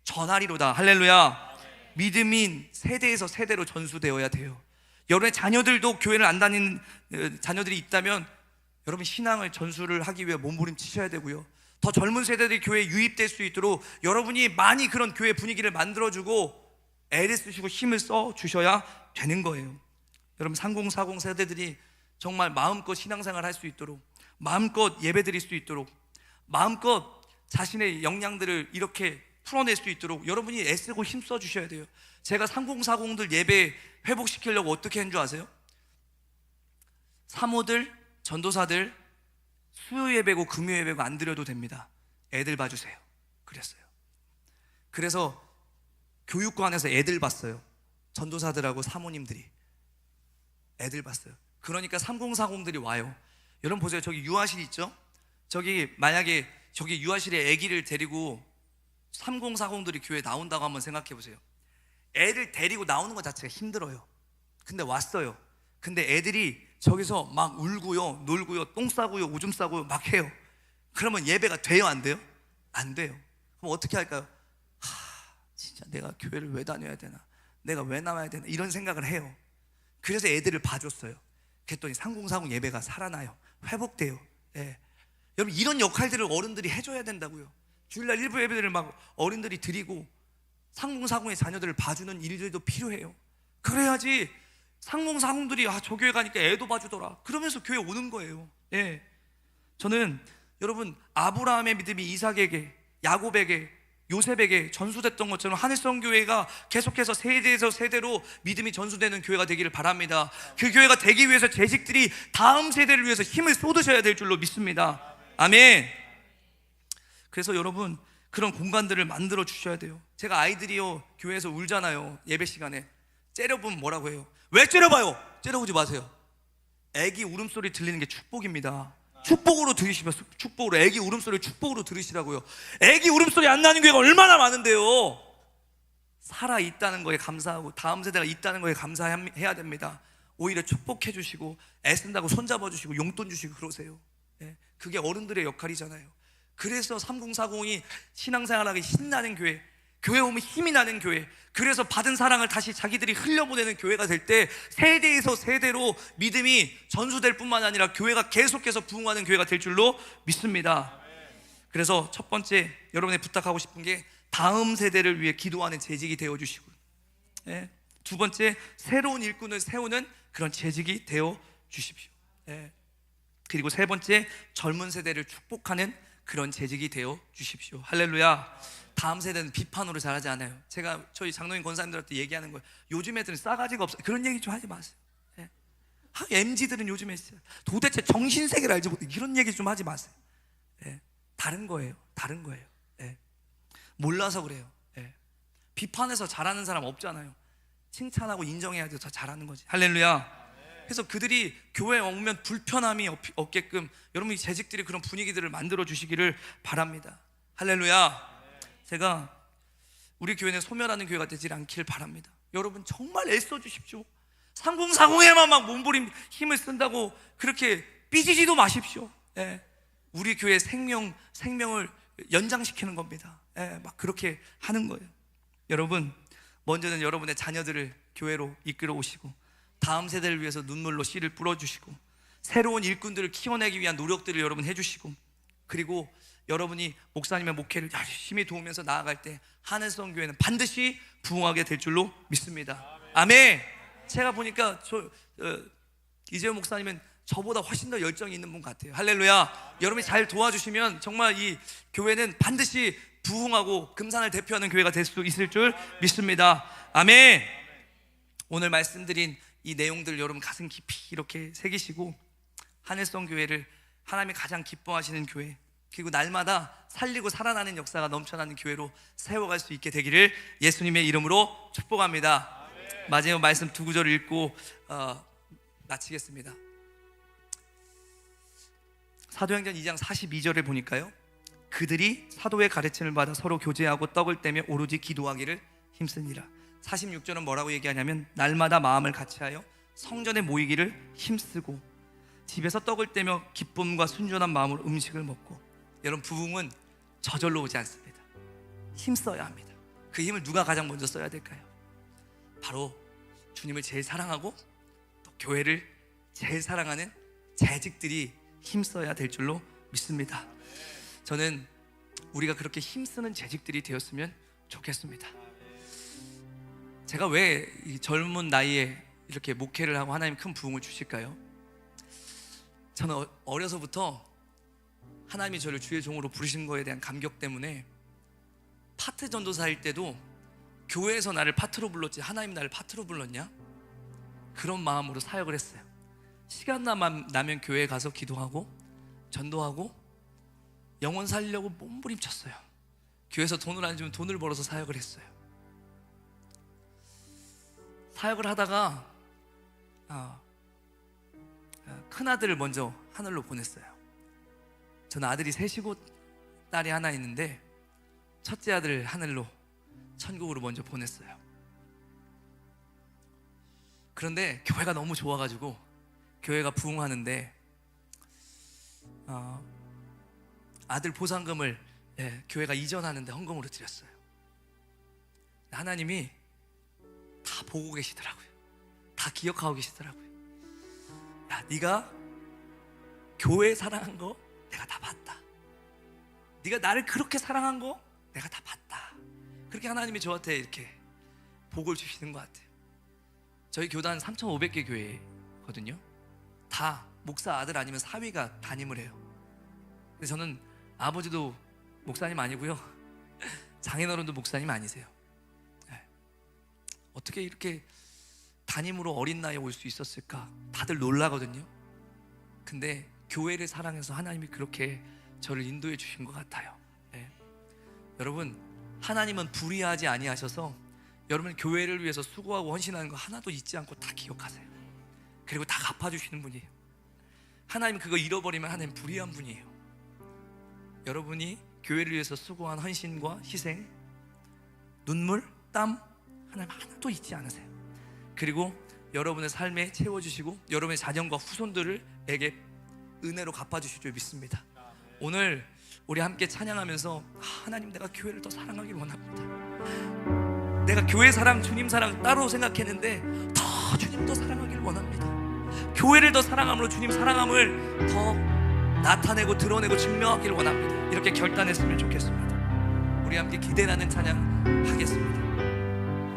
전하리로다. 할렐루야. 믿음인 세대에서 세대로 전수되어야 돼요. 여러분의 자녀들도 교회를 안 다니는 자녀들이 있다면 여러분 신앙을 전수를 하기 위해 몸부림치셔야 되고요, 더 젊은 세대들이 교회에 유입될 수 있도록 여러분이 많이 그런 교회 분위기를 만들어주고 애를 쓰시고 힘을 써주셔야 되는 거예요. 여러분 3040 세대들이 정말 마음껏 신앙생활 할 수 있도록, 마음껏 예배 드릴 수 있도록, 마음껏 자신의 역량들을 이렇게 풀어낼 수 있도록 여러분이 애쓰고 힘써 주셔야 돼요. 제가 3040들 예배 회복시키려고 어떻게 한 줄 아세요? 사모들, 전도사들 수요 예배고 금요 예배고 안 드려도 됩니다. 애들 봐주세요. 그랬어요. 그래서 교육관에서 애들 봤어요. 전도사들하고 사모님들이 애들 봤어요. 그러니까 3040들이 와요. 여러분 보세요. 저기 유아실 있죠? 저기 만약에 저기 유아실에 아기를 데리고 3040들이 교회에 나온다고 한번 생각해 보세요. 애들 데리고 나오는 것 자체가 힘들어요. 근데 왔어요. 근데 애들이 저기서 막 울고요, 놀고요, 똥 싸고요, 오줌 싸고요 막 해요. 그러면 예배가 돼요, 안 돼요? 안 돼요. 그럼 어떻게 할까요? 진짜 내가 교회를 왜 다녀야 되나, 내가 왜 나와야 되나, 이런 생각을 해요. 그래서 애들을 봐줬어요. 그랬더니 3040 예배가 살아나요. 회복돼요. 예. 여러분 이런 역할들을 어른들이 해줘야 된다고요. 주일날 일부 예배들을 막 어른들이 드리고 3040의 자녀들을 봐주는 일들도 필요해요. 그래야지 3040들이 저 교회 가니까 애도 봐주더라 그러면서 교회 오는 거예요. 예. 저는 여러분 아브라함의 믿음이 이삭에게, 야곱에게, 요셉에게 전수됐던 것처럼 하늘성 교회가 계속해서 세대에서 세대로 믿음이 전수되는 교회가 되기를 바랍니다. 그 교회가 되기 위해서 재직들이 다음 세대를 위해서 힘을 쏟으셔야 될 줄로 믿습니다. 아멘. 그래서 여러분 그런 공간들을 만들어 주셔야 돼요. 제가 아이들이요 교회에서 울잖아요. 예배 시간에 째려보면 뭐라고 해요? 왜 째려봐요? 째려보지 마세요. 애기 울음소리 들리는 게 축복입니다. 축복으로 들으시면, 축복으로, 애기 울음소리 축복으로 들으시라고요. 애기 울음소리 안 나는 교회가 얼마나 많은데요. 살아있다는 거에 감사하고 다음 세대가 있다는 거에 감사해야 됩니다. 오히려 축복해 주시고 애쓴다고 손잡아 주시고 용돈 주시고 그러세요. 예, 그게 어른들의 역할이잖아요. 그래서 3040이 신앙생활하기 신나는 교회, 교회 오면 힘이 나는 교회, 그래서 받은 사랑을 다시 자기들이 흘려보내는 교회가 될 때 세대에서 세대로 믿음이 전수될 뿐만 아니라 교회가 계속해서 부흥하는 교회가 될 줄로 믿습니다. 그래서 첫 번째 여러분의 부탁하고 싶은 게 다음 세대를 위해 기도하는 재직이 되어주시고, 예. 두 번째 새로운 일꾼을 세우는 그런 재직이 되어주십시오. 예. 그리고 세 번째 젊은 세대를 축복하는 그런 재직이 되어주십시오. 할렐루야. 다음 세대는 비판으로 자라지 않아요. 제가 저희 장로님 권사님들한테 얘기하는 거예요. 요즘 애들은 싸가지가 없어요. 그런 얘기 좀 하지 마세요. 예. MZ들은 요즘에 도대체 정신세계를 알지 못해. 이런 얘기 좀 하지 마세요. 예. 다른 거예요. 다른 거예요. 예. 몰라서 그래요. 예. 비판해서 잘하는 사람 없잖아요. 칭찬하고 인정해야 더 잘하는 거지. 할렐루야. 그래서 그들이 교회에 오면 불편함이 없게끔 여러분이 재직들이 그런 분위기들을 만들어 주시기를 바랍니다. 할렐루야. 제가 우리 교회는 소멸하는 교회가 되지 않기를 바랍니다. 여러분 정말 애써 주십시오. 3040에만 막 몸부림 힘을 쓴다고 그렇게 삐지지도 마십시오. 예. 우리 교회의 생명을 연장시키는 겁니다. 예. 막 그렇게 하는 거예요. 여러분 먼저는 여러분의 자녀들을 교회로 이끌어 오시고 다음 세대를 위해서 눈물로 씨를 뿌려주시고 새로운 일꾼들을 키워내기 위한 노력들을 여러분 해주시고, 그리고 여러분이 목사님의 목회를 열심히 도우면서 나아갈 때 하늘성 교회는 반드시 부흥하게 될 줄로 믿습니다. 아멘. 제가 보니까 이재용 목사님은 저보다 훨씬 더 열정이 있는 분 같아요. 할렐루야. 여러분이 잘 도와주시면 정말 이 교회는 반드시 부흥하고 금산을 대표하는 교회가 될 수 있을 줄 믿습니다. 아멘. 오늘 말씀드린 이 내용들 여러분 가슴 깊이 이렇게 새기시고 하늘성 교회를 하나님이 가장 기뻐하시는 교회, 그리고 날마다 살리고 살아나는 역사가 넘쳐나는 교회로 세워갈 수 있게 되기를 예수님의 이름으로 축복합니다. 마지막 말씀 두 구절을 읽고 마치겠습니다. 사도행전 2장 42절에 보니까요, 그들이 사도의 가르침을 받아 서로 교제하고 떡을 떼며 오로지 기도하기를 힘쓰니라. 46절은 뭐라고 얘기하냐면 날마다 마음을 같이하여 성전에 모이기를 힘쓰고 집에서 떡을 떼며 기쁨과 순전한 마음으로 음식을 먹고. 여러분 부흥은 저절로 오지 않습니다. 힘써야 합니다. 그 힘을 누가 가장 먼저 써야 될까요? 바로 주님을 제일 사랑하고 또 교회를 제일 사랑하는 재직들이 힘써야 될 줄로 믿습니다. 저는 우리가 그렇게 힘쓰는 재직들이 되었으면 좋겠습니다. 제가 왜 이 젊은 나이에 이렇게 목회를 하고 하나님 큰 부흥을 주실까요? 저는 어려서부터 하나님이 저를 주의 종으로 부르신 거에 대한 감격 때문에 파트 전도사일 때도 교회에서 나를 파트로 불렀지 하나님 나를 파트로 불렀냐? 그런 마음으로 사역을 했어요. 시간 나면 교회에 가서 기도하고 전도하고 영혼 살리려고 몸부림쳤어요. 교회에서 돈을 안 주면 돈을 벌어서 사역을 했어요. 사역을 하다가 큰 아들을 먼저 하늘로 보냈어요. 저는 아들이 셋이고 딸이 하나 있는데 첫째 아들을 하늘로, 천국으로 먼저 보냈어요. 그런데 교회가 너무 좋아가지고 교회가 부흥하는데 아들 보상금을 교회가 이전하는데 헌금으로 드렸어요. 하나님이 다 보고 계시더라고요. 다 기억하고 계시더라고요. 야, 네가 교회 사랑한 거 내가 다 봤다. 네가 나를 그렇게 사랑한 거 내가 다 봤다. 그렇게 하나님이 저한테 이렇게 복을 주시는 것 같아요. 저희 교단 3,500개 교회거든요. 다 목사 아들 아니면 사위가 담임을 해요. 그래서 저는 아버지도 목사님 아니고요, 장인어른도 목사님 아니세요. 어떻게 이렇게 담임으로 어린 나이에 올 수 있었을까 다들 놀라거든요. 근데 교회를 사랑해서 하나님이 그렇게 저를 인도해 주신 것 같아요. 여러분, 하나님은 불의하지 아니하셔서 여러분 교회를 위해서 수고하고 헌신하는 거 하나도 잊지 않고 다 기억하세요. 그리고 다 갚아주시는 분이에요. 하나님 그거 잃어버리면 하나님 불의한 분이에요. 여러분이 교회를 위해서 수고한 헌신과 희생, 눈물, 땀 하나님 하나도 잊지 않으세요. 그리고 여러분의 삶에 채워주시고 여러분의 자녀과 후손들에게 은혜로 갚아주실 줄 믿습니다. 오늘 우리 함께 찬양하면서 하나님, 내가 교회를 더 사랑하길 원합니다. 내가 교회 사랑, 주님 사랑 따로 생각했는데 더 주님 더 사랑하길 원합니다. 교회를 더 사랑함으로 주님 사랑함을 더 나타내고 드러내고 증명하길 원합니다. 이렇게 결단했으면 좋겠습니다. 우리 함께 기대나는 찬양 하겠습니다.